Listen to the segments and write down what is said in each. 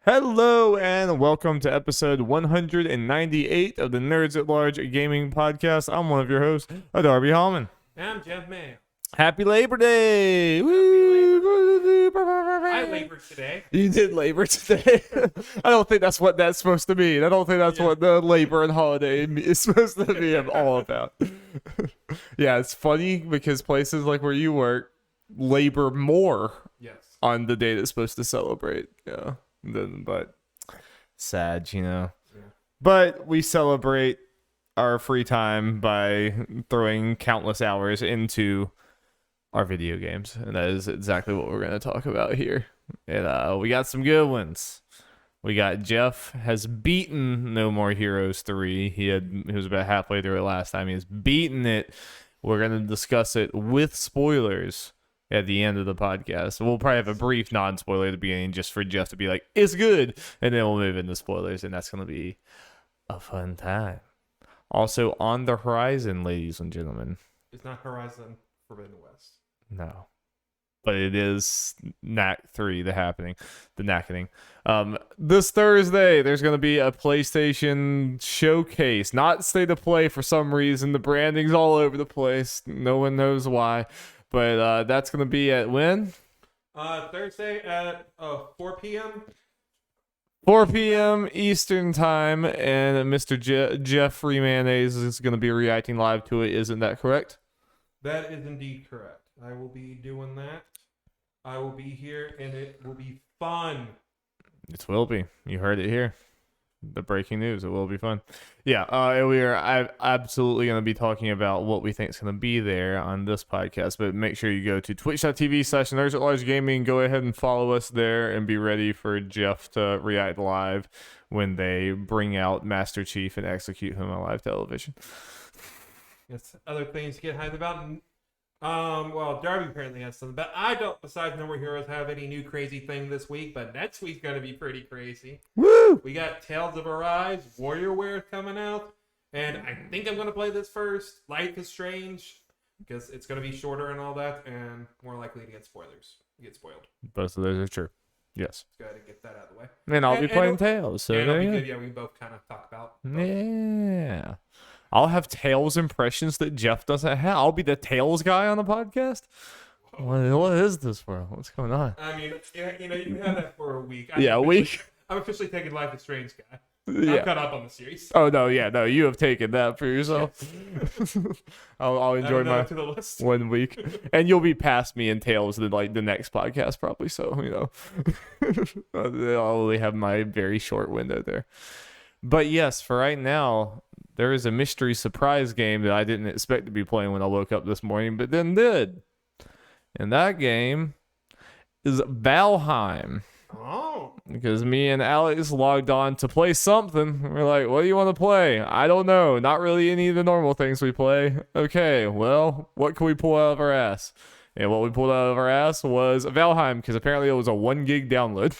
Hello and welcome to episode 198 of the Nerds at Large Gaming Podcast. I'm one of your hosts, Darby Hallman. I'm Jeff Mayo. Happy Labor Day! I labored today. You did labor today? I don't think that's what that's supposed to mean. I don't think that's what the labor and holiday is supposed to be all about. Yeah, it's funny because places like where you work labor more on the day that's supposed to celebrate. Yeah. But sad, Yeah. But we celebrate our free time by throwing countless hours into our video games, and that is exactly what we're going to talk about here. And we got some good ones. We got Jeff has beaten No More Heroes 3. He was about halfway through it last time. He has beaten it. We're going to discuss it with spoilers at the end of the podcast. We'll probably have a brief non-spoiler at the beginning just for Jeff to be like, it's good, and then we'll move into spoilers, and that's going to be a fun time. Also on the horizon, ladies and gentlemen. It's not Horizon Forbidden West. No. But it is NAC 3, the happening. This Thursday, there's going to be a PlayStation showcase. Not State of Play for some reason. The branding's all over the place. No one knows why. But that's going to be at when? Thursday at 4 p.m. 4 p.m. Eastern Time. And Mr. Jeff Mayonnaise is going to be reacting live to it. Isn't that correct? That is indeed correct. I will be doing that. I will be here, and it will be fun. It will be. You heard it here. The breaking news. It will be fun. Yeah, we are absolutely going to be talking about what we think is going to be there on this podcast. But make sure you go to twitch.tv/Nerds at Large Gaming. Go ahead and follow us there and be ready for Jeff to react live when they bring out Master Chief and execute him on live television. Yes, other things to get hyped about. Well, Darby apparently has something, but I don't, besides No More Heroes, have any new crazy thing this week, but next week's going to be pretty crazy. Woo! We got Tales of Arise, WarriorWare coming out, and I think I'm going to play this first. Life is Strange, because it's going to be shorter and all that, and more likely to get spoiled. Both of those are true. Yes. Go ahead and get that out of the way. And I'll be playing Tales. So it'll be good. Yeah, we both kind of talk about both. Yeah. I'll have Tails impressions that Jeff doesn't have. I'll be the Tails guy on the podcast. What is this world? What's going on? I mean, you have that for a week. A week. I'm officially taking Life is Strange guy. Yeah. I'm caught up on the series. Oh no, you have taken that for yourself. Yes. I'll enjoy my to the list. 1 week, and you'll be past me in Tails the next podcast probably. So I'll only have my very short window there. But yes, for right now, there is a mystery surprise game that I didn't expect to be playing when I woke up this morning, but then did. And that game is Valheim. Oh. Because me and Alex logged on to play something. We're like, what do you want to play? I don't know. Not really any of the normal things we play. Okay, well, what can we pull out of our ass? And what we pulled out of our ass was Valheim, because apparently it was a 1 gig download.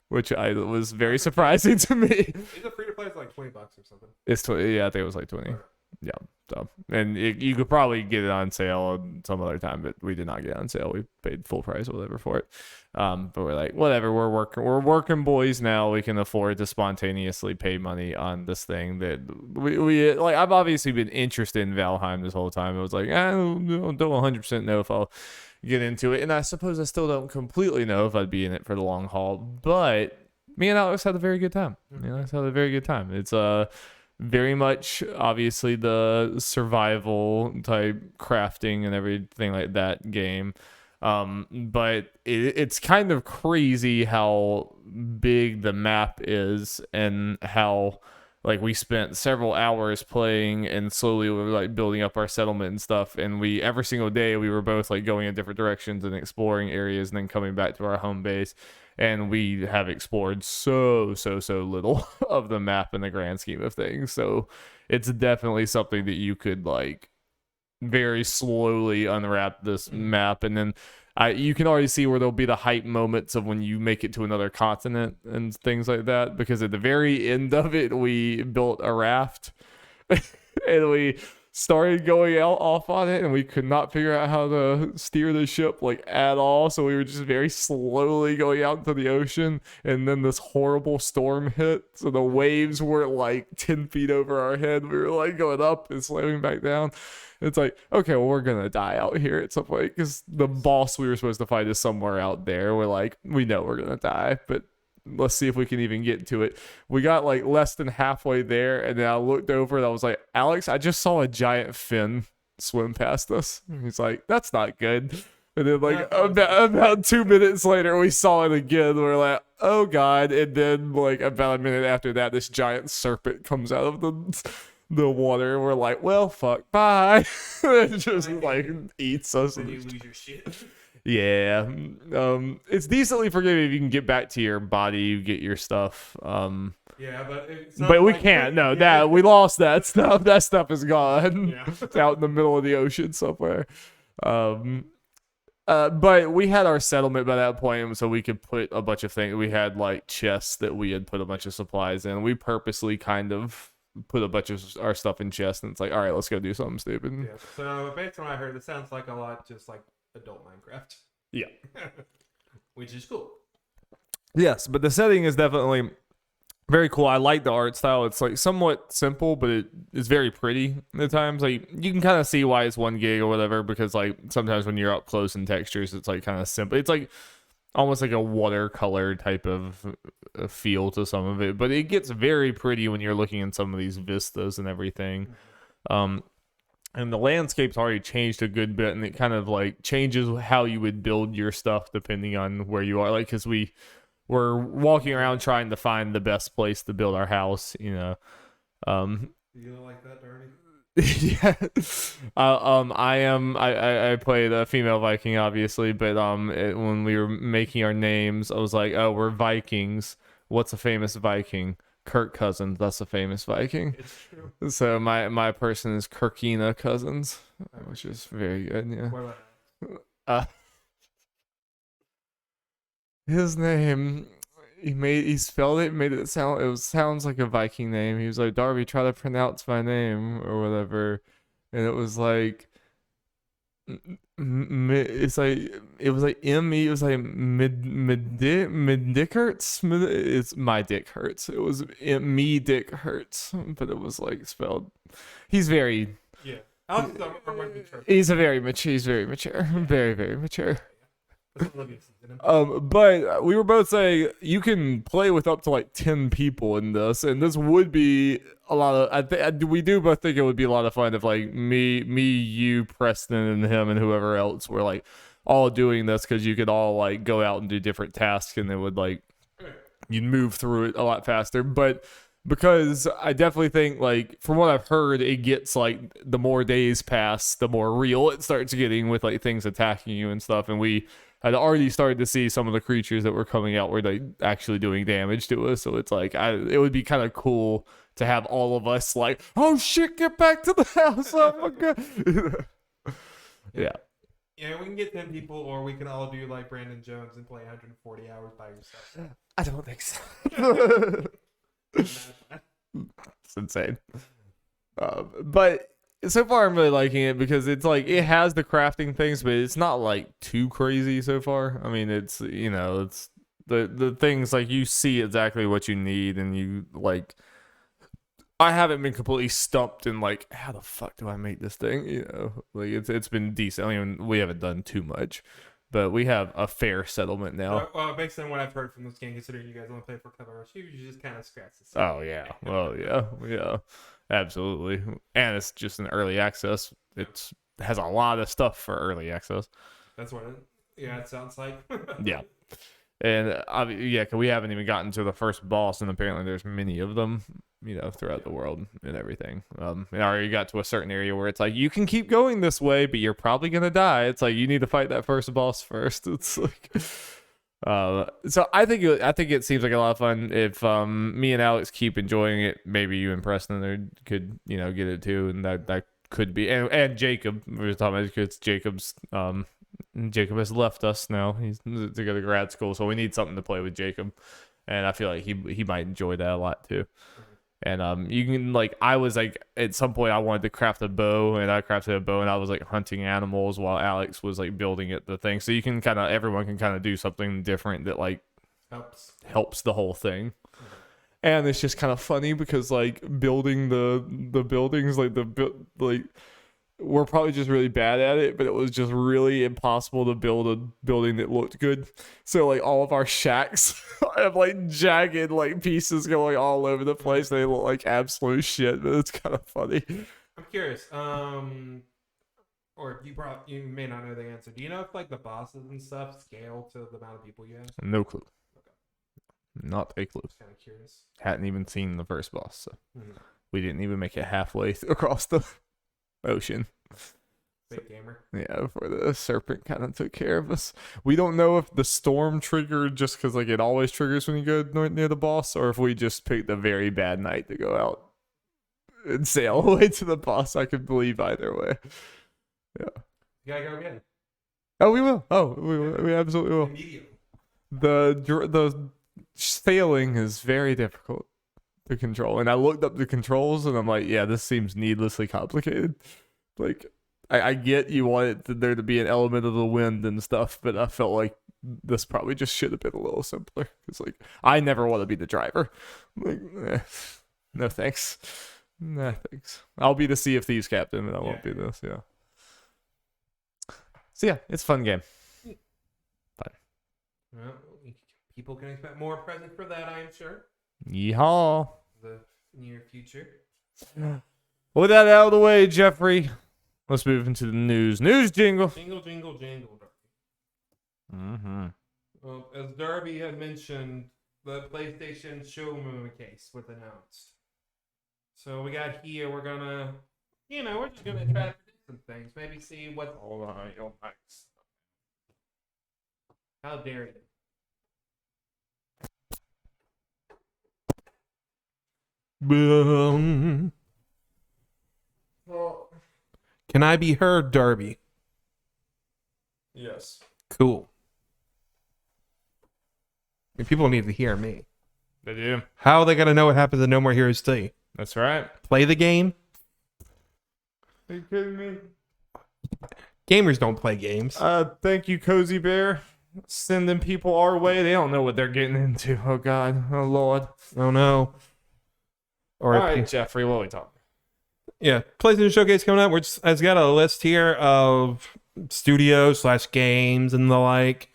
Which was very surprising to me. Is it free to play? It's like $20 or something. It's 20. Yeah, I think it was like 20. Yeah. So, and you could probably get it on sale some other time, but we did not get it on sale. We paid full price or whatever for it. But we're like, whatever. We're working boys now. We can afford to spontaneously pay money on this thing that we like. I've obviously been interested in Valheim this whole time. It was like, I don't 100% know if I'll get into it, and I suppose I still don't completely know if I'd be in it for the long haul, but me and Alex had a very good time. It's very much obviously the survival type crafting and everything like that game, but it's kind of crazy how big the map is and how like we spent several hours playing and slowly we were like building up our settlement and stuff. And every single day we were both like going in different directions and exploring areas and then coming back to our home base. And we have explored so little of the map in the grand scheme of things. So it's definitely something that you could like very slowly unwrap this map. And then you can already see where there'll be the hype moments of when you make it to another continent and things like that. Because at the very end of it, we built a raft and we started going out off on it, and we could not figure out how to steer the ship like at all. So we were just very slowly going out into the ocean, and then this horrible storm hit. So the waves were like 10 feet over our head. We were like going up and slamming back down. It's like, okay, well, we're gonna die out here at some point because the boss we were supposed to fight is somewhere out there. We're like, we know we're gonna die, but let's see if we can even get to it. We got like less than halfway there, and then I looked over and I was like, Alex, I just saw a giant fin swim past us. And he's like, that's not good. And then like about 2 minutes later, we saw it again. We're like, oh god. And then like about a minute after that, this giant serpent comes out of the water. We're like, well, fuck, bye. It just like eats us. Then you lose your shit. Yeah. It's decently forgiving if you can get back to your body, you get your stuff. Yeah, But we can't. No, that we lost that stuff. That stuff is gone. Yeah. It's out in the middle of the ocean somewhere. But we had our settlement by that point, so we could put a bunch of things. We had like chests that we had put a bunch of supplies in. We purposely kind of put a bunch of our stuff in chests, and it's like, all right, let's go do something stupid. Yeah. So based on what I heard, it sounds like a lot just like adult Minecraft. Yeah. Which is cool. Yes, but the setting is definitely very cool. I like the art style. It's like somewhat simple, but it is very pretty at times. Like you can kind of see why it's 1 gig or whatever, because like sometimes when you're up close in textures, it's like kind of simple. It's like almost like a watercolor type of feel to some of it, but it gets very pretty when you're looking in some of these vistas and everything. And the landscape's already changed a good bit, and it kind of like changes how you would build your stuff depending on where you are. Like, because we're walking around trying to find the best place to build our house, you know. You don't like that, Darby? Yeah. I played a female Viking, obviously, but when we were making our names, I was like, oh, we're Vikings. What's a famous Viking? Kirk Cousins. That's a famous Viking. It's true. So my person is Kirkina Cousins, which is very good. Yeah. What about His name, he spelled it, made it sounds like a Viking name. He was like, Darby, try to pronounce my name or whatever, and it was like, it's like it was like me. It was like mid dick hurts. It's my dick hurts. It was me dick hurts, but it was like spelled. He's very. Yeah. Alex are more mature. He's very mature. Very, very mature. Yeah. But we were both saying you can play with up to like 10 people in this, and this would be a lot of. We do both think it would be a lot of fun if like me, you, Preston, and him, and whoever else were like all doing this, because you could all like go out and do different tasks, and it would like you'd move through it a lot faster. But because I definitely think, like, from what I've heard, it gets like the more days pass, the more real it starts getting with like things attacking you and stuff. And we had already started to see some of the creatures that were coming out were like actually doing damage to us. So it's like it would be kind of cool to have all of us like, oh shit, get back to the house. Oh my god. Yeah. Yeah, we can get 10 people, or we can all do like Brandon Jones and play 140 hours by yourself. I don't think so. It's insane. But so far I'm really liking it, because it's like it has the crafting things, but it's not like too crazy so far. I mean, it's, you know, it's the things like you see exactly what you need, and you like, I haven't been completely stumped in like, how the fuck do I make this thing, you know? Like it's been decent. I mean, we haven't done too much, but we have a fair settlement now. Well, based on what I've heard from this game, considering you guys only play for a couple hours, you just kind of scratch the surface. Oh yeah, well yeah, absolutely. And it's just an early access. It has a lot of stuff for early access. That's what it sounds like. Yeah, and yeah, cause we haven't even gotten to the first boss, and apparently there's many of them, you know, throughout the world and everything. And I already got to a certain area where it's like, you can keep going this way, but you're probably gonna die. It's like, you need to fight that first boss first. It's like, so I think it seems like a lot of fun. If me and Alex keep enjoying it, maybe you and Preston could, you know, get it too, and that could be, and Jacob, we were talking about, because Jacob has left us now. He's to go to grad school, so we need something to play with Jacob, and I feel like he might enjoy that a lot too. And you can like, I was like, at some point I wanted to craft a bow, and I crafted a bow, and I was like hunting animals while Alex was like building the thing. So you can kind of, everyone can kind of do something different that like helps the whole thing. And it's just kind of funny because like building the buildings, like we're probably just really bad at it, but it was just really impossible to build a building that looked good. So like all of our shacks have like jagged like pieces going all over the place. They look like absolute shit, but it's kind of funny. I'm curious. Or you may not know the answer. Do you know if like the bosses and stuff scale to the amount of people you have? No clue. Not a clue. Kind of curious. Hadn't even seen the first boss, so we didn't even make it halfway across the ocean. Big gamer. Yeah, before the serpent kind of took care of us. We don't know if the storm triggered just because like it always triggers when you go near the boss, or if we just picked a very bad night to go out and sail away to the boss. I could believe either way. Yeah. You gotta go again. Oh, we will. Oh, we absolutely will. Immediately. The sailing is very difficult to control, and I looked up the controls, and I'm like, yeah, this seems needlessly complicated. Like, I get you want there to be an element of the wind and stuff, but I felt like this probably just should have been a little simpler. Because like, I never want to be the driver. Like, no thanks. Nah, thanks. I'll be the Sea of Thieves captain, and I won't be this. Yeah. So yeah, it's a fun game. Fun. Well, people can expect more presents for that, I am sure. Yeehaw. The near future. With that out of the way, Jeffrey, let's move into the news. News jingle. Jingle, jingle, jingle, Darby. Mm-hmm. Well, as Darby had mentioned, the PlayStation showroom case was announced. So we got here, we're just gonna try to predict some things. Maybe see what. Hold on, your mics. How dare you? Boom. Well, can I be heard, Darby? Yes. Cool. I mean, people need to hear me. They do. How are they gonna know what happens in No More Heroes 3? That's right. Play the game? Are you kidding me? Gamers don't play games. Thank you, Cozy Bear. Sending people our way. They don't know what they're getting into. Oh, God. Oh, Lord. Oh, no. Or all right, Jeffrey, what are we talking? Yeah, PlayStation Showcase coming up. I've got a list here of studios / games and the like.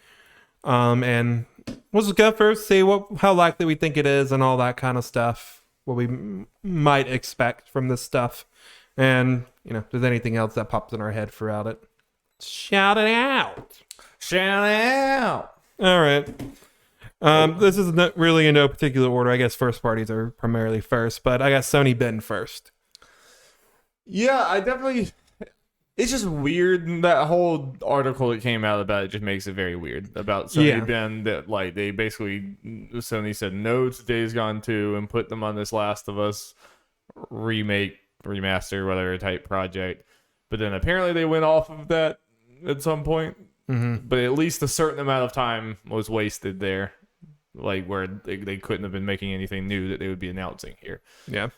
And we'll just go first, see how likely we think it is and all that kind of stuff. What we might expect from this stuff. And, if there's anything else that pops in our head throughout it, shout it out. Shout it out. All right. This is not really in no particular order. I guess first parties are primarily first, but I got Sony Ben first. Yeah, I definitely. It's just weird. That whole article that came out about it just makes it very weird about Sony Ben. That like they basically Sony said no to Days Gone 2 and put them on this Last of Us remake, remaster, whatever type project. But then apparently they went off of that at some point. Mm-hmm. But at least a certain amount of time was wasted there. Like where they couldn't have been making anything new that they would be announcing here. Yeah.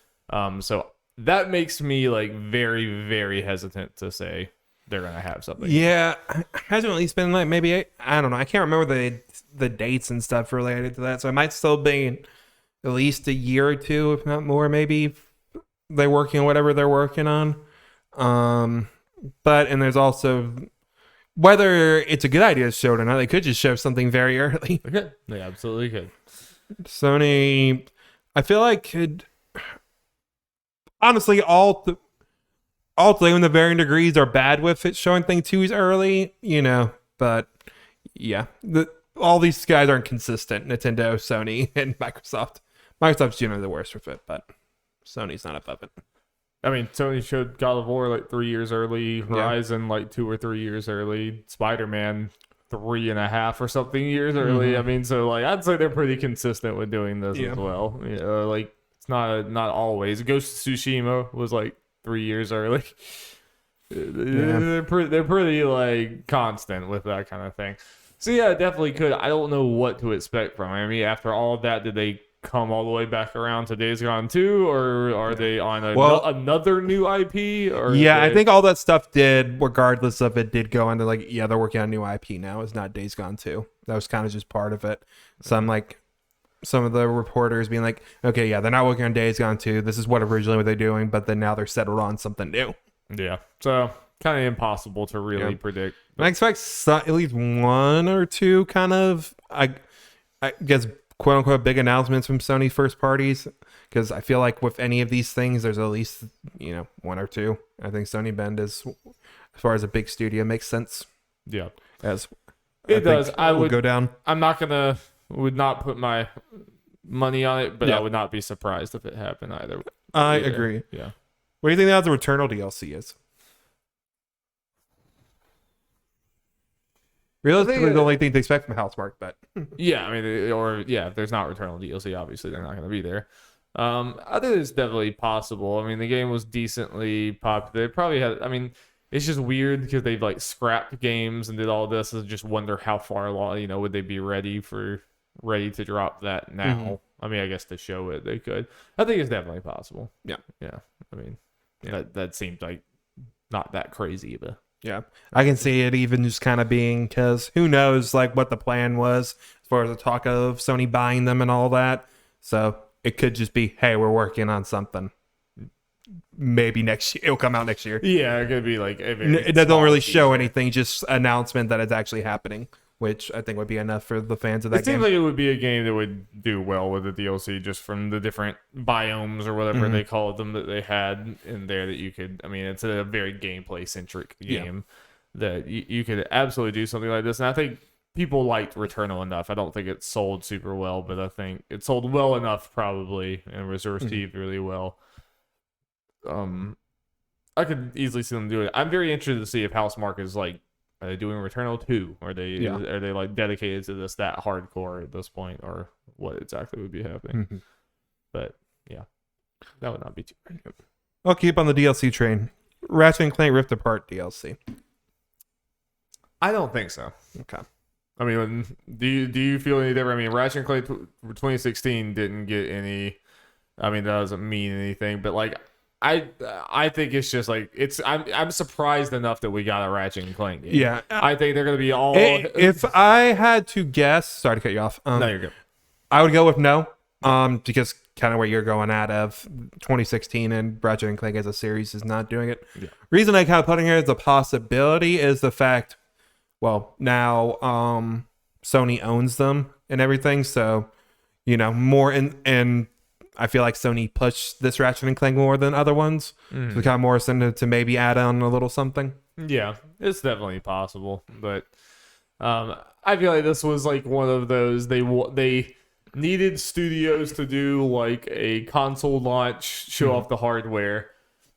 So that makes me like very, very hesitant to say they're gonna have something. Yeah, hasn't at least been like maybe I don't know. I can't remember the dates and stuff related to that. So it might still be at least a year or two, if not more. Maybe they're working on whatever they're working on. But there's also whether it's a good idea to show it or not. They could just show something very early. They could. They absolutely could. Sony, I feel like could honestly all three in the varying degrees are bad with it showing things too early, but yeah, all these guys aren't consistent. Nintendo, Sony, and Microsoft. Microsoft's generally the worst with it, but Sony's not above it. I mean, Sony showed God of War like 3 years early, Horizon like 2 or 3 years early, Spider-Man 3.5 or something years early. I mean, so like I'd say they're pretty consistent with doing this as well. Like it's not always. Ghost of Tsushima was like 3 years early. They're pretty like constant with that kind of thing. So yeah, definitely could. I don't know what to expect from it. I mean, after all of that, did they come all the way back around to Days Gone 2, or are they on another new IP? Or I think all that stuff did, regardless of it, did go into like, they're working on a new IP now. It's not Days Gone 2. That was kind of just part of it. Some of the reporters being like, okay, they're not working on Days Gone 2. This is what they're doing, but then now they're settled on something new. Yeah. So kind of impossible to really predict. I expect at least one or two kind of, I guess, quote unquote, big announcements from Sony first parties. Because I feel like with any of these things, there's at least, one or two. I think Sony Bend is, as far as a big studio, makes sense. Yeah. As it does. I would go down. I'm not would not put my money on it, but I would not be surprised if it happened either. I agree. Yeah. What do you think the Returnal DLC is? Realistically, the only thing to expect from Housemarque, but yeah, I mean, if there's not Returnal DLC, obviously they're not going to be there. I think it's definitely possible. I mean, the game was decently popular. They probably had. I mean, it's just weird because they've like scrapped games and did all this, and just wonder how far along. Would they be ready to drop that now? Mm-hmm. I mean, I guess to show it, they could. I think it's definitely possible. Yeah. I mean, that seemed like not that crazy, but. Yeah, I can see it even just kind of being, because who knows like what the plan was as far as the talk of Sony buying them and all that. So it could just be, hey, we're working on something. Maybe next year it'll come out next year. Yeah, it could be like it doesn't really show anything, just announcement that it's actually happening, which I think would be enough for the fans of that game. It seems like it would be a game that would do well with the DLC, just from the different biomes or whatever they called them that they had in there that you could. I mean, it's a very gameplay centric game that you could absolutely do something like this. And I think people liked Returnal enough. I don't think it sold super well, but I think it sold well enough probably and was received really well. I could easily see them do it. I'm very interested to see if Housemarque is like. Are they doing Returnal 2? Are they like dedicated to this that hardcore at this point, or what exactly would be happening? Mm-hmm. But yeah, that would not be too bad. I'll keep on the DLC train. Ratchet and Clank Rift Apart DLC. I don't think so. Okay. I mean, do you feel any different? I mean, Ratchet and Clank 2016 didn't get any. I mean, that doesn't mean anything, but like. I think it's just like I'm surprised enough that we got a Ratchet and Clank game. Yeah, I think they're gonna be all. If I had to guess, sorry to cut you off. No, you're good. I would go with no. Because kind of where you're going out of 2016 and Ratchet and Clank as a series is not doing it. Yeah. Reason I kind of putting here as a possibility is the fact, well, now Sony owns them and everything, so more and. I feel like Sony pushed this Ratchet and Clank more than other ones. So kind of more incentive to maybe add on a little something. Yeah, it's definitely possible. But I feel like this was like one of those, they needed studios to do like a console launch, show off the hardware.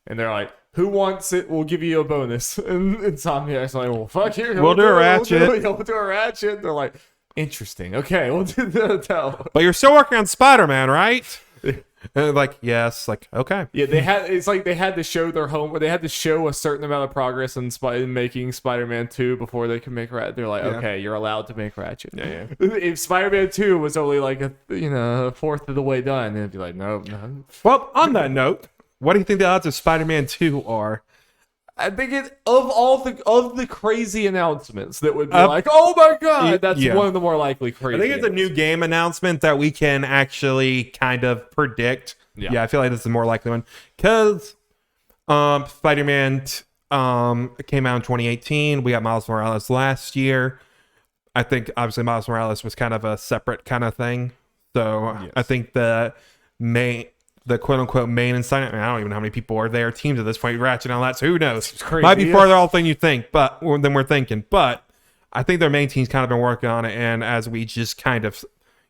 And they're like, who wants it? We'll give you a bonus. And Insomniac's like, well, fuck you. We'll do a Ratchet. We'll do a Ratchet. They're like, interesting. Okay, we'll do that. But you're still working on Spider-Man, right? Like, yes, like, okay. Yeah, they had to show their homework. They had to show a certain amount of progress in making Spider-Man 2 before they could make Ratchet. They're like, okay, you're allowed to make Ratchet. Yeah. If Spider-Man 2 was only like a fourth of the way done, it'd be like, no. Well, on that note, what do you think the odds of Spider-Man 2 are? I think of the crazy announcements that would be like, oh my god, that's one of the more likely crazy. I think it's a new game announcement that we can actually kind of predict. Yeah, I feel like this is a more likely one because Spider-Man came out in 2018. We got Miles Morales last year. I think obviously Miles Morales was kind of a separate kind of thing. So yes. I think the quote-unquote main assignment, I don't even know how many people are there, teams at this point, Ratchet and all that, so who knows? Might be farther off than you think, but than we're thinking. But I think their main team's kind of been working on it, and as we just kind of,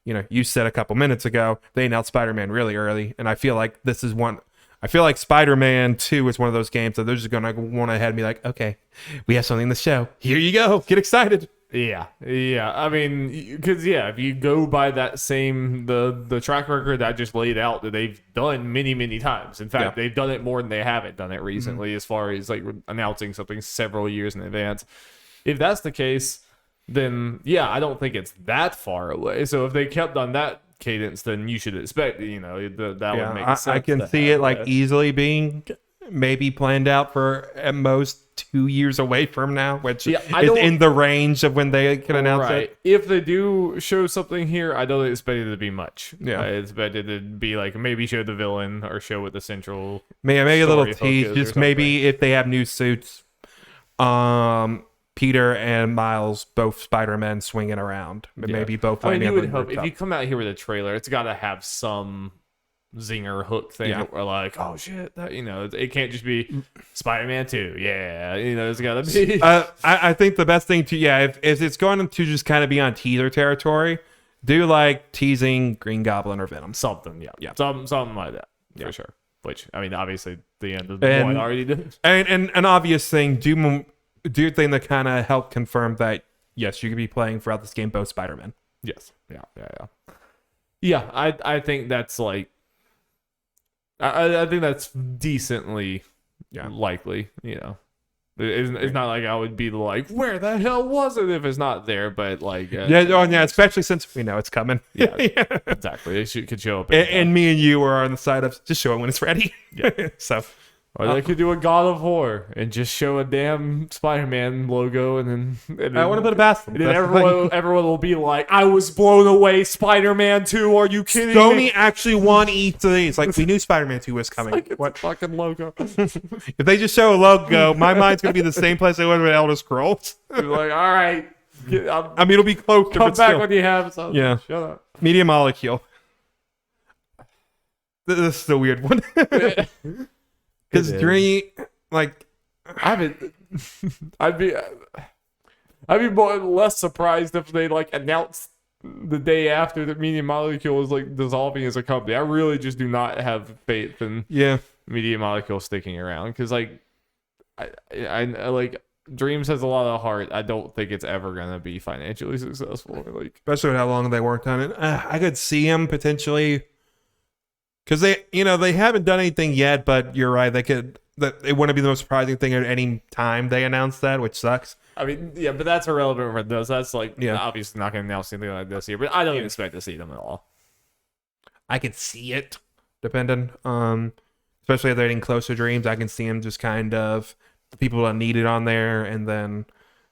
you said a couple minutes ago, they announced Spider-Man really early, and I feel like this is one. I feel like Spider-Man 2 is one of those games that they're just going to want ahead and be like, okay, we have something to show. Here you go. Get excited. Yeah. I mean, because if you go by that same the track record that I just laid out that they've done many, many times. In fact, they've done it more than they haven't done it recently, as far as like announcing something several years in advance. If that's the case, then I don't think it's that far away. So if they kept cadence than you should expect. You know, that would make sense. I can see it like easily being maybe planned out for at most 2 years away from now, which is in the range of when they can announce it. If they do show something here, I don't expect it to be much. Yeah. I expect it to be like maybe show the villain or show what the central maybe a little story tease. focus Just or maybe if they have new suits, Peter and Miles, both Spider-Man, swinging around. Maybe both. I mean, you would hope if you come out here with a trailer, it's got to have some zinger hook thing that we're like, oh shit, that, you know, it can't just be Spider-Man 2. Yeah, you know, it's got to be. I think the best thing to if it's going to just kind of be on teaser territory, do like teasing Green Goblin or Venom, something, something like that for sure. Which, I mean, obviously the end of the one already did. And an obvious thing, do thing that kind of help confirm that yes, you could be playing throughout this game both Spider-Man. Yes, yeah. I think that's like. I think that's decently likely, you know. It's not like I would be like, where the hell was it if it's not there? But like, especially since we know it's coming. Yeah, exactly. It could show up. And me and you are on the side of just show it when it's ready. Yeah. So, or they could do a God of War and just show a damn Spider-Man logo, and then I want to put a basket. And then everyone will be like, "I was blown away, Spider-Man 2. Are you kidding Sony me?" actually won E3. It's like we knew Spider-Man 2 was coming. Like, what fucking logo? If they just show a logo, my mind's gonna be the same place it was with Elder Scrolls. Like, all right, I mean, it'll be close. Come back when you have something. Yeah, shut up. Media Molecule. This is a weird one. Because Dream, like, I'd be less surprised if they like announced the day after that Media Molecule was like dissolving as a company. I really just do not have faith in Media Molecule sticking around because like I like Dreams has a lot of heart. I don't think it's ever gonna be financially successful. Like, especially with how long they worked on it. I could see them potentially. Because they haven't done anything yet, but you're right. It wouldn't be the most surprising thing at any time they announced that, which sucks. I mean, yeah, but that's irrelevant for those. That's like obviously not going to announce anything like this year, but I don't expect to see them at all. I could see it, depending. Especially if they're getting closer to Dreams, I can see them just kind of the people that need it on there, and then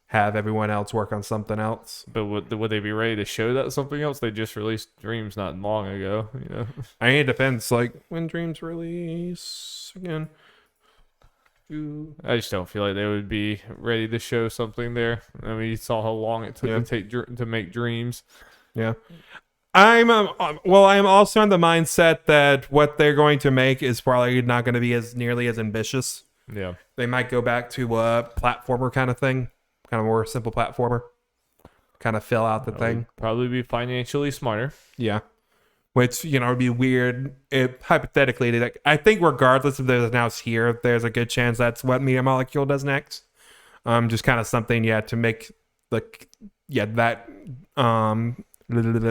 have everyone else work on something else. But would they be ready to show that something else? They just released Dreams not long ago, you know. I mean, it depends. Like when Dreams release again. I just don't feel like they would be ready to show something there. I mean, you saw how long it took to make Dreams. Yeah. I am also on the mindset that what they're going to make is probably not going to be as nearly as ambitious. Yeah. They might go back to a platformer kind of thing. Kind of more simple platformer, kind of fill out the thing. Probably be financially smarter. Yeah, which would be weird. Hypothetically, I think regardless if there's announced here, there's a good chance that's what Media Molecule does next. Just kind of something, to make the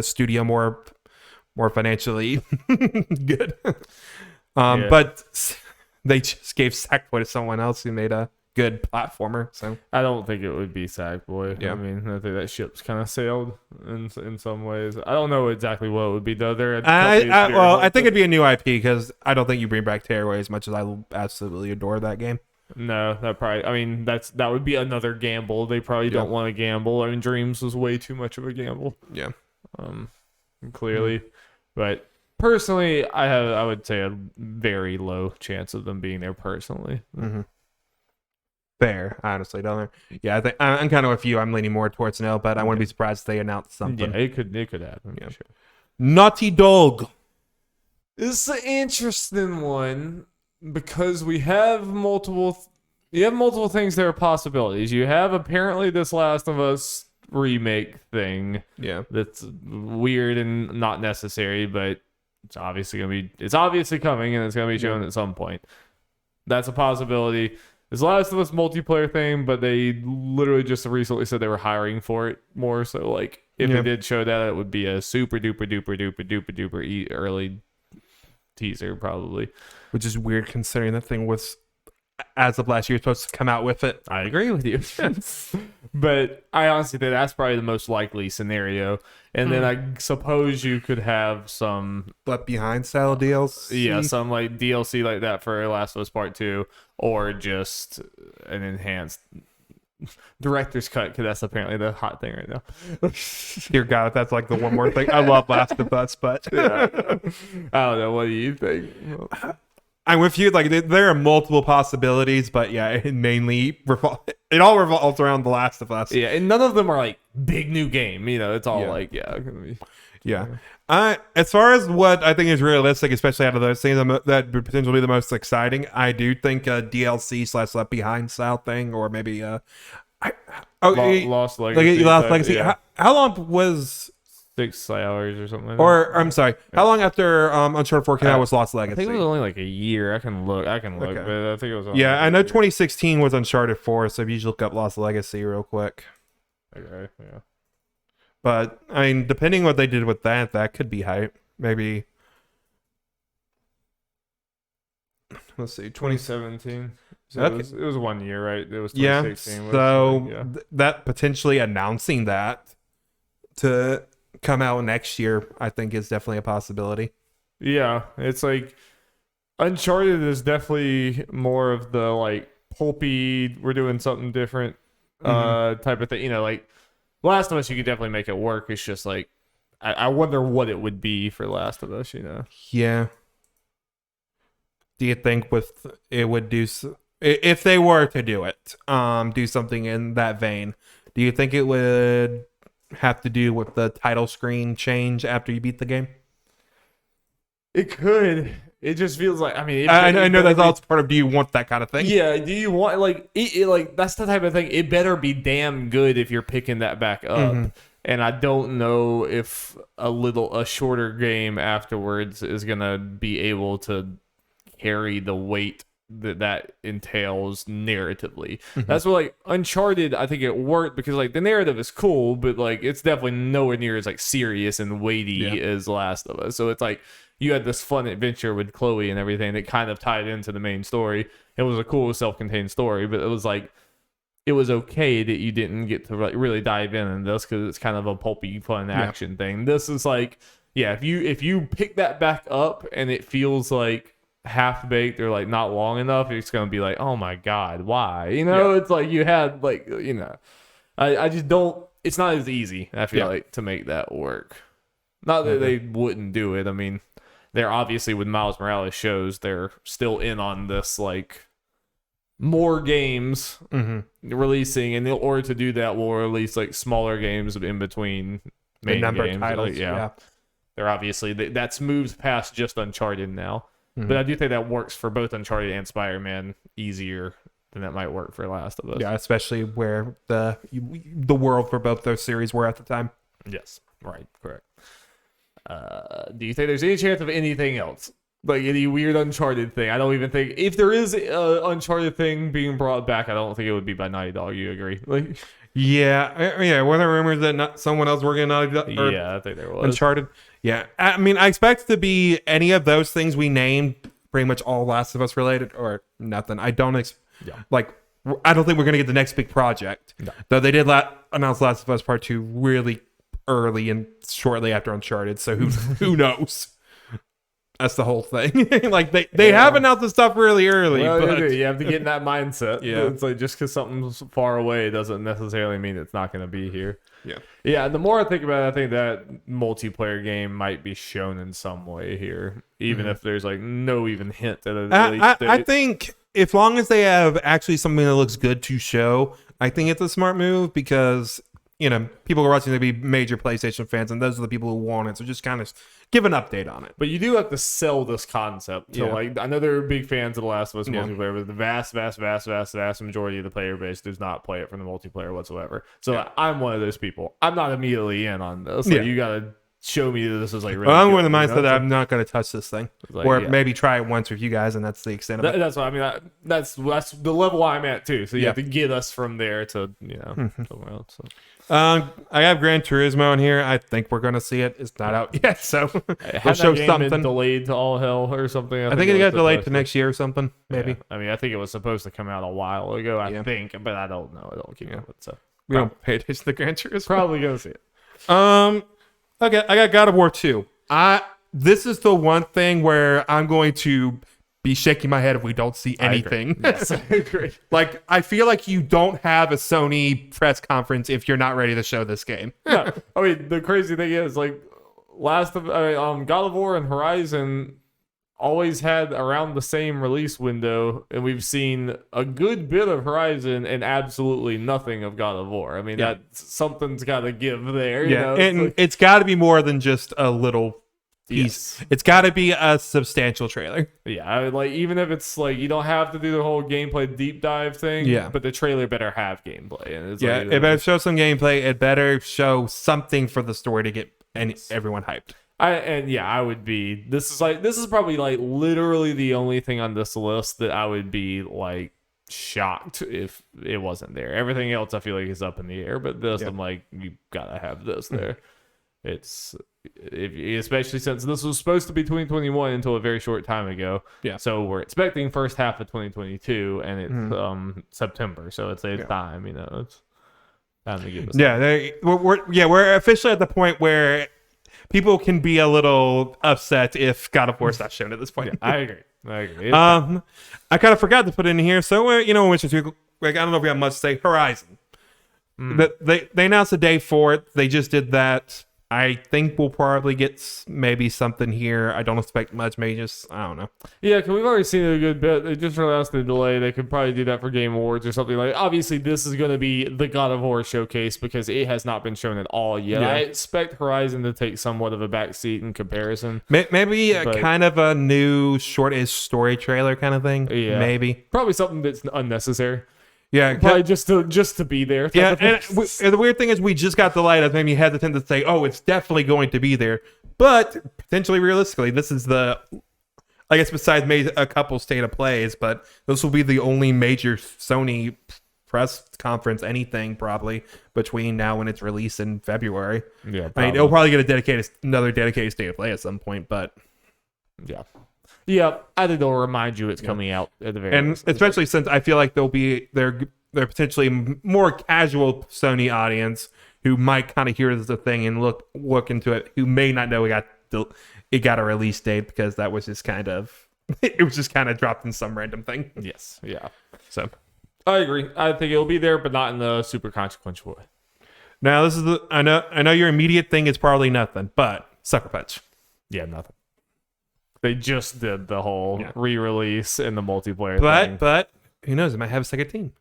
studio more financially good. But they just gave Sackboy to someone else who made a good platformer. So I don't think it would be Sackboy. Yeah. I mean, I think that ship's kind of sailed in some ways. I don't know exactly what it would be though. I think it'd be a new IP because I don't think you bring back Tearaway as much as I absolutely adore that game. No, that would be another gamble. They probably don't want to gamble. I mean, Dreams was way too much of a gamble. Yeah. Clearly, but personally, I would say a very low chance of them being there personally. Mm-hmm. Fair, I honestly don't know. Yeah, I think I'm kind of with you. I'm leaning more towards no, but I wouldn't be surprised if they announced something. Yeah, it could happen. Yeah, sure. Naughty Dog. This is an interesting one because we have multiple. You have multiple things that are possibilities. You have apparently this Last of Us remake thing. Yeah, that's weird and not necessary, but it's obviously coming and it's gonna be shown at some point. That's a possibility. This Last of Us multiplayer thing, but they literally just recently said they were hiring for it more. So, like, if they did show that, it would be a super duper early teaser, probably. Which is weird considering that thing was as of last year, supposed to come out with it. I agree with you. But I honestly think that's probably the most likely scenario. And then I suppose you could have some Left Behind style DLC. Yeah, some like DLC like that for Last of Us Part 2, or just an enhanced director's cut, because that's apparently the hot thing right now. Dear God, if that's like the one more thing. I love Last of Us, but Yeah. I don't know. What do you think? I'm with you. Like there are multiple possibilities, but yeah, it all revolves around The Last of Us. Yeah, and none of them are like big new game. It's all Yeah. As far as what I think is realistic, especially out of those things that would potentially be the most exciting, I do think a DLC / Left Behind style thing, or maybe Lost Legacy. Lost Legacy. Yeah. How long was 6 hours or something like that? Or I'm sorry, how long after Uncharted 4 came out was Lost Legacy? I think it was only like a year. I can look, Okay. but I think it was. Only I know 2016 was Uncharted 4, so if you just look up Lost Legacy real quick. Okay, yeah. But I mean, depending what they did with that could be hype. Maybe. Let's see, 2017. So Okay. it was 1 year, right? It was Yeah, 2016. so that potentially announcing that to come out next year, I think is definitely a possibility. Yeah, it's like Uncharted is definitely more of the like pulpy, we're doing something different type of thing. Like Last of Us, you could definitely make it work. It's just like I wonder what it would be for Last of Us. Yeah. Do you think it would do if they were to do it, do something in that vein? Do you think it would have to do with the title screen change after you beat the game? It could. It just feels like I know that's all part of. Do you want that kind of thing? Yeah. Do you want like that's the type of thing? It better be damn good if you're picking that back up. And I don't know if a shorter game afterwards is gonna be able to carry the weight that entails narratively. That's what like Uncharted, I think it worked because like the narrative is cool, but like it's definitely nowhere near as like serious and weighty as Last of Us. So it's like you had this fun adventure with Chloe and everything that kind of tied into the main story. It was a cool self-contained story, but it was like it was okay that you didn't get to really dive in this because it's kind of a pulpy fun action thing. This is like if you pick that back up and it feels like half-baked or like not long enough, it's gonna be like, oh my god, why? It's like you had like I just don't, it's not as easy, I feel like, to make that work. Not that they wouldn't do it. I mean, they're obviously, with Miles Morales shows, they're still in on this like more games releasing, and in order to do that we'll release like smaller games in between main games. Titles, like, they're obviously that's moved past just Uncharted now. But I do think that works for both Uncharted and Spider-Man easier than that might work for Last of Us. Yeah, especially where the world for both those series were at the time. Yes, right, correct. Do you think there's any chance of anything else? Like any weird Uncharted thing? I don't even think, if there is an Uncharted thing being brought back, I don't think it would be by Naughty Dog. You agree? Like, yeah. Were there rumors that someone else working on Naughty Dog? Yeah, I think there was. Uncharted. Yeah, I mean, I expect it to be any of those things we named, pretty much all Last of Us related, or nothing. I don't I don't think we're gonna get the next big project. No. Though they did announce Last of Us Part 2 really early and shortly after Uncharted, so who knows? That's the whole thing. Like they have announced the stuff really early. Well, but you have to get in that mindset. Yeah, it's like just because something's far away doesn't necessarily mean it's not going to be here. Yeah. The more I think about it, I think that multiplayer game might be shown in some way here, even if there's like no even hint at it. I think as long as they have actually something that looks good to show, I think it's a smart move because people are watching to be major PlayStation fans, and those are the people who want it. So just kind of give an update on it. But you do have to sell this concept to like, I know they're big fans of The Last of Us multiplayer, but the vast majority of the player base does not play it for the multiplayer whatsoever. So I'm one of those people. I'm not immediately in on this. Like, you got to show me that this is like really I'm good, one of the mindset that I'm not going to touch this thing, like, or maybe try it once with you guys, and that's the extent of it. That's what I mean. That's the level I'm at too. So you have to get us from there to somewhere else. So. I have Gran Turismo in here. I think we're gonna see it. It's not out yet, so we'll Had show that game been something. delayed to all hell or something? I think it got delayed to supposed next year or something. Maybe Yeah. I mean, I think it was supposed to come out a while ago. I Yeah. think, but I don't know. I don't keep up with it, so we don't pay attention to Gran Turismo. probably gonna see it. Okay, I got God of War 2. This is the one thing where I'm going to be shaking my head if we don't see anything. Yes, I agree. Like, I feel like you don't have a Sony press conference if you're not ready to show this game. Yeah. I mean, the crazy thing is, like, God of War and Horizon always had around the same release window, and we've seen a good bit of Horizon and absolutely nothing of God of War. I mean, Yeah. something's got to give there. You know? And it's got to be more than just a little piece. Yes. It's got to be a substantial trailer. Yeah, like even if it's like you don't have to do the whole gameplay deep dive thing, Yeah. but the trailer better have gameplay. And it's Yeah, like, it better show some gameplay. It better show something for the story to get everyone hyped. I would be. This is probably like literally the only thing on this list that I would be like shocked if it wasn't there. Everything else I feel like is up in the air, but this I'm like, you gotta have this there. Especially since this was supposed to be 2021 until a very short time ago. Yeah. So we're expecting first half of 2022, and it's September, so it's time. You know, it's time to give us. Yeah, we're officially at the point where people can be a little upset if God of War is not shown at this point. I agree. I kind of forgot to put it in here. So Witcher 2, like, I don't know if we have much to say. Horizon. They announced a day for it. They just did that. I think we'll probably get maybe something here. I don't expect much. Maybe just, I don't know. Yeah, because we've already seen it a good bit. They just announced the delay. They could probably do that for Game Awards or something. Like, obviously, this is going to be the God of War showcase because it has not been shown at all yet. Yeah. I expect Horizon to take somewhat of a backseat in comparison. Maybe kind of a new short-ish story trailer kind of thing. Yeah. Maybe. Probably something that's unnecessary. Yeah, Probably just to be there. Yeah, and the weird thing is we just got the light that made me hesitant to say, oh, it's definitely going to be there. But potentially, realistically, this is I guess besides maybe a couple state of plays, but this will be the only major Sony press conference, anything probably, between now and its release in February. Yeah, I mean, it'll probably get another dedicated state of play at some point, but... Yeah, I think they'll remind you it's coming out at the very and least. especially since I feel like they're potentially more casual Sony audience who might kind of hear this a thing and look into it, who may not know it got a release date because that was just kind of dropped in some random thing. Yes, yeah. So I agree. I think it'll be there, but not in the super consequential way. now this is I know your immediate thing is probably nothing, but Sucker Punch. Yeah, nothing. They just did the whole re-release and the multiplayer thing. But who knows? It might have a second team.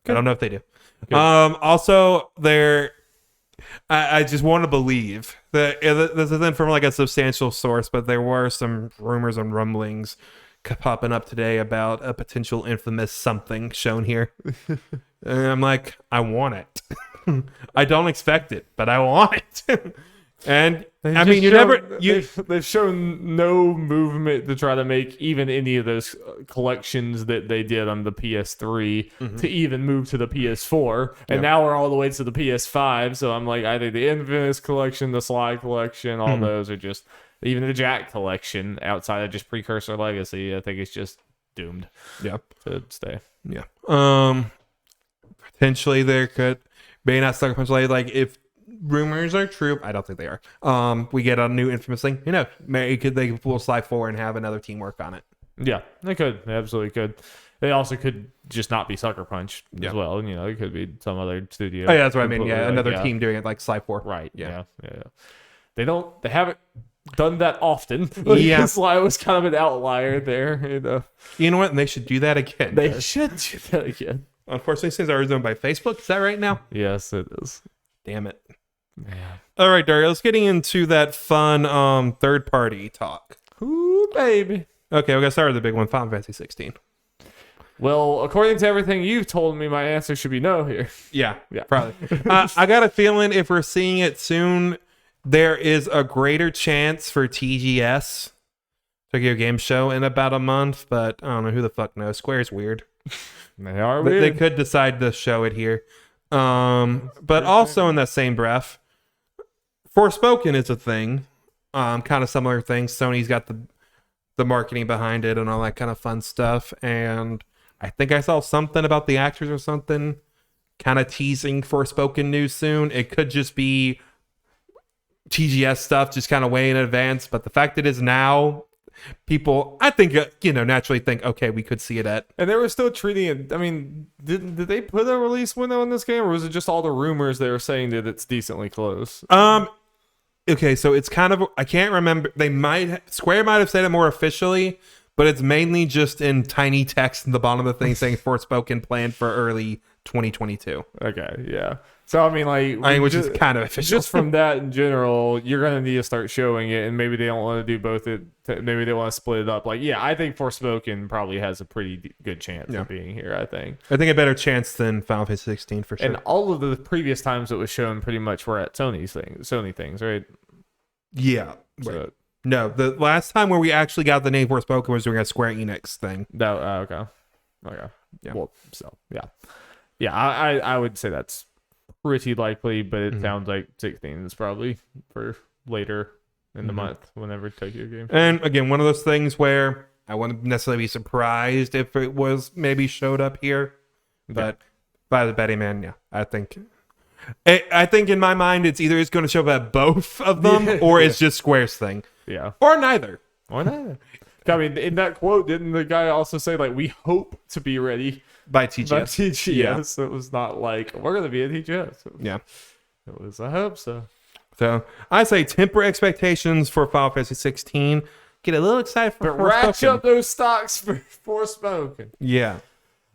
Good. I don't know if they do. Good. Also, I just want to believe that this isn't from like a substantial source, but there were some rumors and rumblings popping up today about a potential infamous something shown here. And I'm like, I want it. I don't expect it, but I want it. And I mean, they've shown no movement to try to make even any of those collections that they did on the PS3 to even move to the PS4, and now we're all the way to the PS5. So I'm like, I think the Infamous collection, the Sly collection, all those are just, even the Jack collection outside of just Precursor Legacy, I think it's just doomed. Yeah, to stay. Yeah. Potentially there could be not Sucker Punch like if rumors are true. I don't think they are. We get a new Infamous thing. Maybe they could pull Sly 4 and have another team work on it. Yeah, they could. They absolutely could. They also could just not be Sucker Punch as well. It could be some other studio. Oh yeah, that's what I mean. Yeah, another team doing it like Sly 4. Right. Yeah. They haven't done that often. Yeah. Sly was kind of an outlier there. You know what? And they should do that again. They should do that again. Unfortunately, since I was owned by Facebook, is that right now? Yes, it is. Damn it. Yeah. All right, Dario, let's get into that fun third party talk. Ooh, baby. Okay, we're gonna start with the big one, Final Fantasy 16. Well, according to everything you've told me, my answer should be no here. Yeah, probably. I got a feeling if we're seeing it soon, there is a greater chance for TGS, Tokyo Game Show, in about a month, but I don't know, who the fuck knows. Square's weird. They are But weird. they could decide to show it here. But also in that same breath, Forspoken is a thing. Kind of similar thing. Sony's got the marketing behind it and all that kind of fun stuff. And I think I saw something about the actors or something kind of teasing Forspoken news soon. It could just be TGS stuff, just kind of way in advance. But the fact it is now, people, I think, naturally think, okay, we could see it at. And they were still treating it. I mean, did they put a release window on this game, or was it just all the rumors they were saying that it's decently close? Okay, so it's kind of, I can't remember. Square might have said it more officially, but it's mainly just in tiny text in the bottom of the thing saying Forspoken planned for early 2022. Okay, yeah. So I mean, which is kind of official. Just from that in general, you're gonna need to start showing it, and maybe they don't want to do both. Maybe they want to split it up. Like, yeah, I think Forspoken probably has a pretty good chance of being here. I think a better chance than Final Fantasy 16 for sure. And all of the previous times it was shown, pretty much were at Sony things, right? Yeah. So, right. No, the last time where we actually got the name Forspoken was during a Square Enix thing. Okay. Yeah. Well, so yeah. I would say that's pretty likely, but it sounds like 16 is probably for later in the month, whenever Tokyo Game. And again, one of those things where I wouldn't necessarily be surprised if it was maybe showed up here, but by the betting man, yeah, I think in my mind it's either it's going to show up at both of them or it's just Square's thing, or neither. I mean, in that quote, didn't the guy also say, like, we hope to be ready by TGS? Yeah. So it was not like, we're going to be at TGS. It was, I hope so. So I say temper expectations for Final Fantasy 16. Get a little excited for But ratchet up those stocks for Forspoken. Yeah.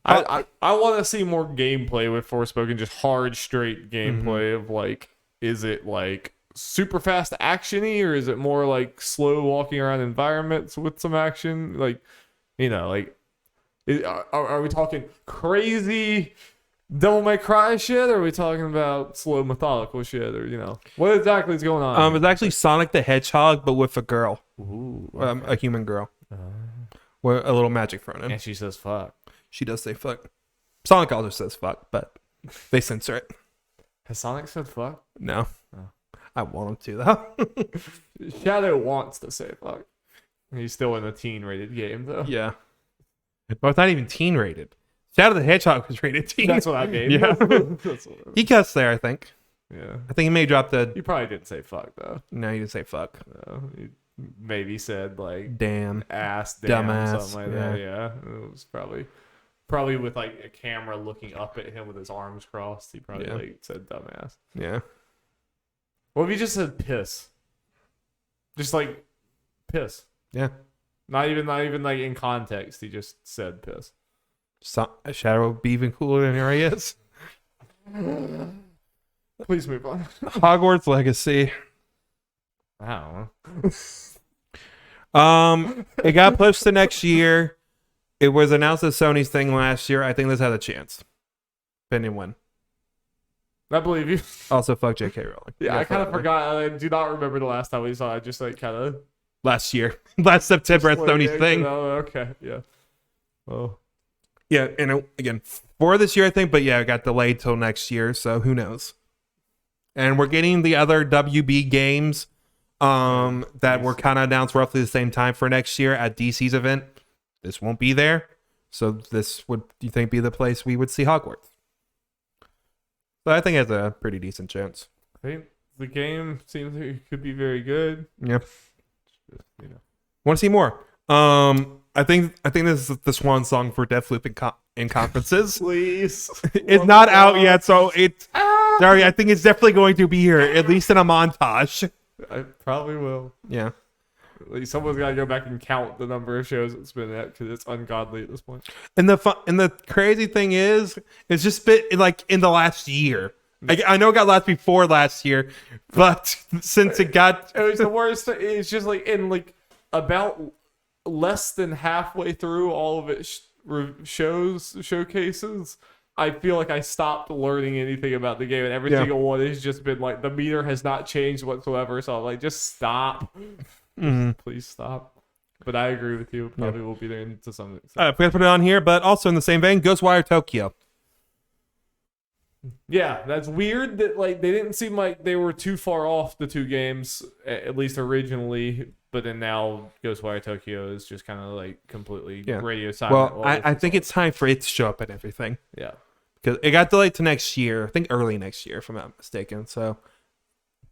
I want to see more gameplay with Forspoken, just hard, straight gameplay of, like, is it, like, super fast actiony, or is it more like slow walking around environments with some action? Like, like, are we talking crazy Devil May Cry shit, or are we talking about slow methodical shit, or what exactly is going on? It's actually Sonic the Hedgehog, but with a girl. Ooh, a human girl with a little magic thrown in. And she says fuck. She does say fuck. Sonic also says fuck, but they censor it. Has Sonic said fuck? No. I want him to, though. Shadow wants to say fuck. He's still in a teen-rated game, though. Yeah. Well, it's not even teen-rated. Shadow the Hedgehog was rated teen. That's what I mean. Yeah. He cussed there, I think. Yeah. I think he may drop the... He probably didn't say fuck, though. No, he didn't say fuck. No, he maybe said, like... Damn. Ass, damn, dumbass. something like that. Yeah. It was probably with, like, a camera looking up at him with his arms crossed. He probably, like, said dumbass. Yeah. What if he just said piss? Just like piss. Yeah. Not even like in context. He just said piss. Shadow would be even cooler than here he is. Please move on. Hogwarts Legacy. I don't know. It got pushed to next year. It was announced as Sony's thing last year. I think this had a chance. Depending when. I believe you. Also, fuck J.K. Rowling. Yeah, I kind of forgot. I do not remember the last time we saw it. Just like kind of last year, last September at Sony's thing. Oh, okay, yeah. Oh, yeah, and again for this year, I think, but yeah, it got delayed till next year, so who knows? And we're getting the other WB games that were kind of announced roughly the same time for next year at DC's event. This won't be there, so this would, you think, be the place we would see Hogwarts? So I think it has a pretty decent chance. I think the game seems like it could be very good. Yep. Want to see more? I think this is the swan song for Deathloop in conferences. Please. It's not out yet, so it's sorry. I think it's definitely going to be here, at least in a montage. I probably will. Yeah. Someone's got to go back and count the number of shows it's been at, because it's ungodly at this point. And the crazy thing is, it's just been like in the last year. I know it got last before last year, but since it got, it was the worst. It's just like in like about less than halfway through all of its showcases, I feel like I stopped learning anything about the game, and every single one has just been like the meter has not changed whatsoever. So I'm like, just stop. Please stop. But I agree with you. Probably will be there to some extent. We gotta put it on here, but also in the same vein, Ghostwire Tokyo. Yeah, that's weird that like they didn't seem like they were too far off the two games, at least originally, but then now Ghostwire Tokyo is just kind of like completely radio silent. Well, I think it's time for it to show up in everything. Yeah. Because it got delayed to next year. I think early next year, if I'm not mistaken. So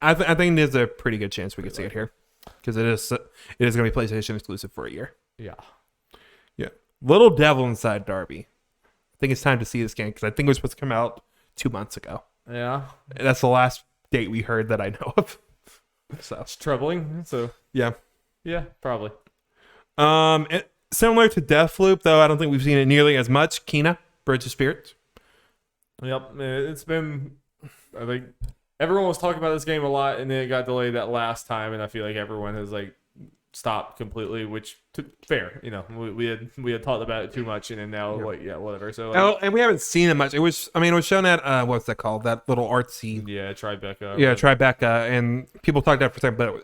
I think there's a pretty good chance we could see it here. Because it is going to be PlayStation exclusive for a year. Yeah. Yeah. Little Devil Inside Darby. I think it's time to see this game because I think it was supposed to come out 2 months ago. Yeah. That's the last date we heard that I know of. So it's troubling. So yeah, probably. Similar to Deathloop, though, I don't think we've seen it nearly as much. Kena, Bridge of Spirits. Yep, it's been. I think everyone was talking about this game a lot, and then it got delayed that last time, and I feel like everyone has like stopped completely. Which fair, we had talked about it too much, and then now whatever. So and we haven't seen it much. It was shown at what's that called? That little artsy. Yeah, Tribeca. Yeah, Tribeca, and people talked about it for a second,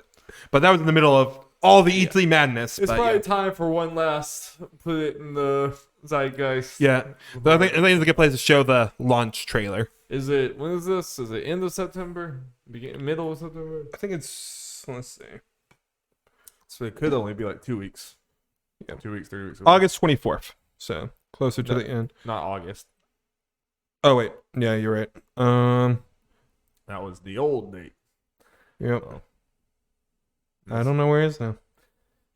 but that was in the middle of all the E3 madness. It's probably time for one last put it in the zeitgeist. Yeah, but I think it's a good place to show the launch trailer. Is it? When is this? Is it end of September? Middle of September? I think it's. Let's see. So it could only be like 2 weeks. Yeah, 2 weeks, 3 weeks. August 24th. So closer to the end. Not August. Oh wait, yeah, you're right. That was the old date. Yep. So. I don't know where it is now.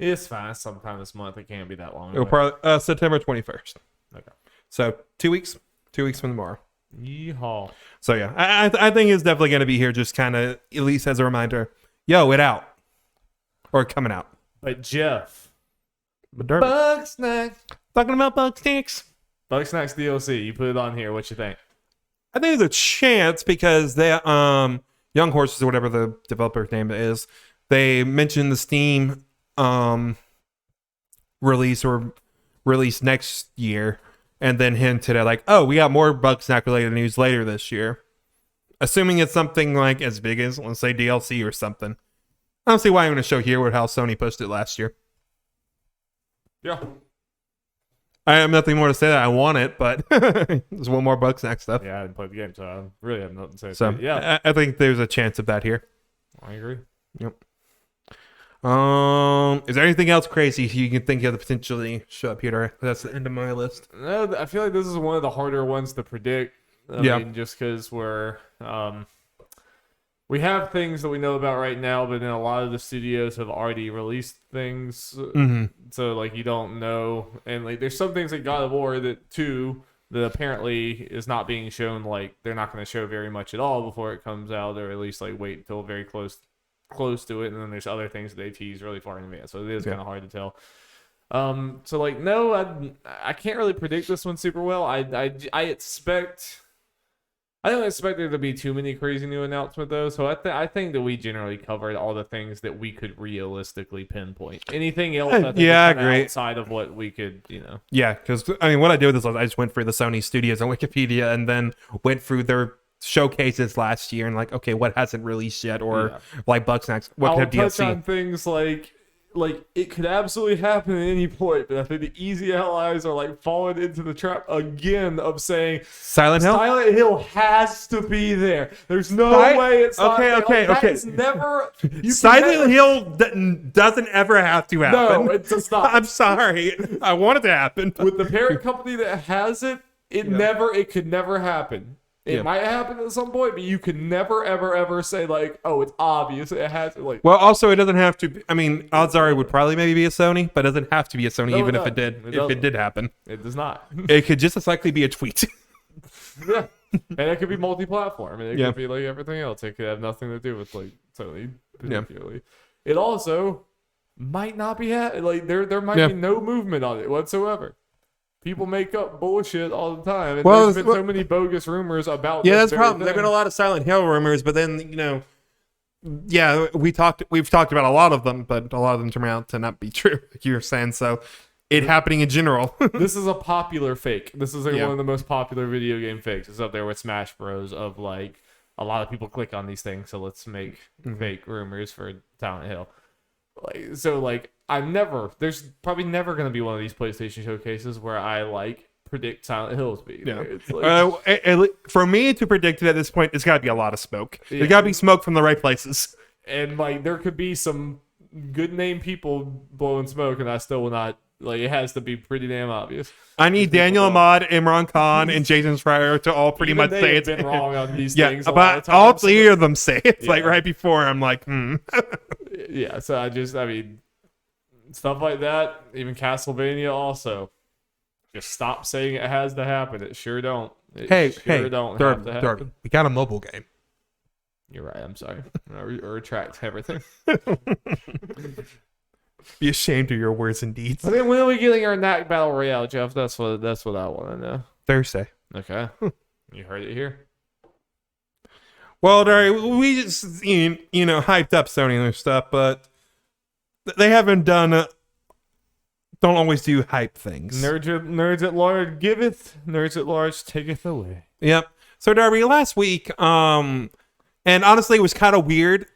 It's fine. Sometime this month. It can't be that long. It'll probably September 21st. Okay. So 2 weeks. 2 weeks from tomorrow. Yeehaw. So yeah, I think it's definitely going to be here, just kind of at least as a reminder. Yo, it out or coming out. But Jeff, Bugsnax. Talking about Bugsnax. Bugsnax DLC. You put it on here. What you think? I think there's a chance because they Young Horses or whatever the developer's name is. They mentioned the Steam release next year, and then hinted at like, oh, we got more Bugsnax related news later this year. Assuming it's something like as big as, let's say, DLC or something. I don't see why I'm going to show here how Sony pushed it last year. Yeah. I have nothing more to say that I want it, but there's one more Bugsnax stuff. Yeah, I didn't play the game, so I really have nothing to say. So yeah, I think there's a chance of that here. I agree. Yep. Is there anything else crazy you can think of to potentially show up here? That's the end of my list. No, I feel like this is one of the harder ones to predict. I mean, just because we have things that we know about right now, but then a lot of the studios have already released things. Mm-hmm. So like you don't know, and like there's some things like God of War that apparently is not being shown. Like they're not going to show very much at all before it comes out, or at least like wait until very close to it. And then there's other things that they tease really far in advance, so it is kind of hard to tell. So like no, I can't really predict this one super well. I don't expect there to be too many crazy new announcements, though. So I think that we generally covered all the things that we could realistically pinpoint. Anything else? I think is agree. Outside of what we could, Yeah, because I mean, what I did with this was I just went through the Sony studios on Wikipedia and then went through their showcases last year and like, okay, what hasn't released yet, or like Bugsnax, what could have DLC? I'll touch on things like it could absolutely happen at any point, but I think the easy allies are like falling into the trap again of saying Silent Hill. Silent Hill has to be there. There's no way it's not there. Okay. It's never. Silent Hill doesn't ever have to happen. No, it does not. I'm sorry. I want it to happen With the parent company that has it, it could never happen. It might happen at some point, but you could never, ever, ever say like, "Oh, it's obvious it has to." Like, well, also it doesn't have to. I mean, odds are it would probably maybe be a Sony, but it doesn't have to be a Sony, even if it did. If it did happen, it does not. It could just as likely be a tweet. Yeah, and it could be multi-platform, and it could be like everything else. It could have nothing to do with like Sony particularly. It also might not be like there might be no movement on it whatsoever. People make up bullshit all the time. And there's been so many bogus rumors about this. Yeah, that's the problem. There have been a lot of Silent Hill rumors, but then, we've talked about a lot of them, but a lot of them turn out to not be true, like you were saying. So it happening in general. This is a popular fake. This is like one of the most popular video game fakes. It's up there with Smash Bros. Of like a lot of people click on these things, so let's make fake rumors for Silent Hill. There's probably never going to be one of these PlayStation showcases where I like predict Silent Hill's being Yeah. there. It's like, For me to predict it at this point, it's got to be a lot of smoke. Yeah. There's got to be smoke from the right places. and like there could be some good name people blowing smoke, and I still will not. Like, it has to be pretty damn obvious. I need Daniel Ahmad, Imran Khan, and Jason Schreier to all pretty Even much they say have it's been wrong on these yeah, things. a lot but of all times. three of them say it. It's like Yeah. right before I'm like, Yeah, so I mean, stuff like that. Even Castlevania also. Just stop saying it has to happen. It sure don't. It sure don't have to happen. Darby, we got a mobile game. You're right. I'm sorry. I retract everything. Be ashamed of your words and deeds. I mean, when are we getting our Knack Battle Royale, Jeff? That's what I want to know. Thursday. Okay. You heard it here. Well, Darby, we just hyped up Sony and their stuff, but they haven't done. Don't always do hype things. Nerds at large giveth, nerds at large taketh away. Yep. So Darby, last week, and honestly, it was kind of weird.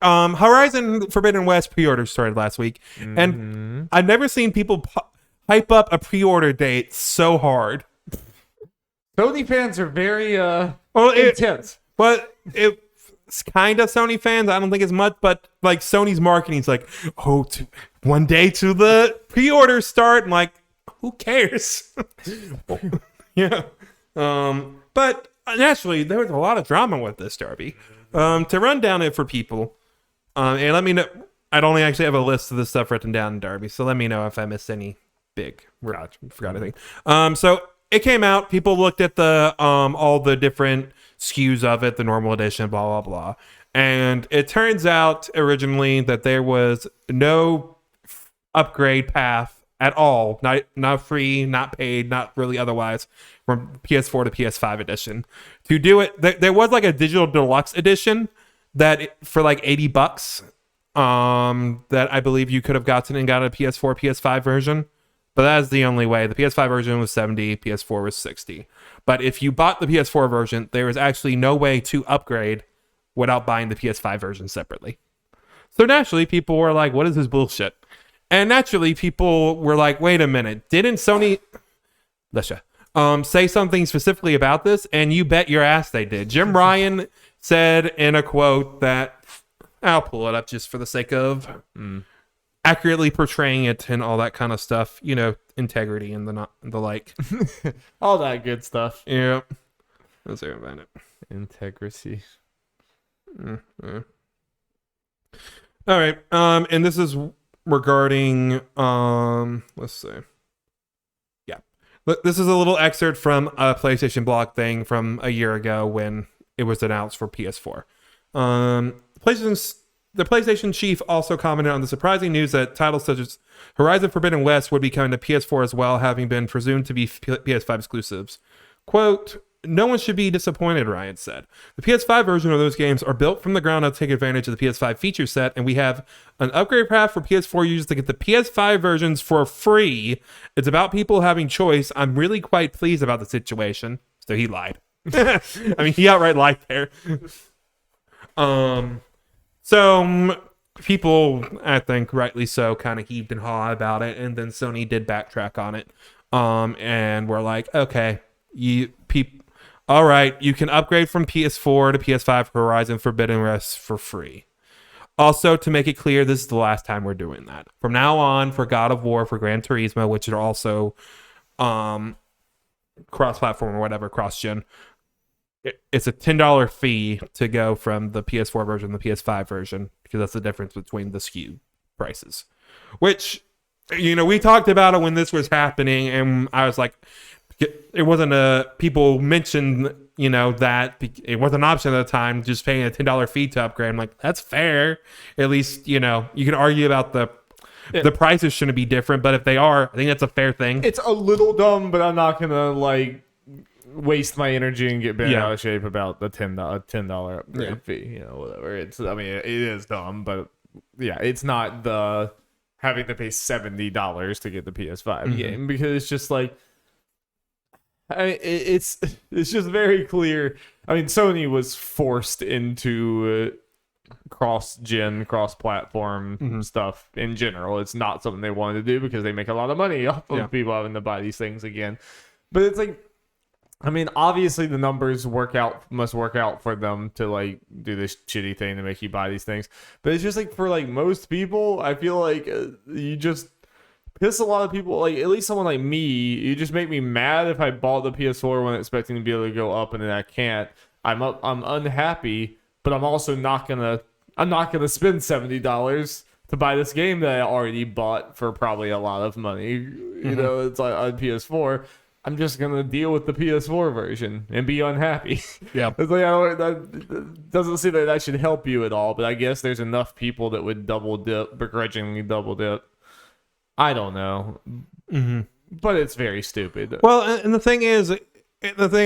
Horizon Forbidden West pre-order started last week, and I've never seen people hype up a pre-order date so hard. Sony fans are very intense. But it's kind of Sony fans. I don't think as much, but like Sony's marketing's like, one day to the pre-order start. I'm like, who cares? Yeah. But naturally, there was a lot of drama with this, Darby. To run down it for people, and let me know. I don't actually have a list of this stuff written down in Darby, so let me know if I missed any big. Forgot anything. So it came out. People looked at the all the different SKUs of it, the normal edition, blah blah blah, and it turns out originally that there was no upgrade path at all, not free, not paid, not really otherwise, from PS4 to PS5 edition. To do it, there was like a digital deluxe edition that for like $80, that I believe you could have gotten and got a PS4, PS5 version. But that's the only way. The PS5 version was $70, PS4 was $60. But if you bought the PS4 version, there is actually no way to upgrade without buying the PS5 version separately. So naturally, people were like, what is this bullshit? And naturally, people were like, wait a minute. Didn't Sony say something specifically about this? And you bet your ass they did. Jim Ryan said in a quote that, I'll pull it up just for the sake of accurately portraying it and all that kind of stuff, integrity and the like. All that good stuff. Yeah. Let's see about it. Integrity. All right. And this is regarding, let's see. Yeah. This is a little excerpt from a PlayStation blog thing from a year ago when it was announced for PS4. The PlayStation chief also commented on the surprising news that titles such as Horizon Forbidden West would be coming to PS4 as well, having been presumed to be PS5 exclusives. Quote, no one should be disappointed, Ryan said. The PS5 version of those games are built from the ground up to take advantage of the PS5 feature set, and we have an upgrade path for PS4 users to get the PS5 versions for free. It's about people having choice. I'm really quite pleased about the situation. So he lied. I mean, he outright lied there. So people, I think rightly so, kind of heaved and hawed about it, and then Sony did backtrack on it, and we're like, okay, all right, you can upgrade from PS4 to PS5 for Horizon Forbidden West for free. Also, to make it clear, this is the last time we're doing that. From now on, for God of War, for Gran Turismo, which are also cross-platform or whatever, cross-gen, it's a $10 fee to go from the PS4 version to the PS5 version, because that's the difference between the SKU prices. Which, we talked about it when this was happening, and I was like, it wasn't people mentioned, that it wasn't an option at the time, just paying a $10 fee to upgrade. I'm like, that's fair. At least, you can argue about the prices shouldn't be different, but if they are, I think that's a fair thing. It's a little dumb, but I'm not going to, waste my energy and get bent out of shape about the $10 upgrade fee, whatever. It is dumb, but yeah, it's not the having to pay $70 to get the PS5 game, because it's just it's just very clear. I mean, Sony was forced into cross-gen, cross-platform stuff in general. It's not something they wanted to do because they make a lot of money off of people having to buy these things again. But it's like, I mean, obviously the numbers must work out for them to like do this shitty thing to make you buy these things. But it's just like for like most people, I feel like you just piss a lot of people, like at least someone like me, you just make me mad if I bought the PS4 when expecting to be able to go up and then I can't. I'm unhappy, but I'm also not gonna spend $70 to buy this game that I already bought for probably a lot of money. You know, it's like on PS4. I'm just gonna deal with the PS4 version and be unhappy. Yeah, it's like that doesn't seem like that should help you at all. But I guess there's enough people that would begrudgingly double dip. I don't know, but it's very stupid. Well, and the thing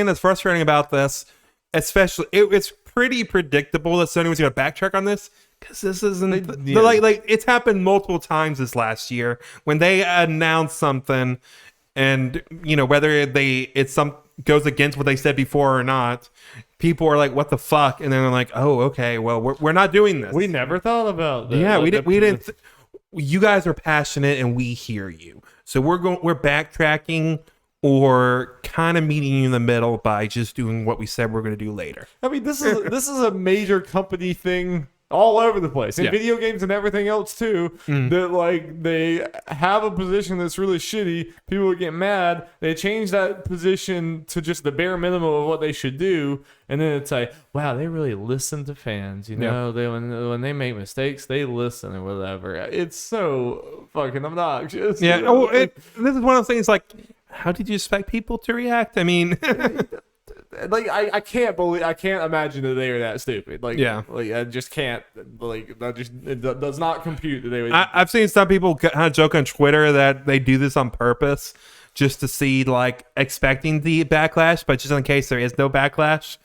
that's frustrating about this, especially, it's pretty predictable that Sony was going to backtrack on this because this isn't like it's happened multiple times this last year when they announced something. And you know, whether it's goes against what they said before or not, people are like, "What the fuck?" And then they're like, "Oh, okay, well, we're not doing this." We never thought about that. Yeah, we didn't. You guys are passionate, and we hear you. So we're backtracking or kind of meeting you in the middle by just doing what we said we're going to do later. I mean, this is a major company thing. All over the place in video games and everything else too. That like they have a position that's really shitty. People would get mad. They change that position to just the bare minimum of what they should do, and then it's like, wow, they really listen to fans. You know, they when they make mistakes, they listen or whatever. It's so fucking obnoxious. Yeah. You know? This is one of those things. Like, how did you expect people to react? I mean. Like I can't imagine that they are that stupid. Like like I just can't. Like that just it does not compute that they would. I've seen some people kind of joke on Twitter that they do this on purpose just to see like expecting the backlash, but just in case there is no backlash,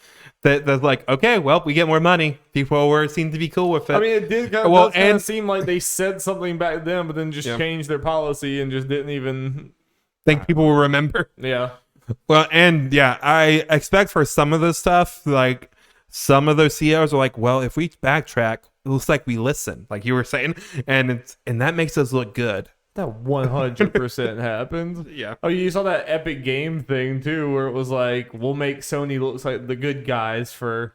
they're like, okay, well, we get more money. People seem to be cool with it. I mean, it did kind of seem like they said something back then, but then just changed their policy and just didn't even think people will remember. Yeah. Well, and I expect for some of this stuff, like some of those CEOs are like, well, if we backtrack, it looks like we listen, like you were saying, and that makes us look good. That 100% happened. Yeah. Oh, you saw that Epic Game thing too, where it was like, we'll make Sony look like the good guys for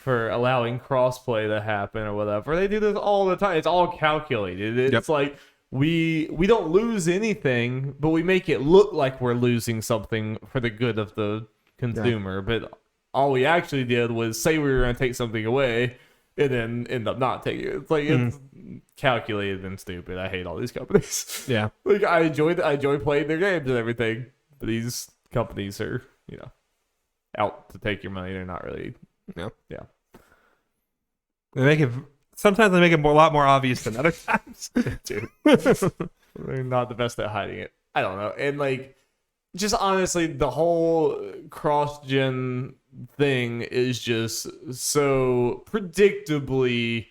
allowing crossplay to happen or whatever. They do this all the time. It's all calculated. It's like. We don't lose anything, but we make it look like we're losing something for the good of the consumer. But all we actually did was say we were going to take something away and then end up not taking it. It's like it's calculated and stupid. I hate all these companies. Yeah. Like I enjoy playing their games and everything, but these companies are, out to take your money. They're not really. Yeah. Yeah. Sometimes they make it a lot more obvious than other times. Dude. They're not the best at hiding it. I don't know. And like, just honestly, the whole cross-gen thing is just so predictably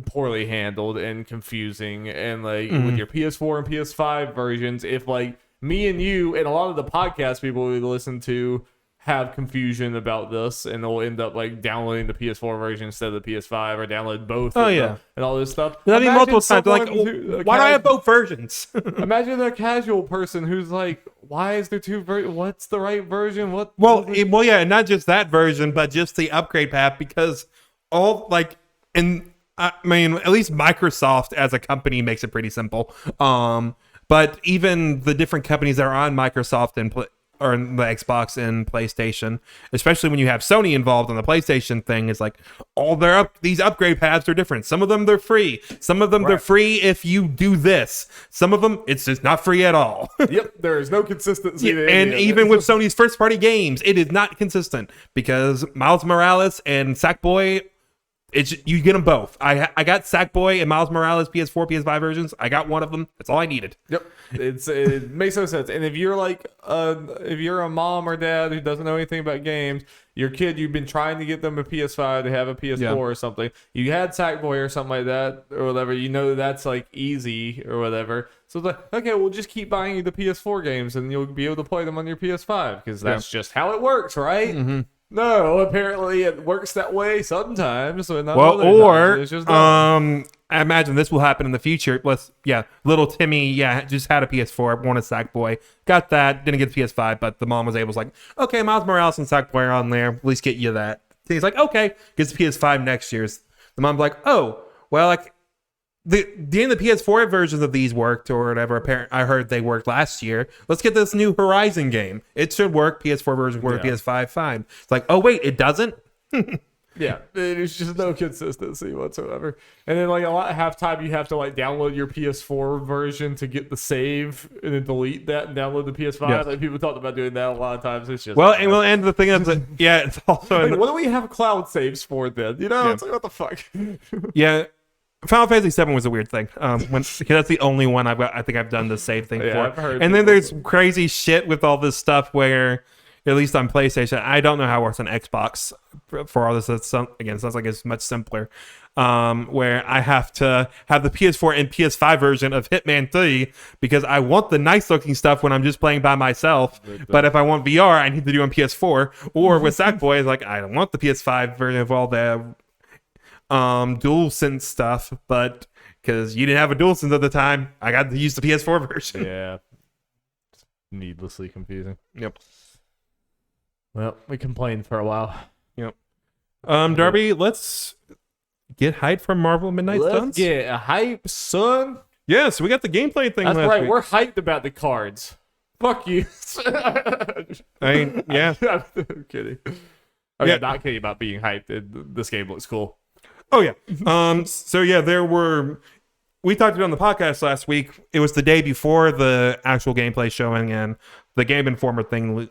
poorly handled and confusing. And like with your PS4 and PS5 versions, if like me and you and a lot of the podcast people we listen to have confusion about this, and they'll end up like downloading the PS4 version instead of the PS5, or download both. And all this stuff. I mean, multiple times. Like, why do I have both versions? Imagine a casual person who's like, "Why is there two versions? What's the right version? What?" And not just that version, but just the upgrade path, because I mean, at least Microsoft as a company makes it pretty simple. But even the different companies that are on Microsoft or in the Xbox and PlayStation, especially when you have Sony involved on the PlayStation thing, is like all these upgrade paths are different. Some of them they're free. Some of them they're free if you do this. Some of them it's just not free at all. Yep, there is no consistency. And even with Sony's first party games, it is not consistent because Miles Morales and Sackboy, you get them both. I got Sackboy and Miles Morales PS4, PS5 versions. I got one of them. That's all I needed. Yep, it makes no sense. And if you're like, if you're a mom or dad who doesn't know anything about games, your kid, you've been trying to get them a PS5 to have a PS4 or something. You had Sackboy or something like that or whatever. You know that's like easy or whatever. So it's like, okay, we'll just keep buying you the PS4 games and you'll be able to play them on your PS5 because that's just how it works, right? No, apparently it works that way sometimes. So not Well, other or times. It's just not. I imagine this will happen in the future. Little Timmy, just had a PS4, wanted Sackboy, got that, didn't get the PS5, but the mom was able to like, okay, Miles Morales and Sackboy are on there, at least get you that. So he's like, okay, gets the PS5 next year's. The mom's like, oh, well, like the PS4 versions of these worked or whatever. Apparently, I heard they worked last year. Let's get this new Horizon game. It should work. PS4 version work. Yeah. PS5 fine. It's like, oh wait, it doesn't. Yeah, there's just no consistency whatsoever. And then like half time you have to like download your PS4 version to get the save and then delete that and download the PS5. Yes. Like people talked about doing that a lot of times. It's just And the thing is, it's also like, what do we have cloud saves for then? You know, Yeah. it's like what the fuck. yeah. Final Fantasy VII was a weird thing. Because that's the only one I think I've done the save thing Yeah, for. I've heard And then people there's crazy shit with all this stuff where, at least on PlayStation, I don't know how it works on Xbox for all this. Again, sounds like it's much simpler. Where I have to have the PS4 and PS5 version of Hitman 3 because I want the nice looking stuff when I'm just playing by myself. But if I want VR, I need to do it on PS4. Or with Sackboy, it's like I don't want the PS5 version of all the DualSense stuff, but because you didn't have a DualSense at the time, I got to use the PS4 version. Yeah. Needlessly confusing. Yep. Well, we complained for a while. Yep. Darby, let's get hyped from Marvel Midnight Let's Suns. get a hype, son. Yeah, so we got the gameplay thing That's last right. week. We're hyped about the cards. Fuck you. I mean, yeah. I'm kidding. I'm Yeah. not kidding about being hyped. This game looks cool. Oh, yeah. So, yeah, we talked about it on the podcast last week. It was the day before the actual gameplay showing, and the Game Informer thing,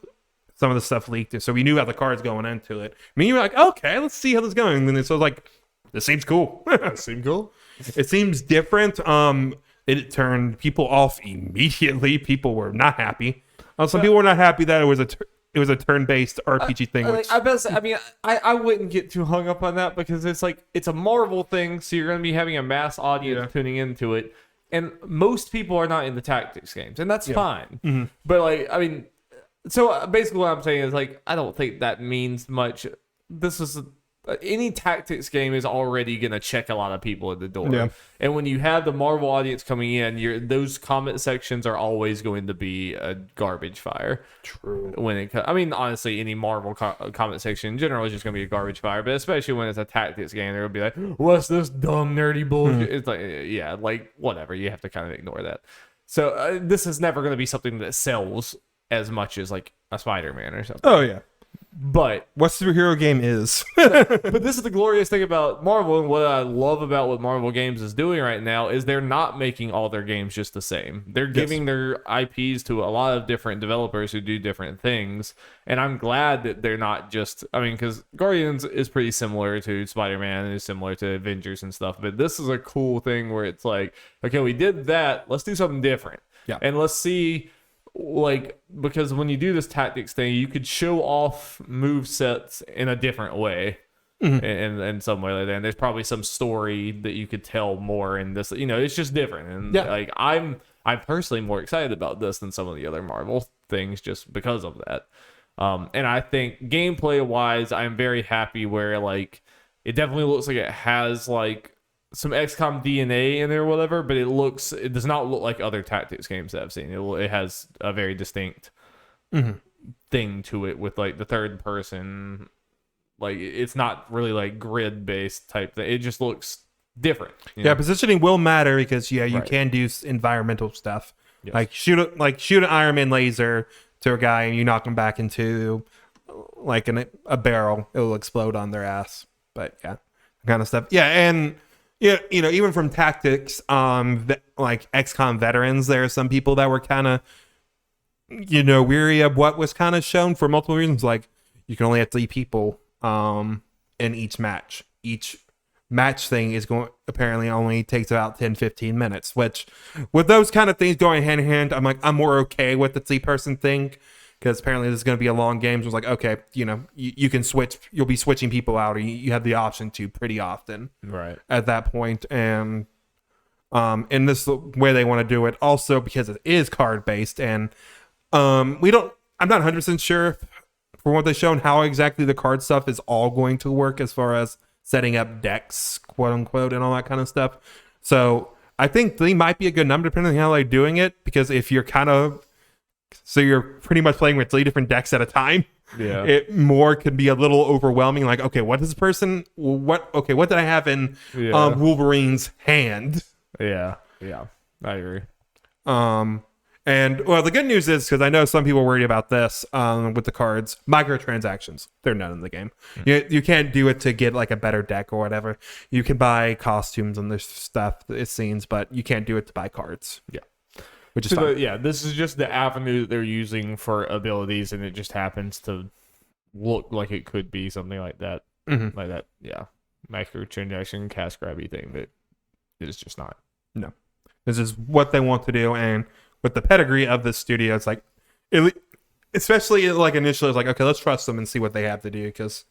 some of the stuff leaked. So we knew about the cards going into it. I mean, you were like, okay, let's see how this is going. And then it was like, this seems cool. Seem cool? It seems different. It turned people off immediately. People were not happy. Some people were not happy that it was a turn-based RPG thing. I wouldn't get too hung up on that because it's a Marvel thing, so you're going to be having a mass audience tuning into it, and most people are not in the tactics games, and that's fine. Mm-hmm. But so basically what I'm saying is I don't think that means much. This is any tactics game is already going to check a lot of people at the door. Yeah. And when you have the Marvel audience coming in, those comment sections are always going to be a garbage fire. True. Honestly, any Marvel comment section in general is just going to be a garbage fire, but especially when it's a tactics game, they're going to be like, what's this dumb, nerdy bullshit? It's whatever. You have to kind of ignore that. So this is never going to be something that sells as much as a Spider-Man or something. Oh, yeah. But What superhero game is? but this is the glorious thing about Marvel, and what I love about what Marvel Games is doing right now is they're not making all their games just the same. They're giving their IPs to a lot of different developers who do different things, and I'm glad that they're not just, because Guardians is pretty similar to Spider-Man and is similar to Avengers and stuff, but this is a cool thing where it's like, okay, we did that, let's do something different. Yeah. And let's see, because when you do this tactics thing, you could show off move sets in a different way, in some way like that. And there's probably some story that you could tell more in this. It's just different. And I'm personally more excited about this than some of the other Marvel things just because of that. And I think gameplay wise, I'm very happy where it definitely looks like it has some XCOM DNA in there or whatever, but it does not look like other tactics games that I've seen. It has a very distinct thing to it with the third person. It's not really grid based type thing. It just looks different. Yeah, positioning will matter because you Right. can do environmental stuff. Yes. Shoot an Iron Man laser to a guy and you knock him back into a barrel. It'll explode on their ass. But yeah, kind of stuff. Yeah, and yeah, even from tactics, XCOM veterans, there are some people that were kind of, weary of what was kind of shown for multiple reasons. You can only have 3 people in each match. Each match thing apparently only takes about 10-15 minutes, which with those kind of things going hand in hand, I'm more okay with the 3-person thing. Because apparently this is going to be a long game. So it's okay, you can switch. You'll be switching people out, or you have the option to pretty often. Right. At that point, and this is the way they want to do it. Also, because it is card based, and I'm not 100% sure from what they've shown, how exactly the card stuff is all going to work as far as setting up decks, quote unquote, and all that kind of stuff. So I think 3 might be a good number depending on how they're doing it, because if you're you're pretty much playing with 3 different decks at a time. Yeah. It more could be a little overwhelming. Like, okay, what is this person? What did I have in Wolverine's hand? Yeah. I agree. And well, the good news is, because I know some people are worried about this with the cards, microtransactions, they're none in the game. You can't do it to get like a better deck or whatever. You can buy costumes and this stuff, it seems, but you can't do it to buy cards. Yeah. Which is fine. This is just the avenue that they're using for abilities, and it just happens to look like it could be something like that. Mm-hmm. Like that, yeah. Microtransaction, cash grabby thing, but it is just not. No. This is what they want to do, and with the pedigree of this studio, it's like, especially like initially, it's like, okay, let's trust them and see what they have to do, because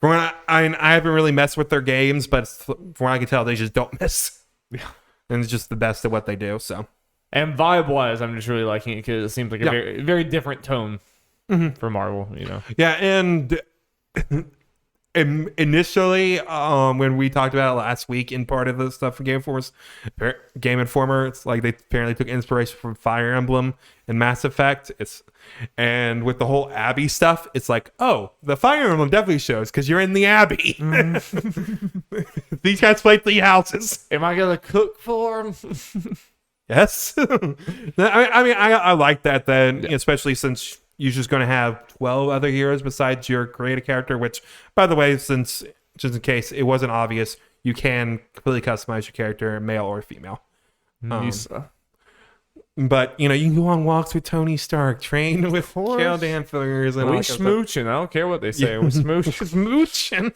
from when I haven't really messed with their games, but from what I can tell, they just don't miss. Yeah. And it's just the best at what they do, so. And vibe-wise, I'm just really liking it because it seems like a very, very different tone for Marvel, Yeah, and initially, when we talked about it last week in part of the stuff for Game Informer, it's like they apparently took inspiration from Fire Emblem and Mass Effect. And with the whole Abbey stuff, it's like, oh, the Fire Emblem definitely shows because you're in the Abbey. These guys play 3 houses. Am I gonna cook for them? Yes. I like that then, especially since you're just going to have 12 other heroes besides your creative character, which, by the way, since just in case it wasn't obvious, you can completely customize your character, male or female. But, you can go on walks with Tony Stark, train with Carol Danvers. And we smooching. I don't care what they say. We're smooching.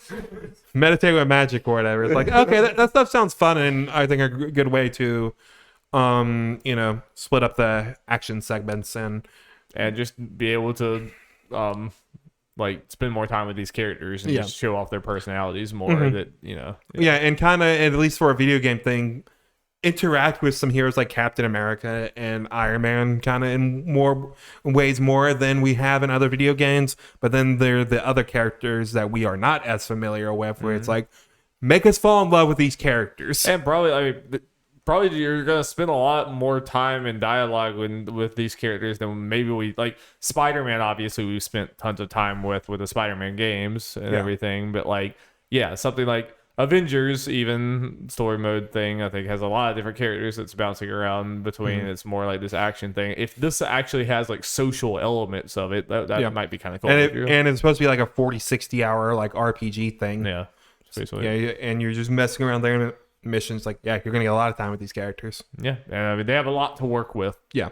Meditate with magic or whatever. It's like, okay, that stuff sounds fun, and I think a good way to split up the action segments and just be able to spend more time with these characters and just show off their personalities more. And kind of, at least for a video game thing, interact with some heroes like Captain America and Iron Man kind of in more ways more than we have in other video games. But then there are the other characters that we are not as familiar with, where it's like, make us fall in love with these characters. And probably you're gonna spend a lot more time in dialogue with these characters than maybe we like. Spider-Man, obviously, we've spent tons of time with the Spider-Man games and everything. But something like Avengers, even story mode thing, I think has a lot of different characters that's bouncing around between. It's more like this action thing. If this actually has like social elements of it, that might be kind of cool. And it's supposed to be like a 40-60 hour like RPG thing. Yeah. Basically. Yeah, and you're just messing around there and missions, like, you're gonna get a lot of time with these characters. Yeah, and they have a lot to work with. Yeah.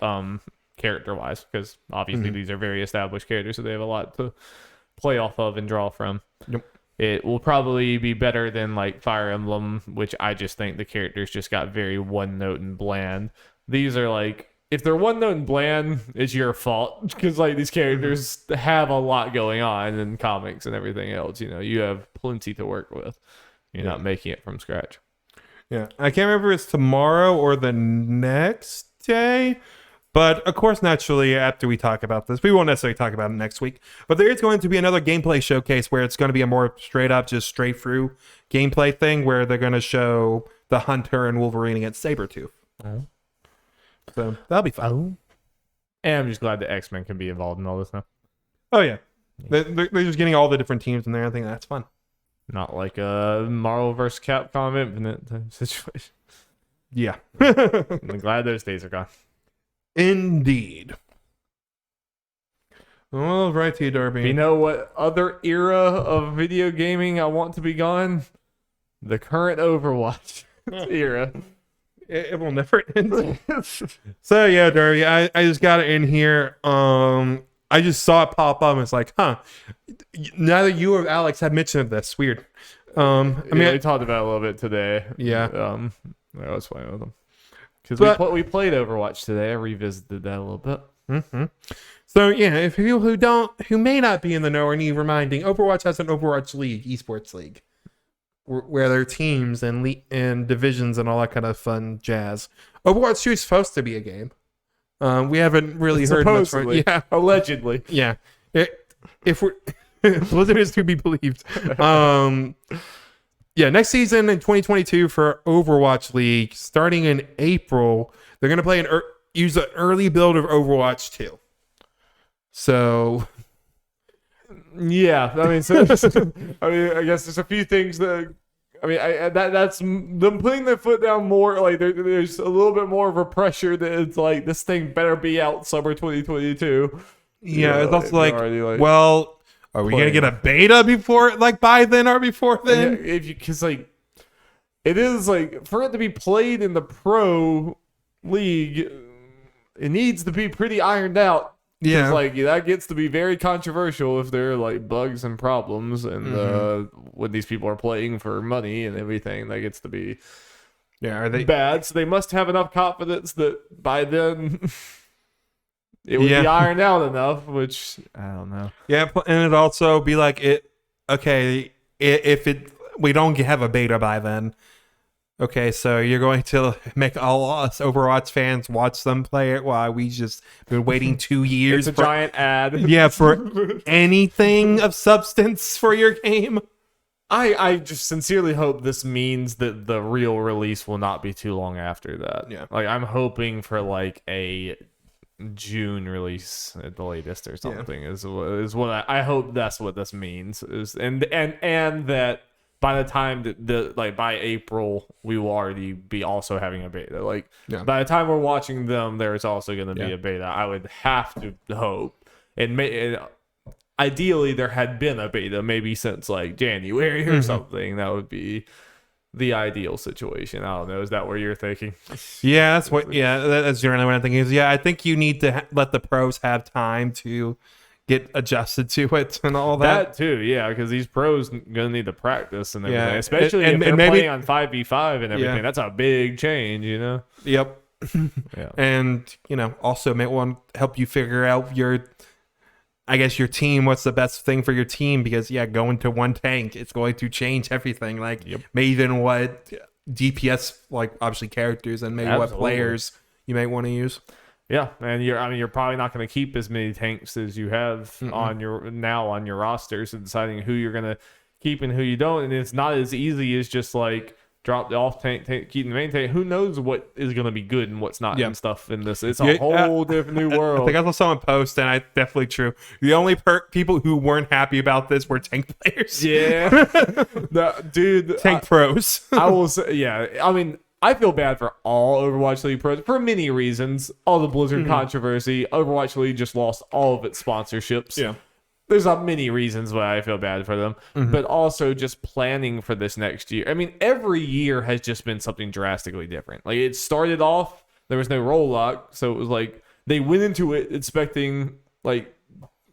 Character wise, because obviously these are very established characters, so they have a lot to play off of and draw from. Yep. It will probably be better than like Fire Emblem, which I just think the characters just got very one note and bland. These are like, if they're one note and bland, it's your fault, because like these characters have a lot going on in comics and everything else. You have plenty to work with. You're not making it from scratch. Yeah, I can't remember if it's tomorrow or the next day, but of course, naturally, after we talk about this, we won't necessarily talk about it next week, but there is going to be another gameplay showcase where it's going to be a more straight through gameplay thing where they're going to show the Hunter and Wolverine against Sabretooth. Oh. So that'll be fun. And I'm just glad that X-Men can be involved in all this now. Oh, yeah. They're just getting all the different teams in there. I think that's fun. Not like a Marvel vs. Capcom Infinite type situation. Yeah. I'm glad those days are gone. Indeed. All righty, Darby. You know what other era of video gaming I want to be gone? The current Overwatch era. It will never end. So, yeah, Darby, I just got it in here. I just saw it pop up and it's like, neither you or Alex had mentioned this. Weird. We talked about it a little bit today. Yeah. I was playing with them. Because we played Overwatch today. I revisited that a little bit. Mm-hmm. So, yeah, if people who may not be in the know or need reminding, Overwatch has an Overwatch League, esports league, where there are teams and divisions and all that kind of fun jazz. Overwatch 2 is supposed to be a game. We haven't really heard much from it. Yeah. Allegedly. Yeah. if we're Blizzard is to be believed. Next season in 2022 for Overwatch League, starting in April, they're gonna play use an early build of Overwatch 2. So yeah, I mean, so I guess there's a few things that. I mean, that's them putting their foot down more. Like there's a little bit more of a pressure that it's like this thing better be out summer 2022. Yeah, it's also like, already, well, are we gonna get a beta before, like by then or before then? Because like it is like for it to be played in the pro league, it needs to be pretty ironed out. Yeah, like that gets to be very controversial if there are like bugs and problems, and when these people are playing for money and everything, that gets to be are they bad. So they must have enough confidence that by then it would be ironed out enough. Which I don't know. Yeah, and it'd also be like if we don't have a beta by then. Okay, so you're going to make all us Overwatch fans watch them play it while we just been waiting 2 years. It's a giant ad. Yeah, for anything of substance for your game. I just sincerely hope this means that the real release will not be too long after that. Yeah, like I'm hoping for like a June release at the latest or something. Is what I hope that's what this means. And that. By the time that by April, we will already be also having a beta. By the time we're watching them, there's also going to be a beta. I would have to hope, and ideally there had been a beta maybe since like January or something. That would be the ideal situation. I don't know. Is that what you're thinking? Yeah, that's what. Yeah, that's generally what I'm thinking. Is I think you need to let the pros have time to get adjusted to it and all that too, because these pros gonna need to practice and everything, especially if they're playing on 5v5 and everything. That's a big change, Yep. And also may want to help you figure out your team. What's the best thing for your team? Because going to one tank, it's going to change everything. Maybe even what DPS, like obviously characters, and maybe what players you may want to use. Yeah, and you're probably not going to keep as many tanks as you have on your roster. So deciding who you're going to keep and who you don't, and it's not as easy as just like drop the off tank, keep the main tank. Who knows what is going to be good and what's not and stuff in this? It's a whole different new world. I think I saw someone post, and it's definitely true. The only people who weren't happy about this were tank players. Yeah, tank pros. I will say, I mean. I feel bad for all Overwatch League pros for many reasons. All the Blizzard controversy. Overwatch League just lost all of its sponsorships. Yeah. There's many reasons why I feel bad for them. But also just planning for this next year. I mean, every year has just been something drastically different. Like, it started off, there was no roll lock. So it was like, they went into it expecting, like,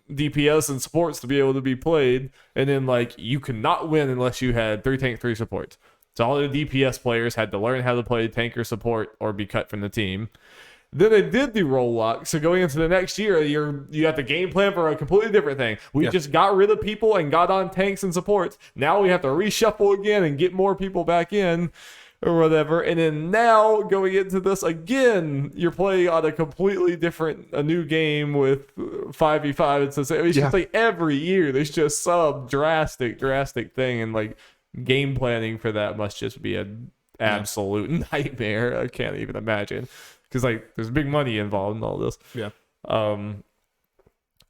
DPS and supports to be able to be played. And then, like, you could not win unless you had 3 tank, 3 supports. So all the DPS players had to learn how to play tank or support or be cut from the team. Then they did the roll lock. So going into the next year, you have the game plan for a completely different thing. We just got rid of people and got on tanks and supports. Now we have to reshuffle again and get more people back in or whatever. And then now going into this again, you're playing on a new game with 5v5. It's just like every year there's just some drastic thing, and like game planning for that must just be an absolute nightmare. I can't even imagine, because like there's big money involved in all this.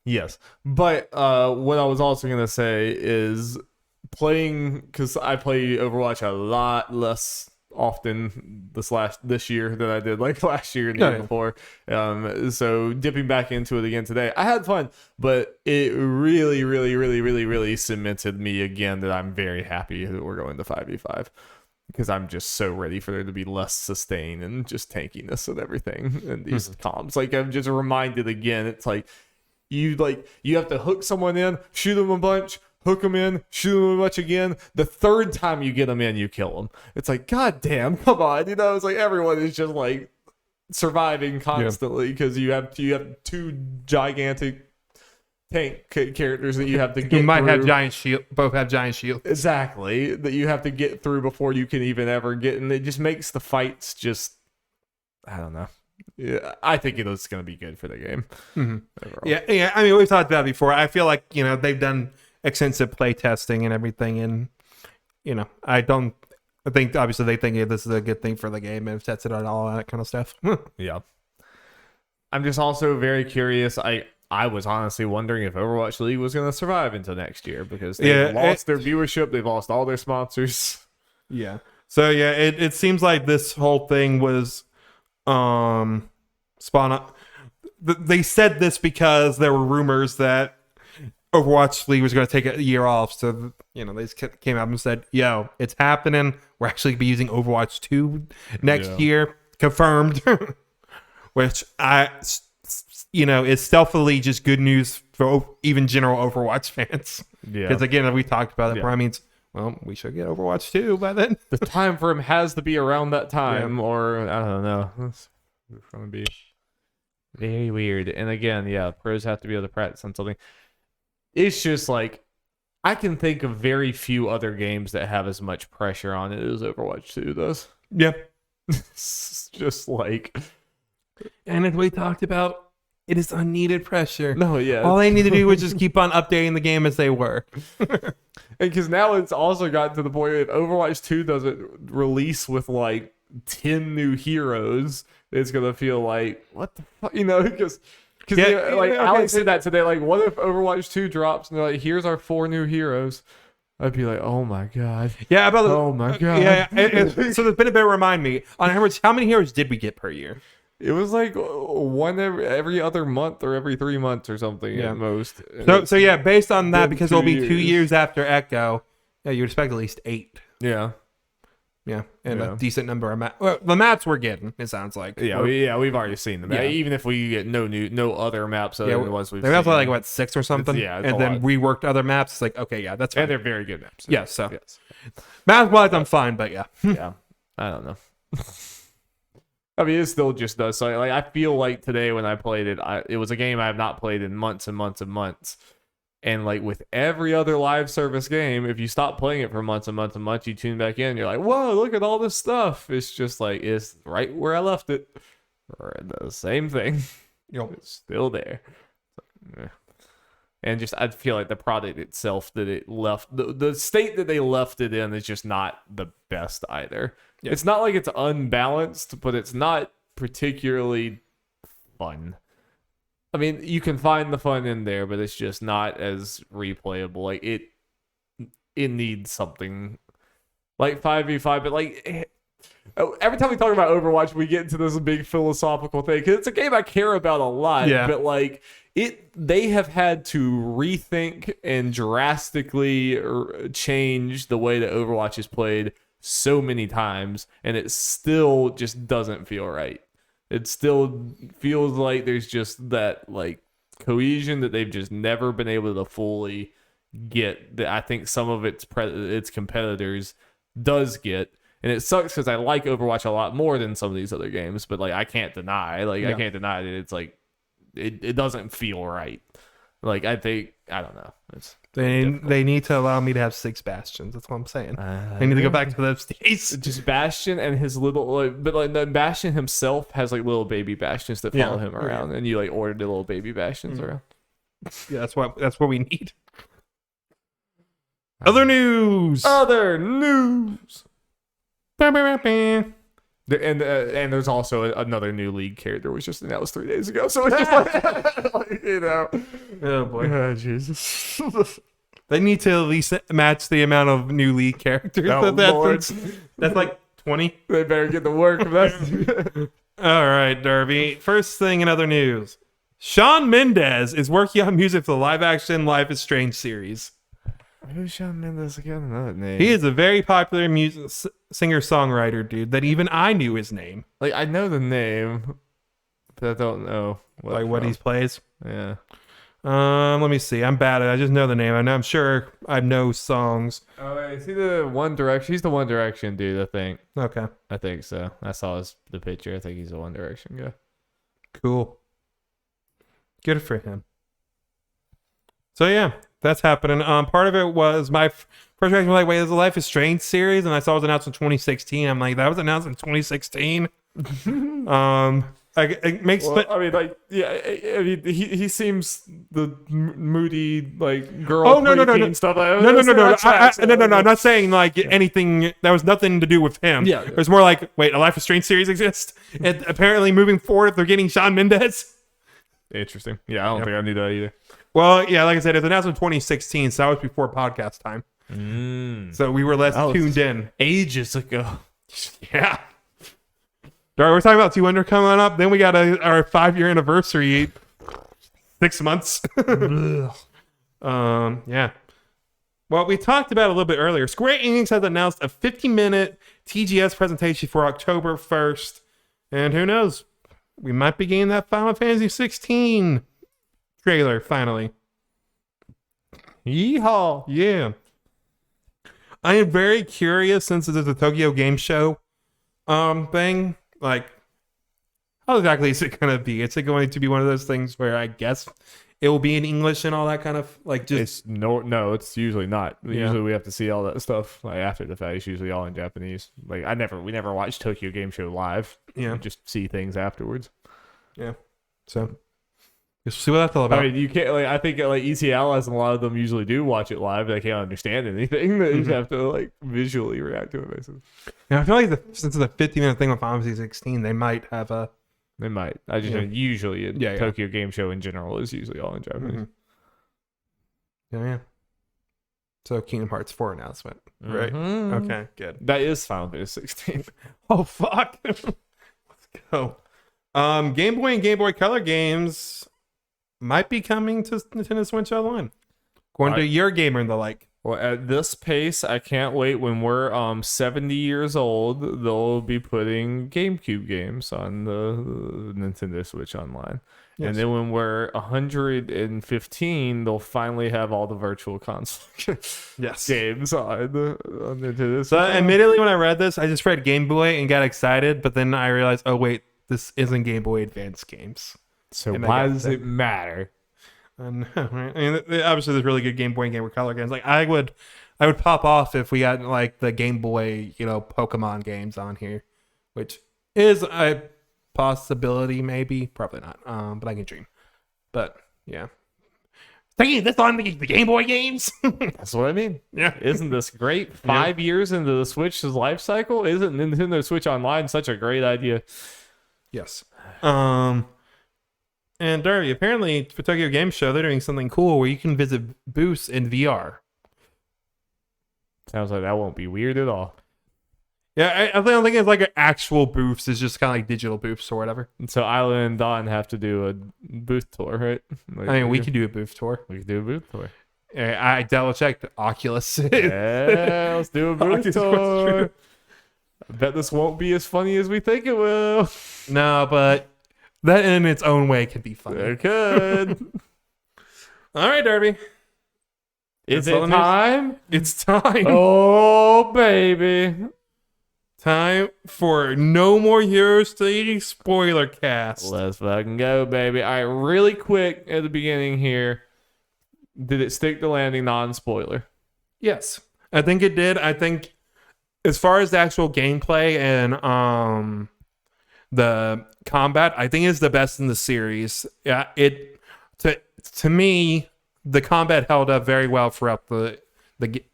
Yes, but what I was also gonna say is playing, because I play Overwatch a lot less often this year than I did like last year and the year before. So dipping back into it again today, I had fun, but it really cemented me again that I'm very happy that we're going to 5v5, because I'm just so ready for there to be less sustain and just tankiness and everything and these comps. Like, I'm just reminded again, it's like you have to hook someone in, shoot them a bunch, hook them in, shoot them a bunch again. The third time you get them in, you kill them. It's like, God damn, come on. It's like everyone is just like surviving constantly because you have 2 gigantic tank characters that you have to get have both have giant shield. Exactly. That you have to get through before you can even ever get, and it just makes the fights just, I don't know. Yeah, I think it's going to be good for the game. Overall. Yeah. I mean, we've talked about it before. I feel like they've done extensive play testing and everything, and I think obviously they think this is a good thing for the game and sets it on all that kind of stuff. Yeah. I'm just also very curious. I was honestly wondering if Overwatch League was going to survive until next year because they've lost their viewership. They've lost all their sponsors. Yeah. So yeah, it seems like this whole thing was spawn up. They said this because there were rumors that Overwatch League was going to take a year off. So they just came out and said, "Yo, it's happening. We're actually going to be using Overwatch 2 next year, confirmed." Which is stealthily just good news for even general Overwatch fans. Yeah. Because again, we talked about it. Probably means, well, we should get Overwatch 2 by then. The time frame has to be around that time, or I don't know. It's going to be very weird. And again, pros have to be able to practice on something. It's just like I can think of very few other games that have as much pressure on it as Overwatch 2 does. Yeah. It's just like, and as we talked about, it is unneeded pressure. No, yeah. All they need to do was just keep on updating the game as they were. And because now it's also gotten to the point if Overwatch 2 doesn't release with like 10 new heroes, it's going to feel like, what the fuck? Because Alex said that today. Like, what if Overwatch 2 drops and they're like, here's our 4 new heroes? I'd be like, oh my god. Yeah, oh my god. Yeah. So there's been a bit of remind me on average, how many heroes did we get per year? It was like one every other month or every 3 months or something at most. So yeah, based on that, because it'll be 2 years after Echo, you'd expect at least 8. Yeah. Yeah, and a decent number of maps. Well, the maps we're getting, it sounds like. We've already seen them. Yeah. Even if we get no other maps other than the ones we've seen. They have like 6 or something. It's and then reworked other maps. It's like, okay, that's fine. And they're very good maps. Yeah, so math-wise, I'm fine, but yeah. Yeah, I don't know. I mean, it still just does. So, like, I feel like today when I played it, it was a game I have not played in months and months and months. And like with every other live service game, if you stop playing it for months and months and months, you tune back in, you're like, whoa, look at all this stuff. It's just like, it's right where I left it. Or the same thing. It's still there. And just, I feel like the product itself that it left, the state that they left it in is just not the best either. Yeah. It's not like it's unbalanced, but it's not particularly fun. I mean, you can find the fun in there, but it's just not as replayable. Like it needs something like 5v5, but like every time we talk about Overwatch, we get into this big philosophical thing because it's a game I care about a lot. Yeah. But like they have had to rethink and drastically change the way that Overwatch is played so many times, and it still just doesn't feel right. It still feels like there's just that like cohesion that they've just never been able to fully get. That I think some of its competitors does get, and it sucks because I like Overwatch a lot more than some of these other games. But like I can't deny that it's like it doesn't feel right. Like I don't know. They need to allow me to have 6 bastions. That's what I'm saying. They need to go back to those days. Just Bastion and his little, but like the Bastion himself has like little baby Bastions that follow him around, and you like order the little baby Bastions around. Yeah, that's what we need. Other news. And there's also another new league character was just announced 3 days ago. So it's just like oh boy, oh, Jesus. They need to at least match the amount of new league characters. That's like 20. They better get to work. All right, Darby. First thing in other news, Shawn Mendes is working on music for the live-action Life is Strange series. Who's Shawn Mendes again? That name. He is a very popular singer-songwriter, dude, that even I knew his name. Like, I know the name, but I don't know what he plays. Yeah. Let me see. I'm bad at it. I just know the name. I'm sure I know songs. Oh, is he the One Direction? He's the One Direction dude, I think. Okay. I think so. I saw the picture. I think he's a One Direction guy. Cool. Good for him. So, yeah. That's happening. Part of it was my first reaction was like, wait, there's a Life is Strange series, and I saw it was announced in 2016. I'm like, that was announced in 2016. Like, it makes Well, I mean, like, yeah, I mean, he seems the moody, like, girl Oh, no. preteen stuff. No. No. I'm not saying like anything that was nothing to do with him. Yeah. It was more like, wait, a Life is Strange series exists, and apparently moving forward, they're getting Shawn Mendes. Interesting. Yeah, I don't think I knew that either. Well, yeah, like I said, it was announced in 2016, so that was before podcast time. So we were less tuned in. Ages ago. Yeah. We're talking about 200 coming up. Then we got our 5-year anniversary. 6 months. Yeah. Well, we talked about it a little bit earlier. Square Enix has announced a 50-minute TGS presentation for October 1st. And who knows? We might be getting that Final Fantasy 16 trailer finally. Yeehaw. Yeah. I am very curious since it is a Tokyo Game Show thing. Like, how exactly is it going to be? Is it going to be one of those things where I guess it will be in English and all that kind of like just it's no, it's usually not. Usually we have to see all that stuff like after the fact. It's usually all in Japanese. Like we never watch Tokyo Game Show live. Yeah. We just see things afterwards. Yeah. So we'll see what that's all about. I mean, you can't like. I think like ECLS and a lot of them usually do watch it live. They can't understand anything. They just have to like visually react to it. Basically. Yeah, I feel like since it's a 50-minute thing with Final Fantasy 16, they might have a. They might. I just know usually Tokyo Game Show in general is usually all in Japanese. Yeah. So Kingdom Hearts 4 announcement, right? Okay, good. That is Final Fantasy 16. Oh fuck! Let's go. Game Boy and Game Boy Color games might be coming to Nintendo Switch Online, according to your gamer and the like. Well, at this pace, I can't wait. When we're 70 years old, they'll be putting GameCube games on the Nintendo Switch Online. Yes. And then when we're 115, they'll finally have all the Virtual Console games on Nintendo Switch. So, admittedly, when I read this, I just read Game Boy and got excited, but then I realized, oh wait, this isn't Game Boy Advance games. So why does it matter? I know, right? I mean, obviously, there's really good Game Boy and Game Boy Color games. Like, I would pop off if we got like the Game Boy, Pokemon games on here, which is a possibility, maybe, probably not. But I can dream. But yeah, thinking this on the Game Boy games. That's what I mean. Yeah, isn't this great? 5 years into the Switch's life cycle, isn't Nintendo Switch Online such a great idea? Yes. And Darby, apparently for Tokyo Game Show, they're doing something cool where you can visit booths in VR. Sounds like that won't be weird at all. Yeah, I don't think it's like an actual booths. It's just kind of like digital booths or whatever. And so Island and Dawn have to do a booth tour, right? Like, I mean, we could do a booth tour. We could do a booth tour. I double checked Oculus. Yeah, let's do a booth tour. I bet this won't be as funny as we think it will. No, but that in its own way could be funny. It could. All right, Darby. Is it time? It's time. Oh, baby. Time for No More Heroes 3 Spoilercast. Let's fucking go, baby. All right, really quick at the beginning here. Did it stick the landing non-spoiler? Yes. I think it did. I think as far as the actual gameplay and the combat, I think it's the best in the series. Yeah, to me, the combat held up very well throughout the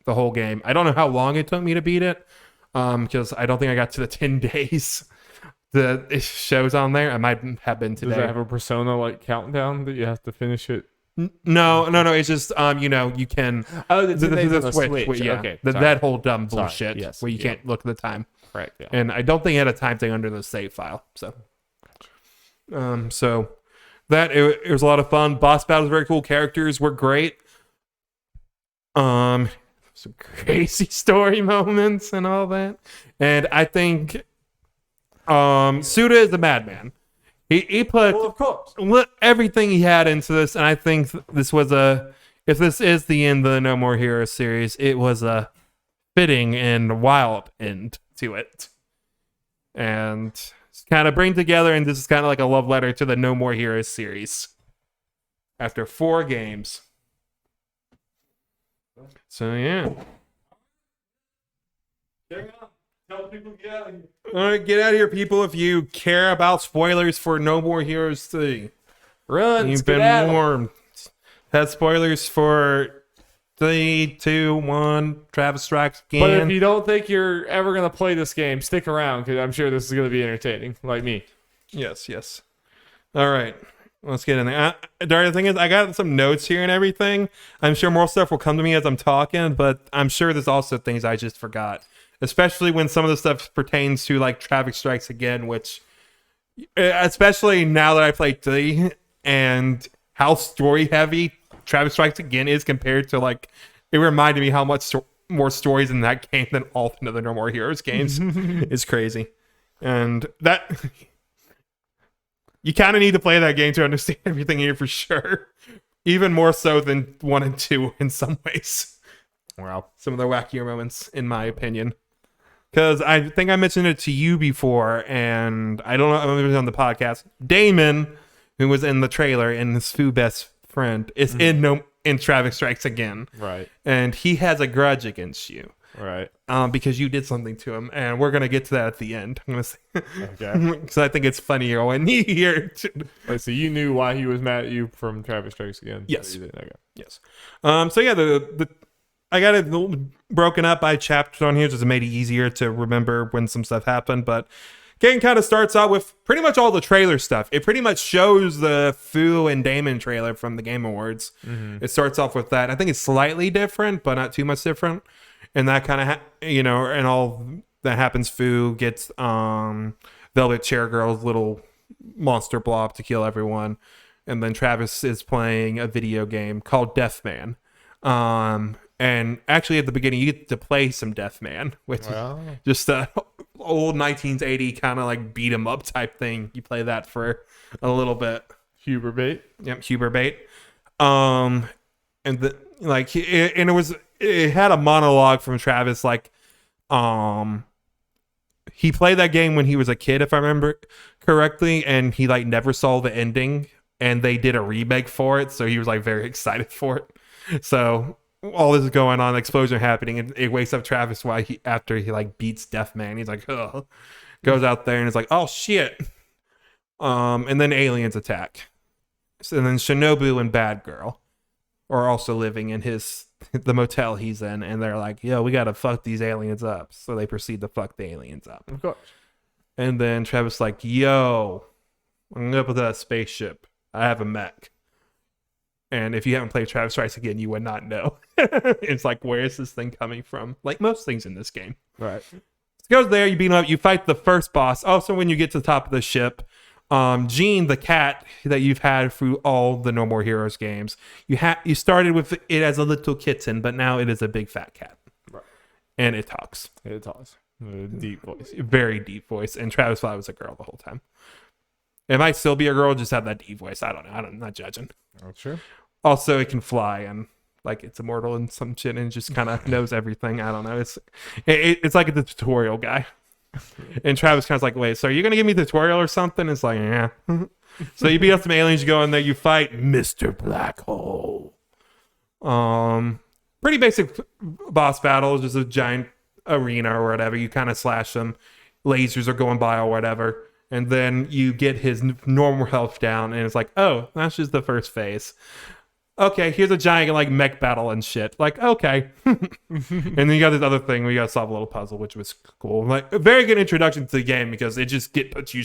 whole game. I don't know how long it took me to beat it, because I don't think I got to the 10 days that it shows on there. I might have been today. Does it have a Persona like countdown that you have to finish it? No. It's just you can. Oh, the Switch. Yeah, okay, that whole dumb bullshit. Yes, where you can't look at the time. Correct. Yeah. And I don't think it had a time thing under the save file. So, so that it was a lot of fun. Boss battles were very cool. Characters were great. Some crazy story moments and all that. And I think Suda is a madman. He put of course everything he had into this, and I think this was if this is the end of the No More Heroes series, it was a fitting and wild end to it. And kind of bring together, and this is kind of like a love letter to the No More Heroes series. After 4 games. So yeah. Tell Tell people to get out of here. All right, get out of here, people. If you care about spoilers for No More Heroes 3, Run. you've been warned. That's spoilers for 3, 2, 1. Travis Strikes Again. But if you don't think you're ever going to play this game, stick around because I'm sure this is going to be entertaining, like me. Yes. All right. Let's get in there. Darby, the thing is, I got some notes here and everything. I'm sure more stuff will come to me as I'm talking, but I'm sure there's also things I just forgot. Especially when some of the stuff pertains to like Traffic Strikes Again, which, especially now that I played 3 and how story heavy Traffic Strikes Again is compared to like, it reminded me how much more stories in that game than all the other No More Heroes games. It's crazy. And that, you kind of need to play that game to understand everything here for sure. Even more so than 1 and 2 in some ways. Wow. Some of the wackier moments, in my opinion. Because I think I mentioned it to you before, and I don't know if it was on the podcast. Damon, who was in the trailer, and his Foo best friend, is in Traffic Strikes Again. Right. And he has a grudge against you. Right. Because you did something to him, and we're gonna get to that at the end. I'm gonna say, okay, because I think it's funnier when you hear. Wait, so you knew why he was mad at you from Travis Strikes Again? Yes. Okay. Yes. So yeah, the I got it broken up by chapters on here just to make it easier to remember when some stuff happened. But game kind of starts out with pretty much all the trailer stuff. It pretty much shows the Fu and Damon trailer from the Game Awards. It starts off with that. I think it's slightly different, but not too much different. And that kind of, and all that happens. Fu gets Velvet Chair Girl's little monster blob to kill everyone. And then Travis is playing a video game called Deathman. And actually at the beginning, you get to play some Deathman, which is just a old 1980 kind of like beat 'em up type thing. You play that for a little bit. Huber bait. Yep, Huber bait. And it had a monologue from Travis, like, he played that game when he was a kid, if I remember correctly, and he like never saw the ending, and they did a remake for it, so he was like very excited for it. So all this is going on, explosion happening, and it wakes up Travis after he like beats Deathman. He's like, oh, goes out there and is like, oh shit. And then aliens attack. And then Shinobu and Bad Girl are also living in the motel he's in, and they're like, yo, we gotta fuck these aliens up. So they proceed to fuck the aliens up. Of course. And then Travis like, yo, I'm up with a spaceship. I have a mech. And if you haven't played Travis Strikes Again, you would not know. It's like, where is this thing coming from? Like most things in this game. Right. So it goes there, you beat him up, you fight the first boss. Also, when you get to the top of the ship, Jean, the cat that you've had through all the No More Heroes games, you started with it as a little kitten, but now it is a big fat cat. Right. And it talks. It talks. A deep voice. Very deep voice. And Travis thought it was a girl the whole time. It might still be a girl, just have that deep voice. I don't know. I'm not judging. Oh, sure. Also, it can fly and like it's immortal and some shit, and it just kind of knows everything. I don't know. It's like the tutorial guy. And Travis kind of like, wait, so are you gonna give me a tutorial or something? It's like, yeah. So you beat up some aliens, you go in there, you fight Mr. Black Hole. Pretty basic boss battle, just a giant arena or whatever. You kind of slash them, lasers are going by or whatever. And then you get his normal health down, and it's like, oh, that's just the first phase. Okay, here's a giant like mech battle and shit. Like, okay. And then you got this other thing where you got to solve a little puzzle, which was cool. Like, a very good introduction to the game because it just puts you,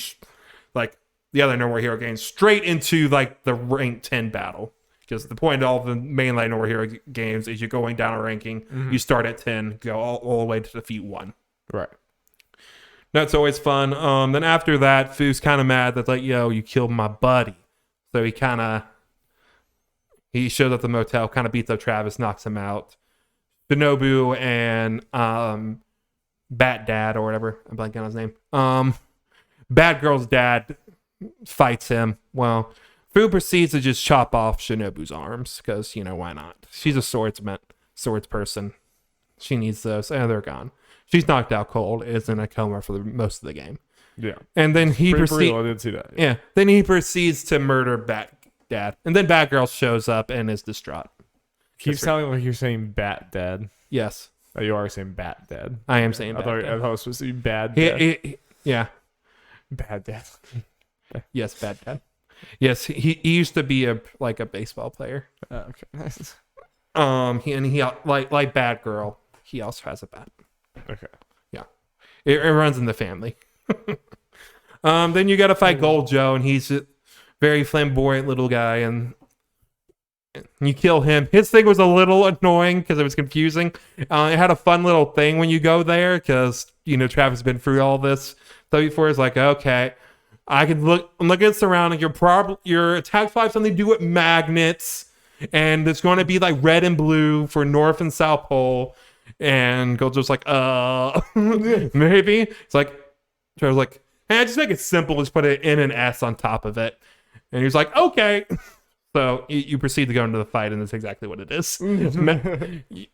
like the other No More Hero games, straight into like the rank 10 battle. Because the point of all the mainline No More Hero games is you're going down a ranking. You start at 10, go all the way to defeat 1. Right. That's always fun. Then after that, Fu's kind of mad that like, yo, you killed my buddy. So he shows up at the motel, kind of beats up Travis, knocks him out. Shinobu and Bat Dad or whatever, I'm blanking on his name. Bad Girl's dad fights him. Well, Fu proceeds to just chop off Shinobu's arms because, why not? She's a swords person. She needs those, and they're gone. She's knocked out cold, is in a coma for most of the game. Yeah. And then he proceeds. I did see that. Yeah. Then he proceeds to murder Bat Dad. And then Batgirl shows up and is distraught. Keeps sounding like you're saying Bat Dad. Yes. Oh, you are saying Bat Dad. I am saying I Bat thought Dad. I was supposed to be Bad Dad. Yeah. Bad Dad. Yes, Bad Dad. Yes, he used to be a baseball player. Okay, nice. He like Bad Girl. He also has a bat. Okay. Yeah, it runs in the family. Then you got to fight Gold Joe, and he's a very flamboyant little guy, and you kill him. His thing was a little annoying because it was confusing. It had a fun little thing when you go there because Travis has been through all this stuff before. It's like, okay, I can look at the surrounding. Your attack five something to do with magnets, and it's going to be like red and blue for North and South Pole. And Gold Joe's like, maybe. It's like, Trevor's like, hey, just make it simple. Just put an N and S on top of it. And he's like, okay. So you proceed to go into the fight, and that's exactly what it is.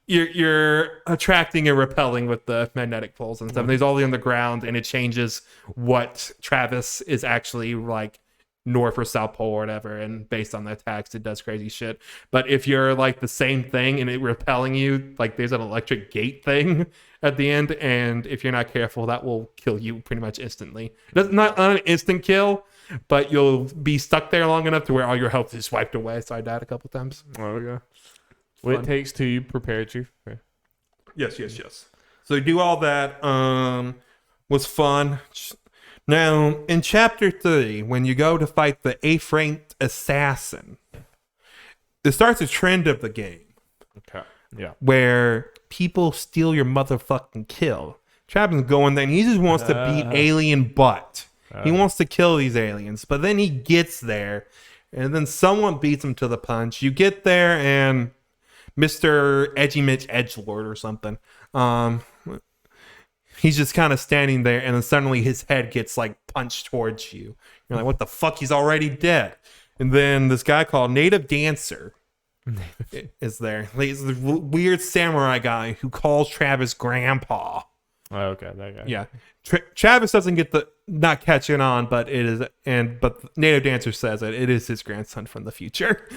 You're attracting and repelling with the magnetic poles and stuff. And there's all the underground, and it changes what Travis is actually like, North or South Pole or whatever. And based on the attacks, it does crazy shit. But if you're like the same thing and it repelling you, like there's an electric gate thing at the end, and if you're not careful, that will kill you pretty much instantly. It's not an instant kill, but you'll be stuck there long enough to where all your health is wiped away. So I died a couple times. Oh, yeah. What it takes to, you prepared you. Okay. Yes. So do all that. Was fun. Now, in Chapter 3, when you go to fight the 8th ranked assassin, it starts a trend of the game. Okay. Yeah. Where people steal your motherfucking kill. Travis is going there, and he just wants to beat alien butt. He wants to kill these aliens. But then he gets there, and then someone beats him to the punch. You get there, and Mr. Edgy Mitch Edgelord or something, he's just kind of standing there, and then suddenly his head gets like punched towards you. You're like, what the fuck? He's already dead. And then this guy called Native Dancer is there. He's the weird samurai guy who calls Travis grandpa. Oh, okay, that guy. Yeah. Travis doesn't get not catching on, but but Native Dancer says it is his grandson from the future.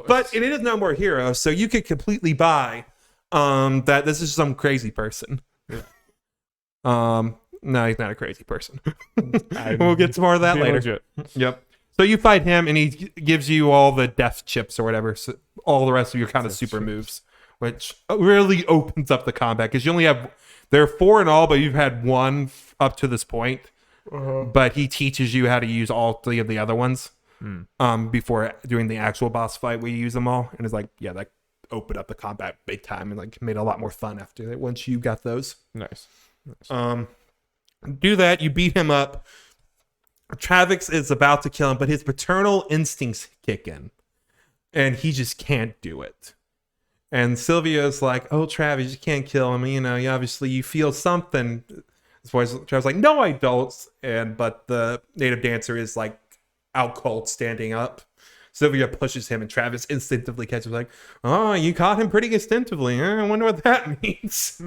But it is No More Heroes, so you could completely buy that this is some crazy person. Yeah. No, he's not a crazy person. We'll get to more of that later. Legit. Yep. So you fight him, and he gives you all the death chips or whatever, so all the rest of your kind of super moves, which really opens up the combat because you only have there are 4 in all, but you've had 1 up to this point. But he teaches you how to use all 3 of the other ones before doing the actual boss fight where you use them all, and it's like, yeah, that opened up the combat big time and like made it a lot more fun after that once you got those. Nice. Do that, you beat him up. Travis is about to kill him, but his paternal instincts kick in, and he just can't do it. And Sylvia's like, "Oh, Travis, you can't kill him. You obviously you feel something." Travis like, "No, I don't." But the Native Dancer is like out cold, standing up. Sylvia pushes him, and Travis instinctively catches like, "Oh, you caught him pretty instinctively. I wonder what that means."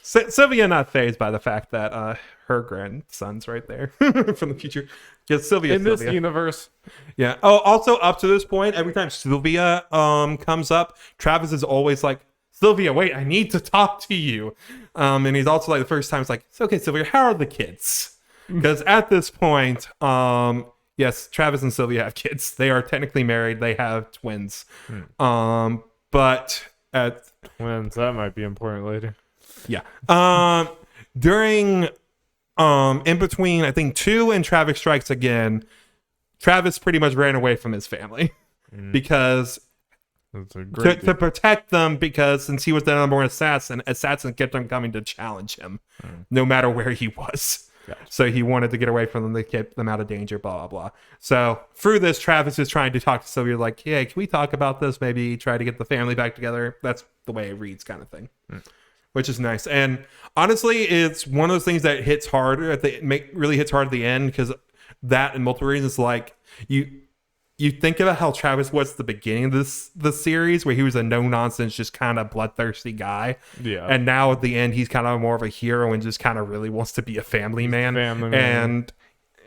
Sylvia not fazed by the fact that her grandson's right there from the future. Just Sylvia. In this universe. Yeah. Oh, also up to this point, every time Sylvia comes up, Travis is always like, "Sylvia, wait, I need to talk to you." And he's also like, the first time it's like, "It's okay, Sylvia, how are the kids?" Because at this point, yes, Travis and Sylvia have kids. They are technically married. They have twins. But at twins, that might be important later. Yeah. During in between, I think 2 and Travis Strikes Again, Travis pretty much ran away from his family because to protect them, because since he was the number 1 assassin kept on coming to challenge him no matter where he was. Gotcha. So he wanted to get away from them to keep them out of danger, blah, blah, blah. So through this, Travis is trying to talk to Sylvia like, "Hey, can we talk about this? Maybe try to get the family back together." That's the way it reads, kind of thing. Which is nice. And honestly, it's one of those things that hits harder really hits hard at the end, because that and multiple reasons, like you think about how Travis was at the beginning of the series, where he was a no-nonsense, just kind of bloodthirsty guy. Yeah. And now at the end, he's kind of more of a hero and just kind of really wants to be a family man. And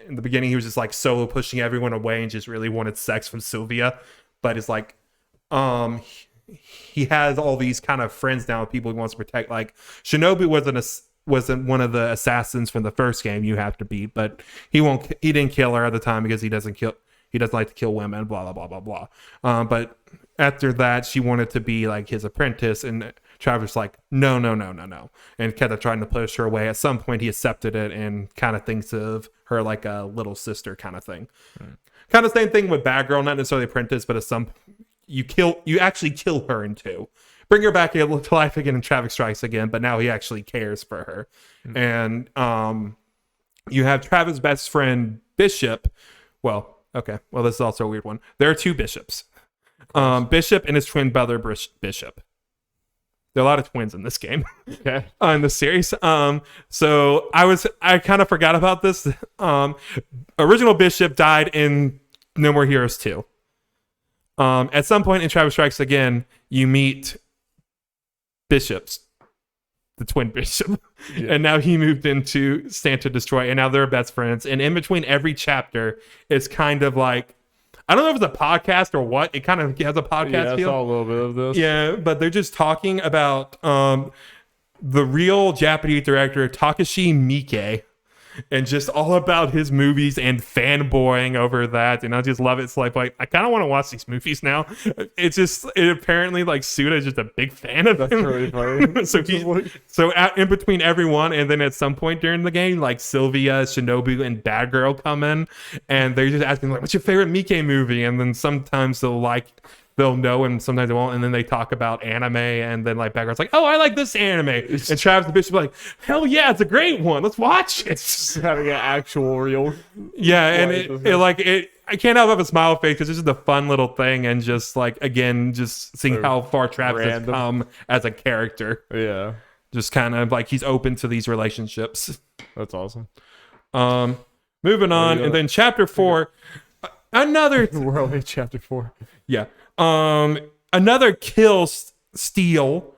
in the beginning, he was just like solo pushing everyone away and just really wanted sex from Sylvia. But it's like, he has all these kind of friends now, people he wants to protect. Like Shinobu wasn't one of the assassins from the first game you have to beat, but he didn't kill her at the time because he doesn't like to kill women, blah blah blah blah blah. But after that, she wanted to be like his apprentice, and Travis was like, no, and kept trying to push her away. At some point, he accepted it and kind of thinks of her like a little sister kind of thing. Kind of same thing with Bad Girl, not necessarily apprentice, but at some you actually kill her in 2. Bring her back to life again in Traffic Strikes again, but now he actually cares for her. And you have Travis' best friend, Bishop. Well, okay. Well, this is also a weird one. There are 2 bishops. Bishop and his twin brother, Bishop. There are a lot of twins in this game. Okay. In the series. So I kind of forgot about this. Original Bishop died in No More Heroes 2. At some point in Travis Strikes Again, you meet Bishops, the twin bishop, and now he moved into Stand to Destroy, and now they're best friends. And in between every chapter, it's kind of like, I don't know if it's a podcast or what. It kind of has a podcast feel. I saw a little bit of this. Yeah, but they're just talking about the real Japanese director Takashi Miike, and just all about his movies and fanboying over that. And I just love it. It's like I kind of want to watch these movies now. Apparently like Suda is just a big fan of him. That's really funny. so in between everyone, and then at some point during the game, like Sylvia, Shinobu, and Bad Girl come in, and they're just asking like, what's your favorite Miike movie? And then sometimes they'll know, and sometimes they won't, and then they talk about anime, and then like Bad Girl's like, oh, I like this anime, and Travis the Bishop like, hell yeah, it's a great one, let's watch it. Just having an actual real I can't help but a smile face because this is a fun little thing, and just like again just seeing how far Travis has come as a character. Yeah, just kind of like he's open to these relationships. That's awesome. Moving on, and then chapter 4, another we're only at chapter 4. Yeah. Another kill steal.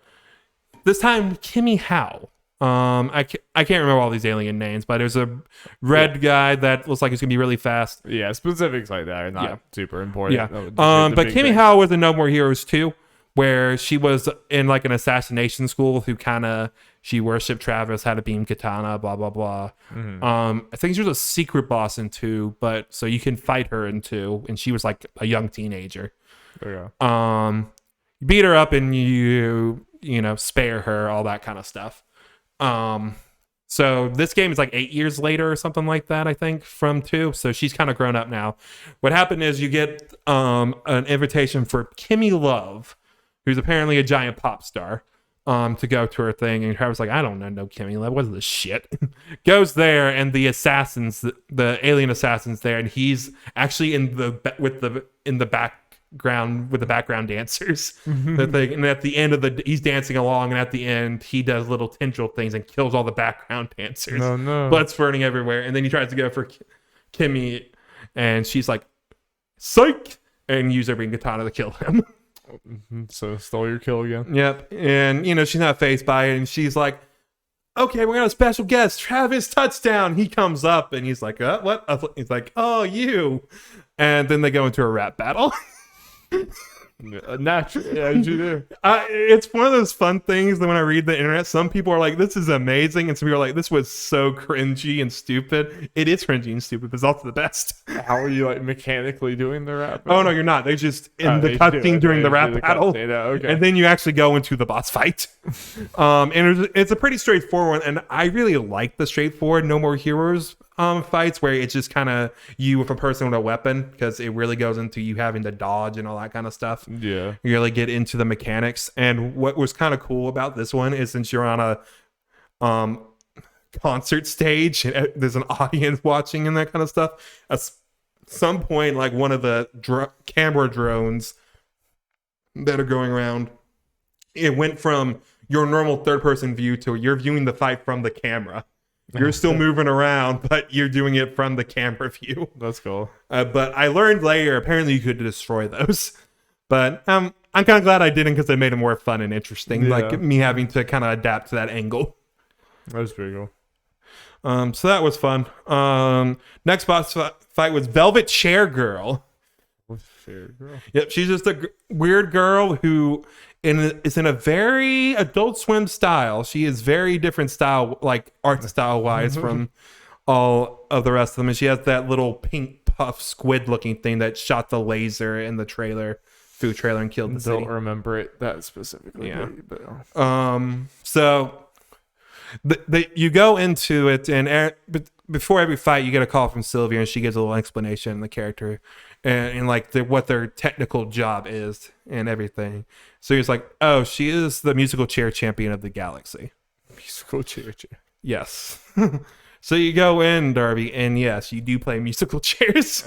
This time Kimmy Howe. I can't remember all these alien names, but there's a red guy that looks like he's gonna be really fast. Yeah, specifics like that are not super important. Yeah. But Kimmy Howe was in No More Heroes 2, where she was in like an assassination school who she worshipped Travis, had a beam katana, blah blah blah. I think she was a secret boss in 2, but so you can fight her in 2, and she was like a young teenager. There you go. You beat her up and you spare her, all that kind of stuff. So this game is like 8 years later or something like that, I think, from 2. So she's kind of grown up now. What happened is you get an invitation for Kimmy Love, who's apparently a giant pop star, to go to her thing. And Travis was like, I don't know Kimmy Love. What's this shit? Goes there, and the alien assassins there, and he's actually in the background with the background dancers. And at the end he's dancing along, and at the end he does little tendril things and kills all the background dancers. No. Blood spurting everywhere, and then he tries to go for Kimmy, and she's like, psych, and use her beam katana to kill him. So stole your kill again. Yep. And she's not fazed by it, and she's like, okay, we're gonna have a special guest, Travis Touchdown. He comes up and he's like, what? He's like, oh, you. And then they go into a rap battle. Naturally, yeah, you do. It's one of those fun things that when I read the internet, some people are like, this is amazing, and some people are like, this was so cringy and stupid. It is cringy and stupid, but it's also the best. How are you like mechanically doing the rap battle? Oh no, you're not. They're just in the cutscene during the rap battle, okay. And then you actually go into the boss fight. And it's a pretty straightforward one, and I really like the straightforward No More Heroes fights where it's just kind of you with a person with a weapon, because it really goes into you having to dodge and all that kind of stuff. Yeah, you really get into the mechanics. And what was kind of cool about this one is, since you're on a concert stage and there's an audience watching and that kind of stuff, at some point, like one of the camera drones that are going around, it went from your normal third person view to you're viewing the fight from the camera. You're still moving around, but you're doing it from the camera view. That's cool. But I learned later, apparently you could destroy those. But I'm kind of glad I didn't, because they made it more fun and interesting. Like me having to kind of adapt to that angle. That's pretty cool. So that was fun. Next boss fight was Velvet Chair Girl. Fair girl. Yep, she's just a weird girl who is in a very Adult Swim style. She is very different style, like art style wise, from all of the rest of them. And she has that little pink puff squid looking thing that shot the laser in the food trailer, and killed the city. Don't remember it that specifically. Yeah. But So you go into it, and before every fight, you get a call from Sylvia, and she gives a little explanation in the character and like what their technical job is and everything. So he's like, "Oh, she is the musical chair champion of the galaxy." Musical chair. Yes. So you go in, Darby, and yes, you do play musical chairs.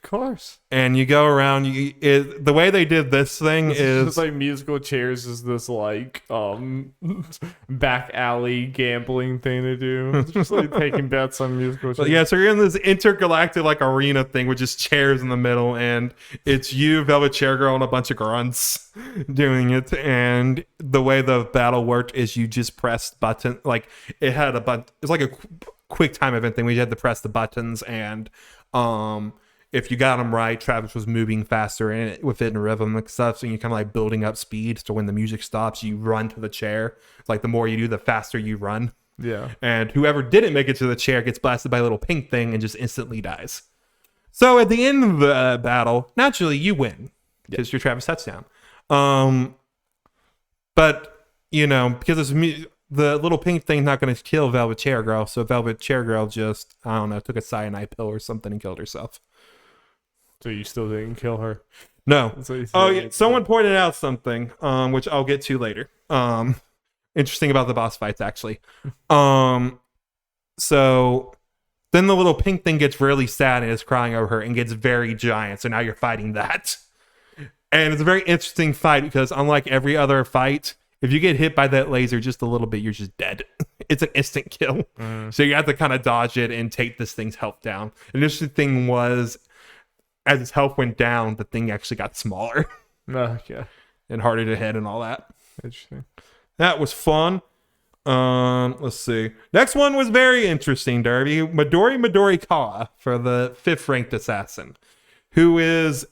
Of course. And you go around. The way they did this thing is just like musical chairs is this like back alley gambling thing to do. It's just like taking bets on musical chairs. yeah. So you're in this intergalactic like arena thing with just chairs in the middle, and it's you, Velvet Chair Girl, and a bunch of grunts doing it. And the way the battle worked is you just pressed button. Like it had a button. It's like a quick time event thing where you had to press the buttons, and if you got them right, Travis was moving faster and within rhythm and stuff. So you're kind of like building up speed. So when the music stops, you run to the chair. It's like the more you do, the faster you run. Yeah. And whoever didn't make it to the chair gets blasted by a little pink thing and just instantly dies. So at the end of the battle, naturally you win because you're Travis touchdown. But because it's the little pink thing's not going to kill Velvet Chair Girl. So Velvet Chair Girl just, I don't know, took a cyanide pill or something and killed herself. So you still didn't kill her? No. So yeah. Someone pointed out something, which I'll get to later. Interesting about the boss fights, actually. So then the little pink thing gets really sad and is crying over her and gets very giant. So now you're fighting that. And it's a very interesting fight because unlike every other fight, if you get hit by that laser just a little bit, you're just dead. It's an instant kill. So you have to kind of dodge it and take this thing's health down. An interesting thing was, as its health went down, the thing actually got smaller. Yeah. And harder to hit and all that. Interesting. That was fun. Let's see. Next one was very interesting, Darby. Midori Kawa for the 5th ranked assassin, who is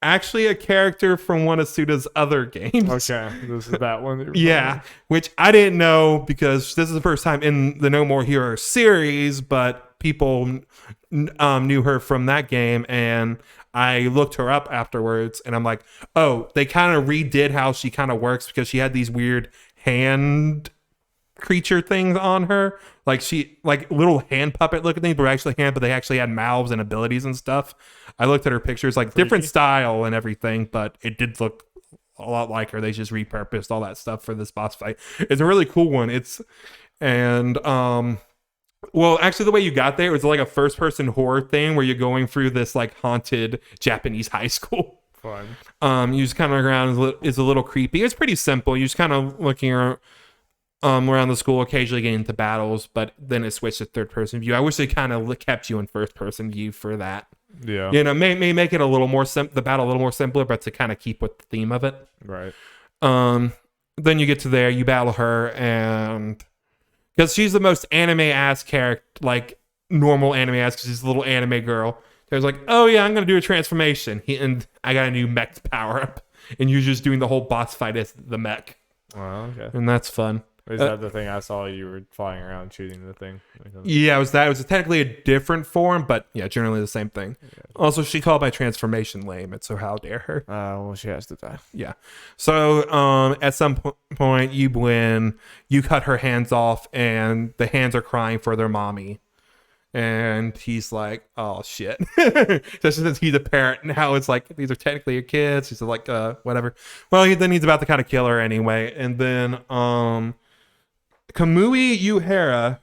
actually a character from one of Suda's other games. Okay, this is that one. Yeah, which I didn't know because this is the first time in the No More Heroes series, but people knew her from that game, and I looked her up afterwards, and I'm like, oh, they kind of redid how she kind of works because she had these weird hand creature things on her, like little hand puppet looking things, but actually but they actually had mouths and abilities and stuff. I looked at her pictures, like different style and everything, but it did look a lot like her. They just repurposed all that stuff for this boss fight. It's a really cool one. Well, actually, the way you got there was like a first-person horror thing where you're going through this like haunted Japanese high school. Fun. You just kind of around is a little creepy. It's pretty simple. You're just kind of looking around the school, occasionally getting into battles, but then it switched to third-person view. I wish they kind of kept you in first-person view for that. Yeah. May make it a little more the battle a little more simpler, but to kind of keep with the theme of it. Right. Then you get to there, you battle her, and because she's the most anime-ass character, like normal anime-ass, because she's a little anime girl. There's like, oh yeah, I'm gonna do a transformation, and I got a new mech power-up, and you're just doing the whole boss fight as the mech. Oh, okay. And that's fun. Is that the thing I saw you were flying around shooting the thing? Yeah, it was that. It was technically a different form, but yeah, generally the same thing. Yeah. Also, she called my transformation lame, and so how dare her? Well, she has to die. Yeah. So at some point, you win. You cut her hands off, and the hands are crying for their mommy. And he's like, oh, shit. Just since he's a parent now, it's like, these are technically your kids. He's like, whatever. Well, then he's about to kind of kill her anyway. And then Kamui Uehara,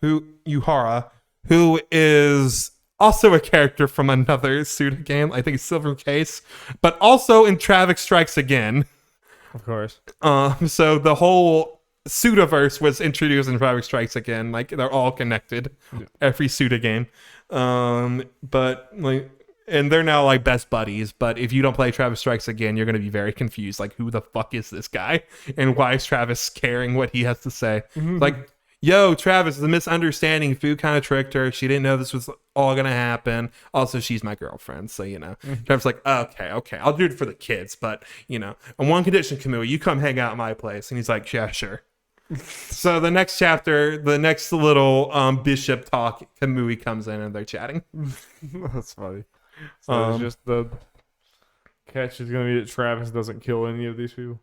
who is also a character from another Suda game, I think it's Silver Case, but also in Travis Strikes Again. Of course. So the whole Sudaverse was introduced in Travis Strikes Again. Like, they're all connected. Yeah. Every Suda game. But like, and they're now like best buddies, but if you don't play Travis Strikes Again, you're going to be very confused. Like, who the fuck is this guy? And why is Travis caring what he has to say? Mm-hmm. Like, yo, Travis, is a misunderstanding. Fu kind of tricked her. She didn't know this was all gonna happen. Also, she's my girlfriend, so Trevor's like, okay, I'll do it for the kids, but on one condition, Kamui, you come hang out at my place. And he's like, yeah, sure. So the next chapter, the next little bishop talk, Kamui comes in and they're chatting. That's funny. So it's just the catch is gonna be that Travis doesn't kill any of these people.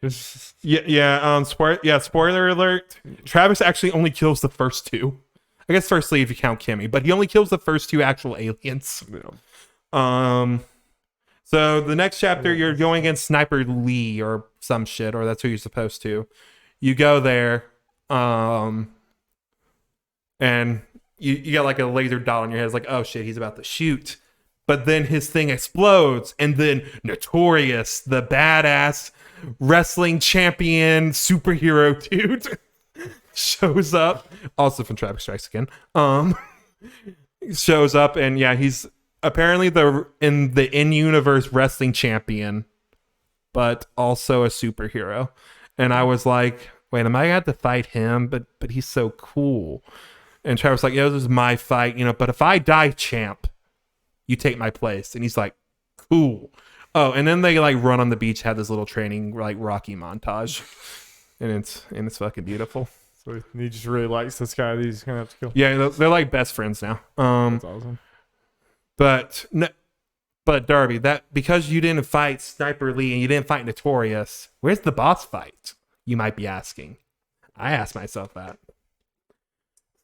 Spoiler alert. Travis actually only kills the first two. I guess firstly if you count Kimmy, but he only kills the first two actual aliens. Yeah. So the next chapter you're going against Sniper Lee or some shit, or that's who you're supposed to. You go there, and you got like a laser dot on your head. It's like, oh shit, he's about to shoot. But then his thing explodes, and then Notorious, the badass wrestling champion superhero dude, shows up. Also from Traffic Strikes Again. Shows up, and he's apparently the in-universe wrestling champion, but also a superhero. And I was like, wait, am I gonna have to fight him? But he's so cool. And Trevor's like, this is my fight, but if I die champ, you take my place. And he's like, cool. Oh, and then they like run on the beach, have this little training like Rocky montage. And it's fucking beautiful. So he just really likes this guy that he's gonna have to kill. Yeah, they're like best friends now. That's awesome. But Darby, that because you didn't fight Sniper Lee and you didn't fight Notorious, where's the boss fight? You might be asking. I asked myself that.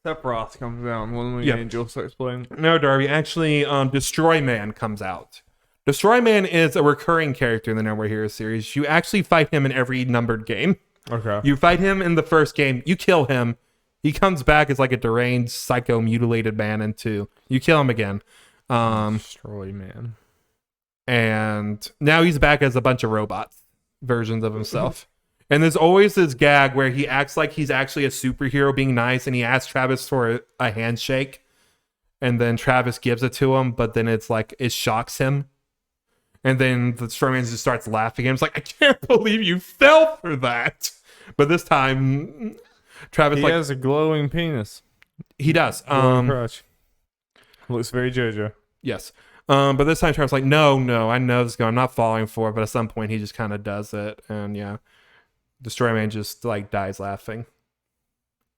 Sephiroth comes down when the angel starts playing. No, Darby. Actually, Destroy Man comes out. Destroy Man is a recurring character in the No More Heroes series. You actually fight him in every numbered game. Okay. You fight him in the first game. You kill him. He comes back as like a deranged, psycho, mutilated man in 2. You kill him again. Destroy Man. And now he's back as a bunch of robots versions of himself. And there's always this gag where he acts like he's actually a superhero being nice, and he asks Travis for a handshake, and then Travis gives it to him, but then it's like it shocks him. And then the Destroy Man just starts laughing. And it's like, I can't believe you fell for that. But this time, Travis he has a glowing penis. He does. Crotch. Looks very JoJo. Yes. But this time Travis like, no, I know this guy. I'm not falling for it. But at some point, he just kind of does it. And Destroy Man just like dies laughing.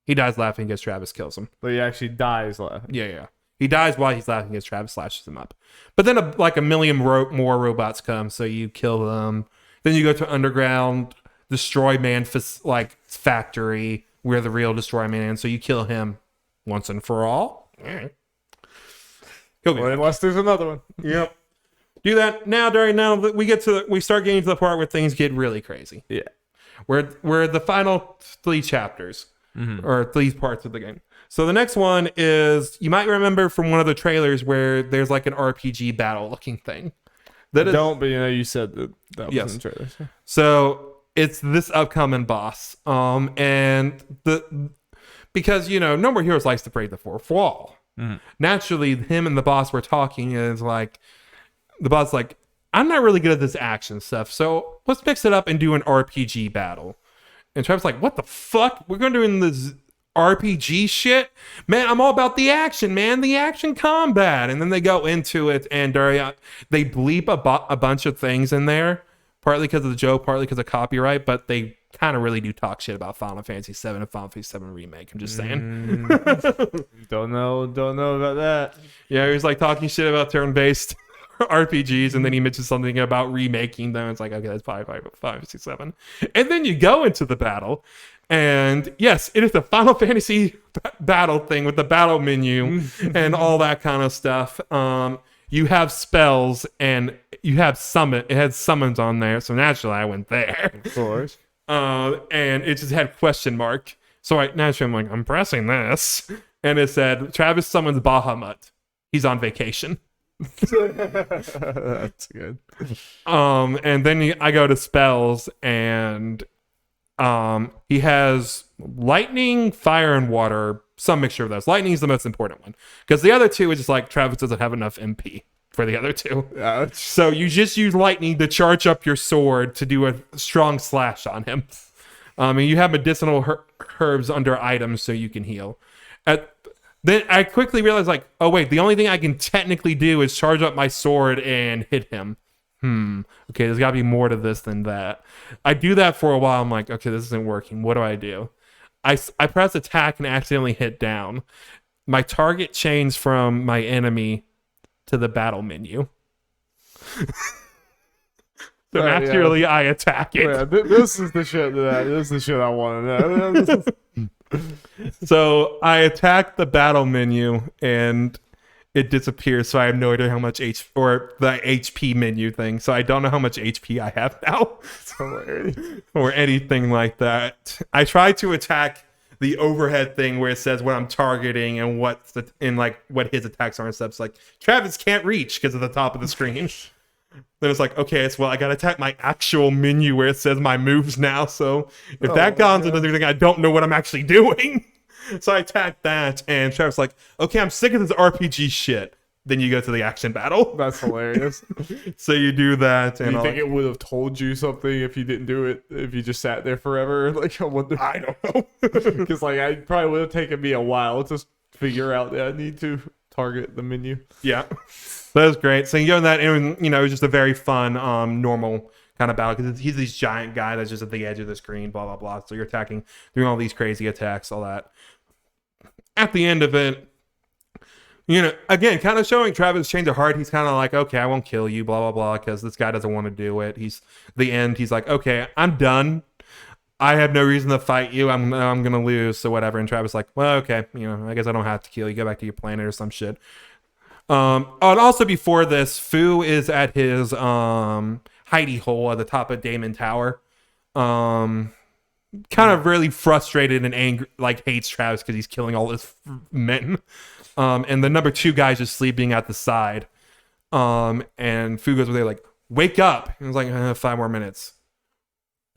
He dies laughing because Travis kills him. But he actually dies laughing. Yeah. He dies while he's laughing because Travis slashes him up. But then a million more robots come, so you kill them. Then you go to underground Destroy Man factory where the real Destroy Man is. So you kill him once and for all. Unless there's another one. Yep. Do that now. We start getting to the part where things get really crazy. Yeah. Where the final 3 chapters or 3 parts of the game. So the next one is, you might remember from one of the trailers where there's like an RPG battle looking thing. You said that was in the trailers. So it's this upcoming boss. Because No More Heroes likes to break the fourth wall. Naturally, him and the boss were talking, and it's like the boss like, I'm not really good at this action stuff, so let's mix it up and do an RPG battle. And Trevor's like, what the fuck? We're going to do this RPG shit? Man, I'm all about the action, man. The action combat. And then they go into it, and they bleep a bunch of things in there, partly because of the joke, partly because of copyright, but they kind of really do talk shit about Final Fantasy VII and Final Fantasy VII Remake. I'm just saying. Don't know about that. Yeah, he was like talking shit about turn-based RPGs, and then he mentions something about remaking them. It's like, okay, that's probably Final Fantasy VII. And then you go into the battle, and yes, it is the Final Fantasy battle thing with the battle menu and all that kind of stuff. You have spells, and you have summon. It had summons on there, so naturally I went there. Of course. And it just had question mark. So naturally I'm like, I'm pressing this, and it said Travis summons Bahamut. He's on vacation. That's good. And then I go to spells, and he has lightning, fire, and water. Some mixture of those. Lightning is the most important one, because the other two is just like Travis doesn't have enough MP for the other two. So you just use lightning to charge up your sword to do a strong slash on him. And you have medicinal herbs under items so you can heal. Then I quickly realized, like, oh wait, the only thing I can technically do is charge up my sword and hit him. Okay, there's got to be more to this than that. I do that for a while. I'm like, okay, this isn't working. What do I do? I press attack and accidentally hit down. My target changed from my enemy to the battle menu. So naturally, I attack it. Yeah, this is the shit I want to know. So I attack the battle menu and it disappears. So I have no idea how much or the HP menu thing. So I don't know how much HP I have now. Or anything like that. I try to attack the overhead thing where it says what I'm targeting and what his attacks are and stuff. It's like Travis can't reach because of the top of the screen. Then it's like, okay, well, I gotta attack my actual menu where it says my moves now. So if that Gauntlet does anything, I don't know what I'm actually doing. So I attack that, and Travis like, okay, I'm sick of this RPG shit. Then you go to the action battle. That's hilarious. So you do that. And do you think it would have told you something if you didn't do it? If you just sat there forever? Like, I wonder. I don't know. Because like, I probably would have taken me a while to figure out that I need to target the menu. Yeah. That was great. So you go in that, and it was just a very fun, normal kind of battle because he's this giant guy that's just at the edge of the screen, blah, blah, blah. So you're attacking, doing all these crazy attacks, all that. At the end of it, again, kind of showing Travis change of heart. He's kind of like, okay, I won't kill you, blah, blah, blah, because this guy doesn't want to do it. He's like, okay, I'm done. I have no reason to fight you. I'm going to lose, so whatever. And Travis like, well, okay, I guess I don't have to kill you. Go back to your planet or some shit. And also before this, Fu is at his hidey hole at the top of Damon Tower. Kind of really frustrated and angry, like hates Travis because he's killing all his men. And the number 2 guy's just sleeping at the side. And Fu goes over there like, wake up. And he's like, 5 more minutes.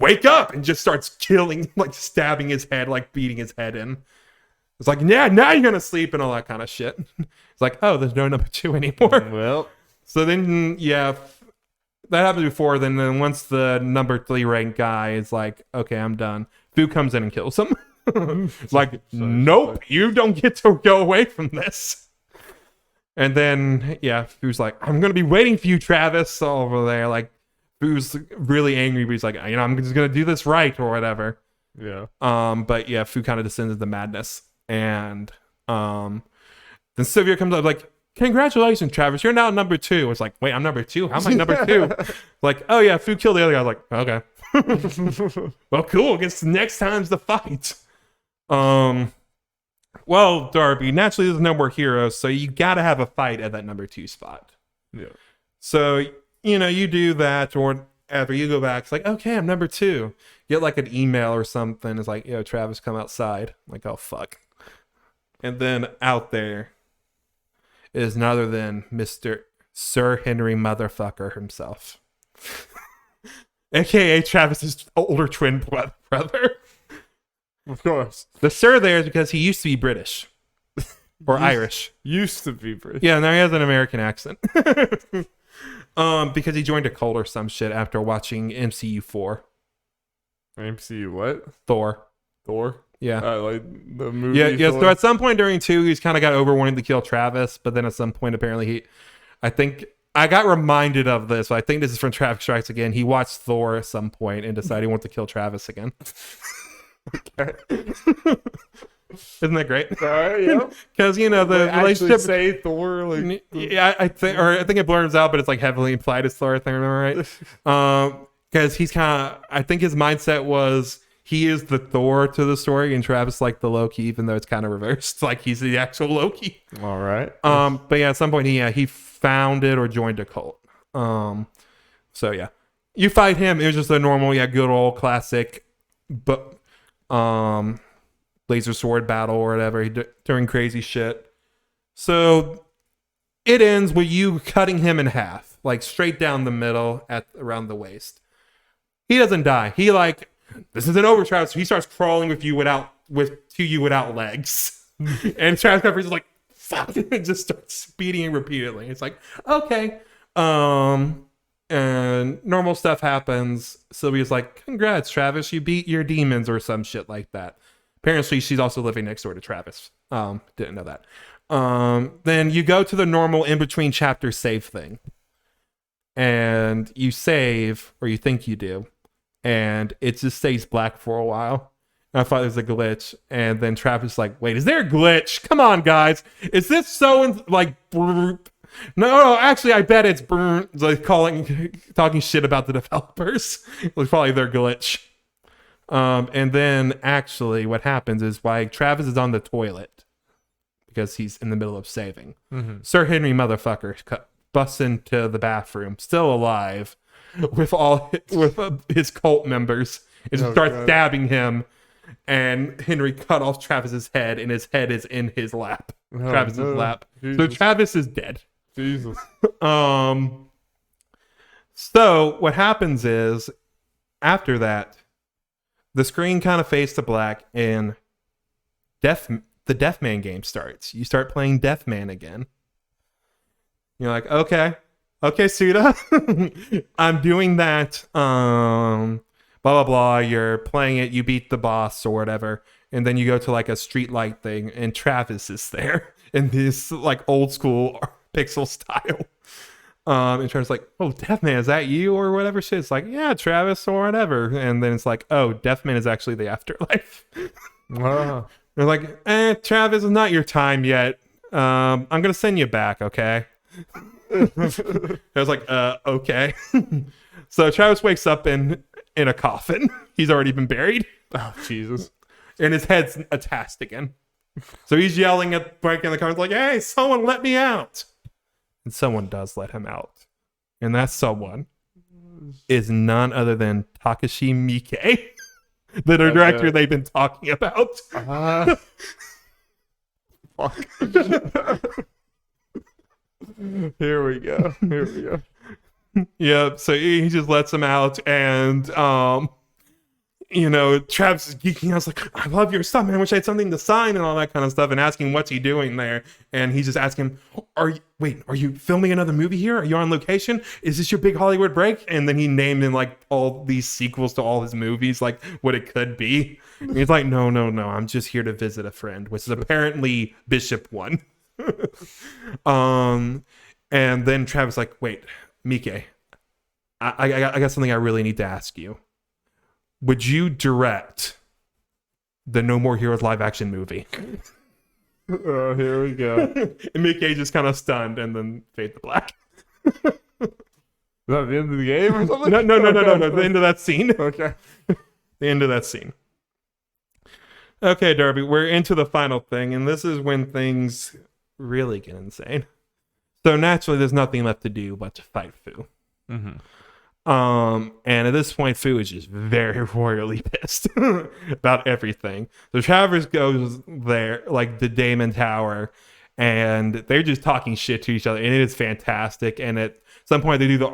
Wake up! And just starts killing, like stabbing his head, like beating his head in. It's like, yeah, now you're going to sleep and all that kind of shit. It's like, oh, there's no number 2 anymore. Well. So then, yeah, that happened before. Then once the number 3 ranked guy is like, okay, I'm done. Fu comes in and kills him. It's like, nope, you don't get to go away from this. And then, yeah, Fu's like, I'm going to be waiting for you, Travis, over there. Like, Fu's really angry, but he's like, I'm just going to do this right or whatever. Yeah. But yeah, Fu kind of descends into madness. And then Sylvia comes up like, congratulations, Travis, you're now number 2. It's like, wait, I'm number 2? How am I number 2? Like, oh yeah, Fu killed the other guy. I was like, okay. Well, cool. I guess next time's the fight. Well, Darby, naturally there's no more heroes, so you gotta have a fight at that number 2 spot. Yeah. So, you do that, or after you go back, it's like, okay, I'm number 2. Get like an email or something. It's like, Travis, come outside. I'm like, oh, fuck. And then out there is none other than Mr. Sir Henry Motherfucker himself. AKA Travis's older twin brother. Of course. The Sir there is because he used to be British. Or Irish. Used to be British. Yeah, now he has an American accent. Because he joined a cult or some shit after watching MCU 4. MCU what? Thor. Yeah. Like the movie. Yeah. So at some point during 2, he's kind of got over wanting to kill Travis, but then at some point, apparently, I think I got reminded of this. I think this is from Travis Strikes Again. He watched Thor at some point and decided he wanted to kill Travis again. Okay. Isn't that great? Yeah. Because the relationship. Say Thor. Like, yeah, I think it blurs out, but it's like heavily implied as Thor. If I remember right. Because he's kind of, I think his mindset was he is the Thor to the story, and Travis like the Loki, even though it's kind of reversed. Like he's the actual Loki. All right. But yeah, at some point he founded or joined a cult. So yeah, you fight him. It was just a normal, good old classic, but laser sword battle or whatever. Doing crazy shit. So it ends with you cutting him in half, like straight down the middle at around the waist. He doesn't die. He this isn't over, Travis. So he starts crawling to you without legs. And Travis Pepper is like, fuck, and just starts speeding repeatedly. It's like, okay. And normal stuff happens. Sylvia's like, congrats, Travis. You beat your demons or some shit like that. Apparently, she's also living next door to Travis. Didn't know that. Then you go to the normal in between chapter save thing, and you save, or you think you do, and it just stays black for a while. And I thought it was a glitch, and then Travis is like, "Wait, is there a glitch? Come on, guys, is this so like?" No, actually, I bet it's like talking shit about the developers. It was probably their glitch. And then actually, what happens is while Travis is on the toilet because he's in the middle of saving, Sir Henry motherfucker busts into the bathroom, still alive, with his cult members, and starts stabbing him. And Henry cut off Travis's head, and his head is in his lap, Travis's lap. Jesus. So Travis is dead. Jesus. So what happens is, after that, the screen kind of fades to black, and the Deathman game starts. You start playing Deathman again. You're like, okay, Suda, I'm doing that. Blah blah blah. You're playing it. You beat the boss or whatever, and then you go to like a street light thing, and Travis is there in this like old school pixel style. And Travis like, "Oh, Deathman, is that you or whatever shit?" It's like, "Yeah, Travis or whatever." And then it's like, "Oh, Deathman is actually the afterlife." Wow. They're like, Travis, it's not your time yet. I'm gonna send you back, okay? I was like, okay. So Travis wakes up in a coffin. He's already been buried. Oh, Jesus. And his head's attached again. So he's yelling at breaking the coffin like, "Hey, someone let me out." And someone does let him out. And that someone is none other than Takashi Miike, the director they've been talking about. Fuck. Here we go. Yeah, so he just lets him out, and Travis is geeking out. It's like, "I love your stuff, man. I wish I had something to sign," and all that kind of stuff, and asking what's he doing there. And he's just asking him, are you filming another movie here? Are you on location? Is this your big Hollywood break? And then he named in like all these sequels to all his movies, like what it could be. And he's like, no, I'm just here to visit a friend, which is apparently Bishop 1. And then Travis like, "Wait, Miike, I got something I really need to ask you. Would you direct the No More Heroes live action movie?" Oh, here we go. And Miike just kind of stunned, and then fade to black. Is that the end of the game or something? No. The end of that scene. Okay. The end of that scene. Okay, Darby, we're into the final thing, and this is when things really get insane. So naturally, there's nothing left to do but to fight Fu. Mm-hmm. And at this point, Fu is just very royally pissed about everything. So Travis goes there, like the Daemon Tower, and they're just talking shit to each other, and it is fantastic. And at some point, they do the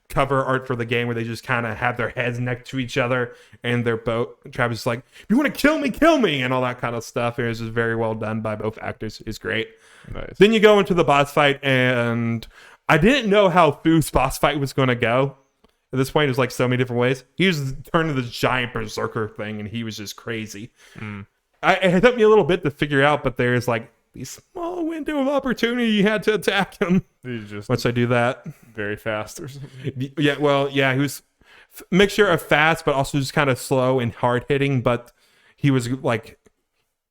cover art for the game where they just kind of have their heads next to each other, and they're both. Travis is like, "If you want to kill me," and all that kind of stuff. It was just very well done by both actors. It's great. Nice. Then you go into the boss fight, and I didn't know how Fu's boss fight was going to go. At this point, there's like so many different ways. He was turning this giant berserker thing, and he was just crazy. It took me a little bit to figure out, but there's like these small window of opportunity you had to attack him. He's just once I do that, very fast or something. Yeah, well, yeah, he was mixture of fast, but also just kind of slow and hard hitting. But he was like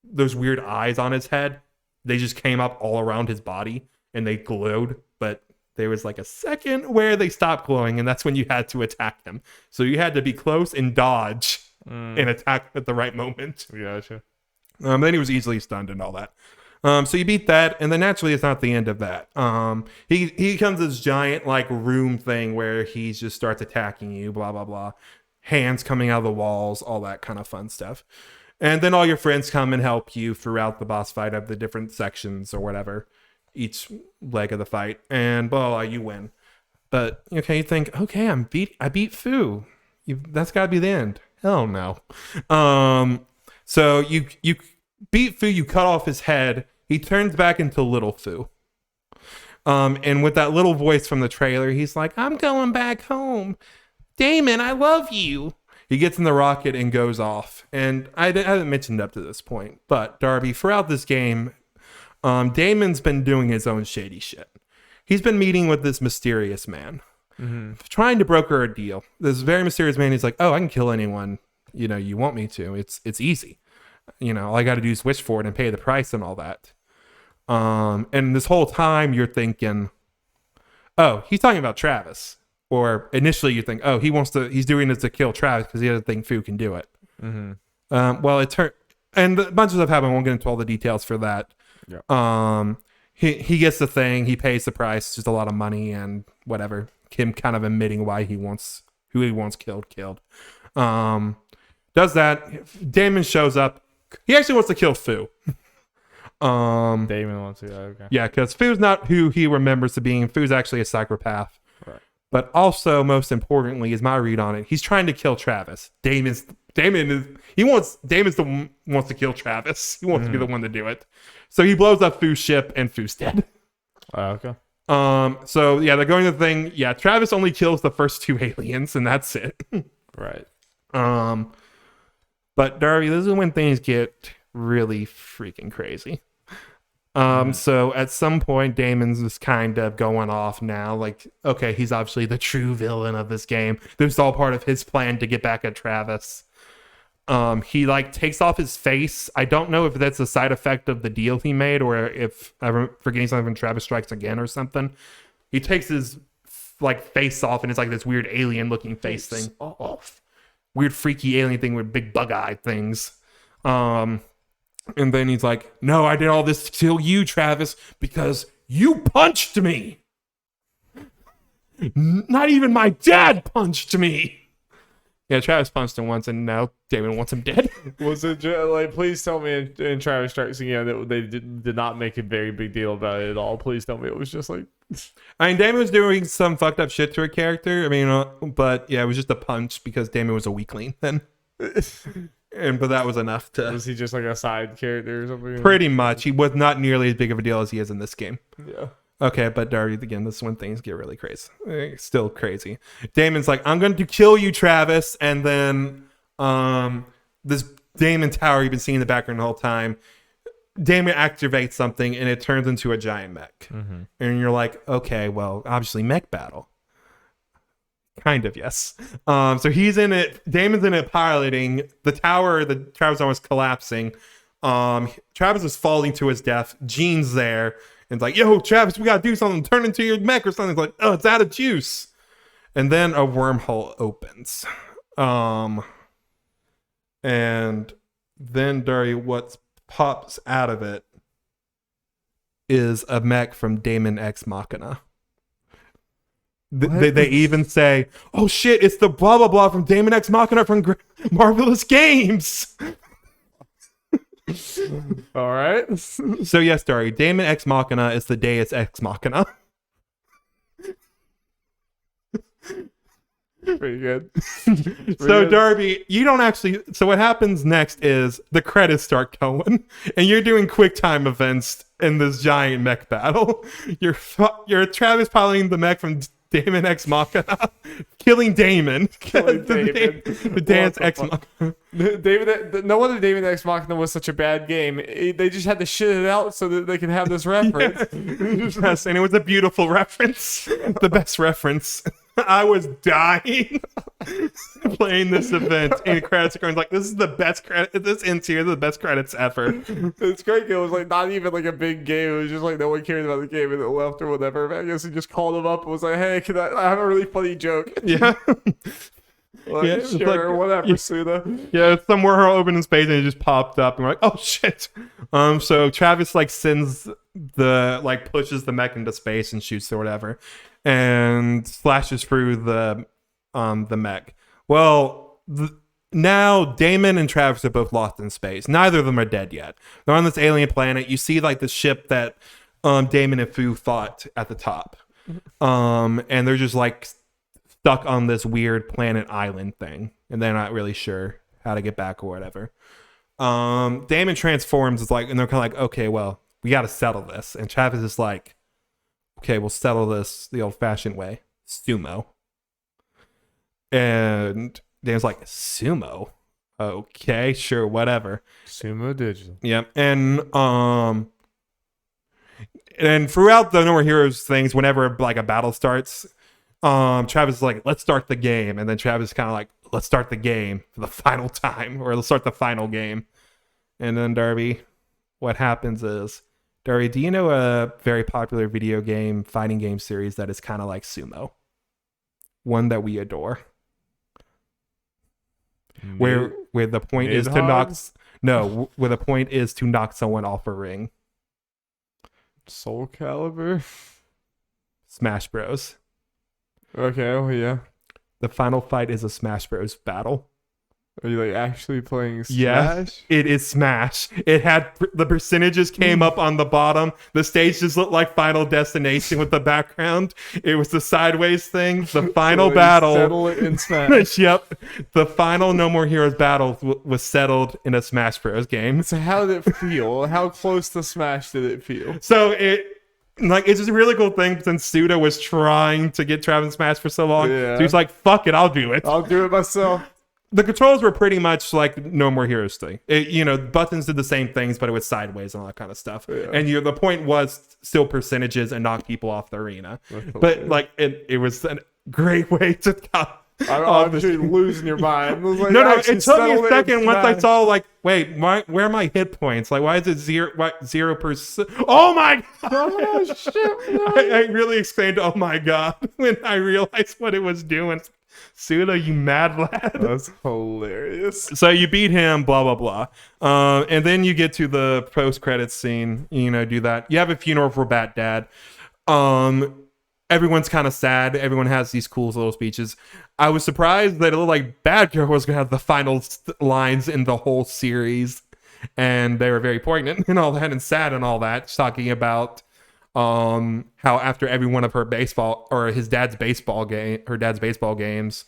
those weird eyes on his head. They just came up all around his body, and they glowed, but there was like a second where they stopped glowing, and that's when you had to attack them. So you had to be close and dodge and attack at the right moment. Gotcha. Then he was easily stunned and all that. So you beat that, and then naturally it's not the end of that. He comes this giant like room thing where he just starts attacking you, blah blah blah. Hands coming out of the walls, all that kind of fun stuff. And then all your friends come and help you throughout the boss fight of the different sections or whatever, each leg of the fight, and blah, blah, you win. But okay, you think, okay, I beat Fu. That's got to be the end. Hell no. So you beat Fu. You cut off his head. He turns back into little Fu. And with that little voice from the trailer, he's like, "I'm going back home. Damon, I love you." He gets in the rocket and goes off. And I haven't mentioned up to this point, but Darby, throughout this game, Damon's been doing his own shady shit. He's been meeting with this mysterious man, trying to broker a deal. This very mysterious man, he's like, oh, I can kill anyone, you want me to. It's easy. All I got to do is wish for it and pay the price and all that. And this whole time you're thinking, oh, he's talking about Travis. Or initially you think, oh, he's doing this to kill Travis because he doesn't think Fu can do it. Well, it turned, and a bunch of stuff happened. I won't get into all the details for that. Yeah. He gets the thing, he pays the price, just a lot of money and whatever. Him kind of admitting who he wants killed. Does that. Damon shows up. He actually wants to kill Fu. Damon wants to. Okay. Yeah, because Fu's not who he remembers to being. Fu's actually a psychopath. Right. But also, most importantly, is my read on it. He's trying to kill Travis. Damon wants to kill Travis. He wants to be the one to do it. So he blows up Fu's ship, and Fu's dead. Okay. So yeah, they're going to the thing. Yeah, Travis only kills the first 2 aliens, and that's it. Right. But Darby, this is when things get really freaking crazy. So at some point, Damon's just kind of going off now. Like, okay, he's obviously the true villain of this game. This is all part of his plan to get back at Travis. He takes off his face. I don't know if that's a side effect of the deal he made or if I'm forgetting something from Travis Strikes Again or something. He takes his face off and it's like this weird alien looking face thing. Off. Weird freaky alien thing with big bug eye things. And then he's like, no, I did all this to kill you, Travis, because you punched me. Not even my dad punched me. Yeah, Travis punched him once, and now Damon wants him dead. Was it please tell me in Travis Strikes Again that they did not make a very big deal about it at all? Please tell me it was just like... I mean, Damon was doing some fucked up shit to a character. I mean, but yeah, it was just a punch because Damon was a weakling then. But that was enough to... Was he just like a side character or something? Pretty much. He was not nearly as big of a deal as he is in this game. Yeah. Okay, but Darby, again, this is when things get really crazy. Still crazy. Damon's like, I'm going to kill you, Travis. And then this Damon tower you've been seeing in the background the whole time, Damon activates something and it turns into a giant mech. And you're like, okay, well, obviously mech battle. Kind of, yes. So he's in it. Damon's in it piloting. The tower, the Travis was collapsing. Travis is falling to his death. Gene's there. And it's like, yo, Travis, we got to do something. Turn into your mech or something. It's like, oh, it's out of juice. And then a wormhole opens. And then, Dari, what pops out of it is a mech from Damon X Machina. They even say, oh shit, it's the blah blah blah from Damon X Machina from Marvelous Games. All right. So yes, Dari, Damon X Machina is the Deus Ex Machina. Pretty good. So Darby, you don't actually. So what happens next is the credits start going, and you're doing QuickTime events in this giant mech battle. You're Travis piloting the mech from Damon X Machina, killing Damon. The dance X Machina. No wonder Damon X Machina was such a bad game. They just had to shit it out so that they could have this reference. Yes, and it was a beautiful reference. The best reference. I was dying playing this event, and credits are going like, this is the best credit. This ends here, the best credits ever. It's great. It was like not even like a big game. It was just like no one cared about the game and it left or whatever. I guess he just called him up and was like, hey, I have a really funny joke. Yeah. Like, yeah, sure, like, whatever, Suda. Yeah, somewhere open in space and it just popped up and we're like, oh shit. So Travis sends pushes the mech into space and shoots or whatever, and slashes through the mech. Well, now Damon and Travis are both lost in space. Neither of them are dead yet. They're on this alien planet. You see the ship that Damon and Fu fought at the top, and they're just stuck on this weird planet island thing, and they're not really sure how to get back or whatever. Damon transforms, and they're kind of like, okay, well, we got to settle this. And Travis is like, okay, we'll settle this the old-fashioned way, sumo. And Dan's like, sumo? Okay, sure, whatever. Sumo Digital. Yep. And throughout the No More Heroes things, whenever like a battle starts, Travis is like, let's start the game. And then Travis is kind of like, let's start the game for the final time, or let's start the final game. And then Darby, what happens is, Darby, do you know a very popular video game, fighting game series that is kind of like sumo? One that we adore. Where the point is to knock... No, where the point is to knock someone off a ring. Soul Calibur? Smash Bros. Okay, well, yeah. The final fight is a Smash Bros. Battle. Are you like actually playing Smash? Yes, it is Smash. It had the percentages came up on the bottom. The stage just looked like Final Destination with the background. It was the sideways thing. The final battle. Settle it in Smash. Yep. The final No More Heroes battle was settled in a Smash Bros. Game. So how did it feel? How close to Smash did it feel? So it's just a really cool thing since Suda was trying to get Travis Smash for so long. Yeah. So he's like, fuck it, I'll do it. I'll do it myself. The controls were pretty much like No More Heroes thing. Buttons did the same things, but it was sideways and all that kind of stuff. Yeah. And the point was still percentages and knock people off the arena. But like it was a great way to cut. I'm just losing your mind. Like, no, it took me a second once I saw like, wait, where are my hit points? Like, why is it 0%? Oh my god! Oh, shit, I really exclaimed, "Oh my god!" when I realized what it was doing. Suda, you mad lad. That's hilarious. So you beat him, blah, blah, blah. And then you get to the post-credits scene, do that. You have a funeral for Bat Dad. Everyone's kind of sad. Everyone has these cool little speeches. I was surprised that it looked like Bad Girl was going to have the final lines in the whole series. And they were very poignant and all that and sad and all that. Talking about how after every one of her baseball or her dad's baseball games,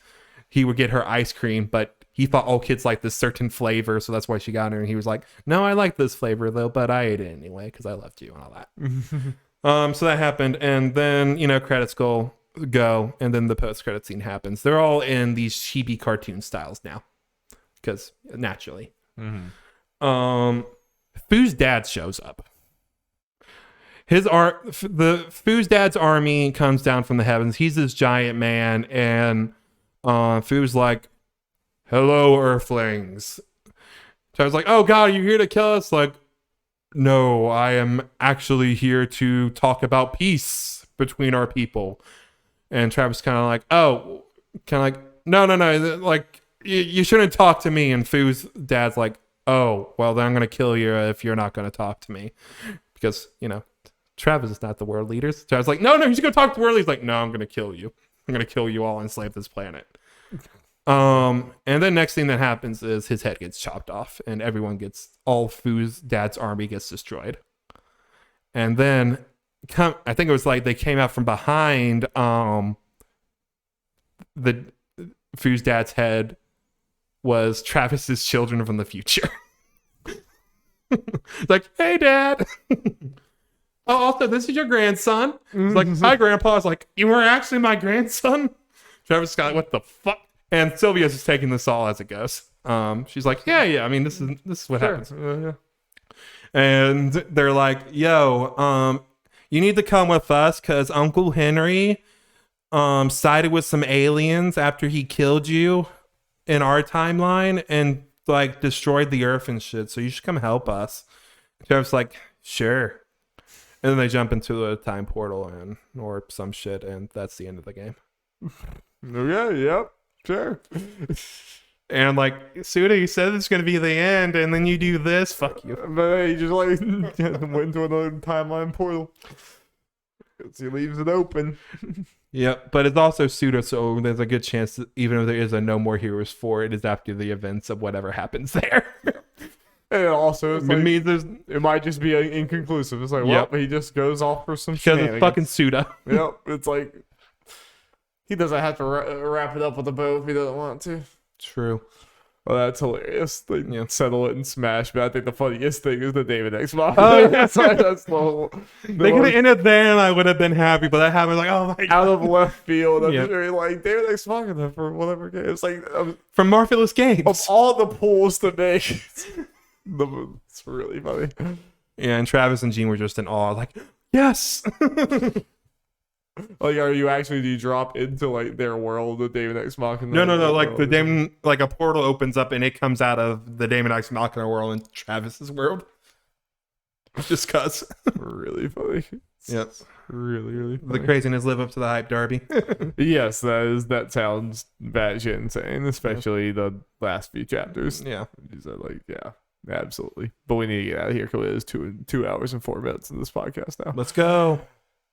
he would get her ice cream, but he thought all kids like this certain flavor, so that's why she got her. And he was like, no, I like this flavor though, but I ate it anyway because I loved you and all that. So that happened, and then credits go, and then the post-credit scene happens. They're all in these chibi cartoon styles now, because naturally. Fu's dad shows up. Fu's dad's army comes down from the heavens. He's this giant man, and Fu's like, hello, Earthlings. So I was like, oh god, are you here to kill us? Like, no, I am actually here to talk about peace between our people. And Travis kind of like, oh, kind of like, no, like, you shouldn't talk to me. And Fu's dad's like, oh, well, then I'm going to kill you if you're not going to talk to me. Because, Travis is not the world leader. Travis like, no, he's going to talk to the world leaders. Like, no, I'm going to kill you. I'm going to kill you all and enslave this planet. And then next thing that happens is his head gets chopped off and all Fu's dad's army gets destroyed. And then I think it was like they came out from behind the Fu's dad's head was Travis's children from the future. Like, hey, Dad. Oh, also, this is your grandson. It's like, hi, Grandpa. It's like, you were actually my grandson? Travis Scott, what the fuck? And Sylvia's just taking this all as it goes. She's like, yeah. I mean, this is what happens. Yeah. And they're like, yo, you need to come with us because Uncle Henry sided with some aliens after he killed you in our timeline and like destroyed the earth and shit. So you should come help us. Travis like, sure. And then they jump into a time portal or some shit, and that's the end of the game. Okay, yep, sure. And like, Suda, you said it's gonna be the end, and then you do this. Fuck you. But he just like went into another timeline portal. He leaves it open. Yep, but it's also Suda, so there's a good chance that even if there is a No More Heroes 4, it is after the events of whatever happens there. And also, it might just be inconclusive. It's like, well, he just goes off for some shit. Because it's fucking Suda. Yep, it's like, he doesn't have to wrap it up with a bow if he doesn't want to. True. Oh, that's hilarious. They Yeah. settle it in Smash, but I think the funniest thing is the David X Machina. Oh, yeah. that's the whole. They could have ended there, and I would have been happy. But that happened, like, oh my god, out of left field. I'm Yeah. just really like David X Machina for whatever game. It's like from Marvelous of Games. all the pools to make, it's really funny. Yeah, and Travis and Gene were just in awe, like, yes. Like, do you drop into like their world, the David X Machina? No. Like the Damon, like a portal opens up and it comes out of the Damon X Machina world and Travis's world. Just cuz. Really funny. Yep. Really, really funny. The craziness live up to the hype, Darby. Yes, that sounds batshit insane, especially the last few chapters. Yeah. Is that like, yeah, absolutely. But we need to get out of here because it is 2 hours and 4 minutes in this podcast now. Let's go.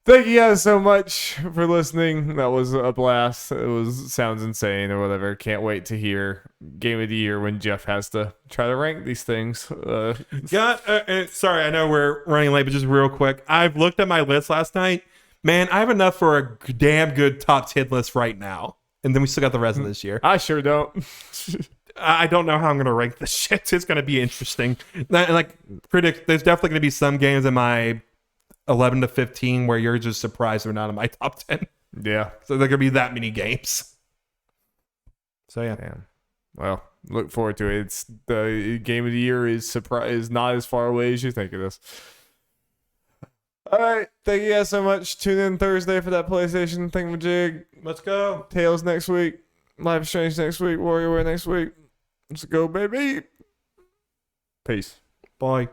Thank you guys so much for listening. That was a blast. Sounds insane or whatever. Can't wait to hear Game of the Year when Jeff has to try to rank these things. Sorry, I know we're running late, but just real quick. I've looked at my list last night. Man, I have enough for a damn good top 10 list right now. And then we still got the rest of this year. I sure don't. I don't know how I'm going to rank this shit. It's going to be interesting. Like, there's definitely going to be some games in my 11 to 15 where you're just surprised they're not in my top 10. Yeah. So there could be that many games. So yeah. Damn. Well, look forward to it. It's the Game of the Year is not as far away as you think it is. All right. Thank you guys so much. Tune in Thursday for that PlayStation thingamajig. Let's go. Tales next week. Life is Strange next week. WarioWare next week. Let's go, baby. Peace. Bye.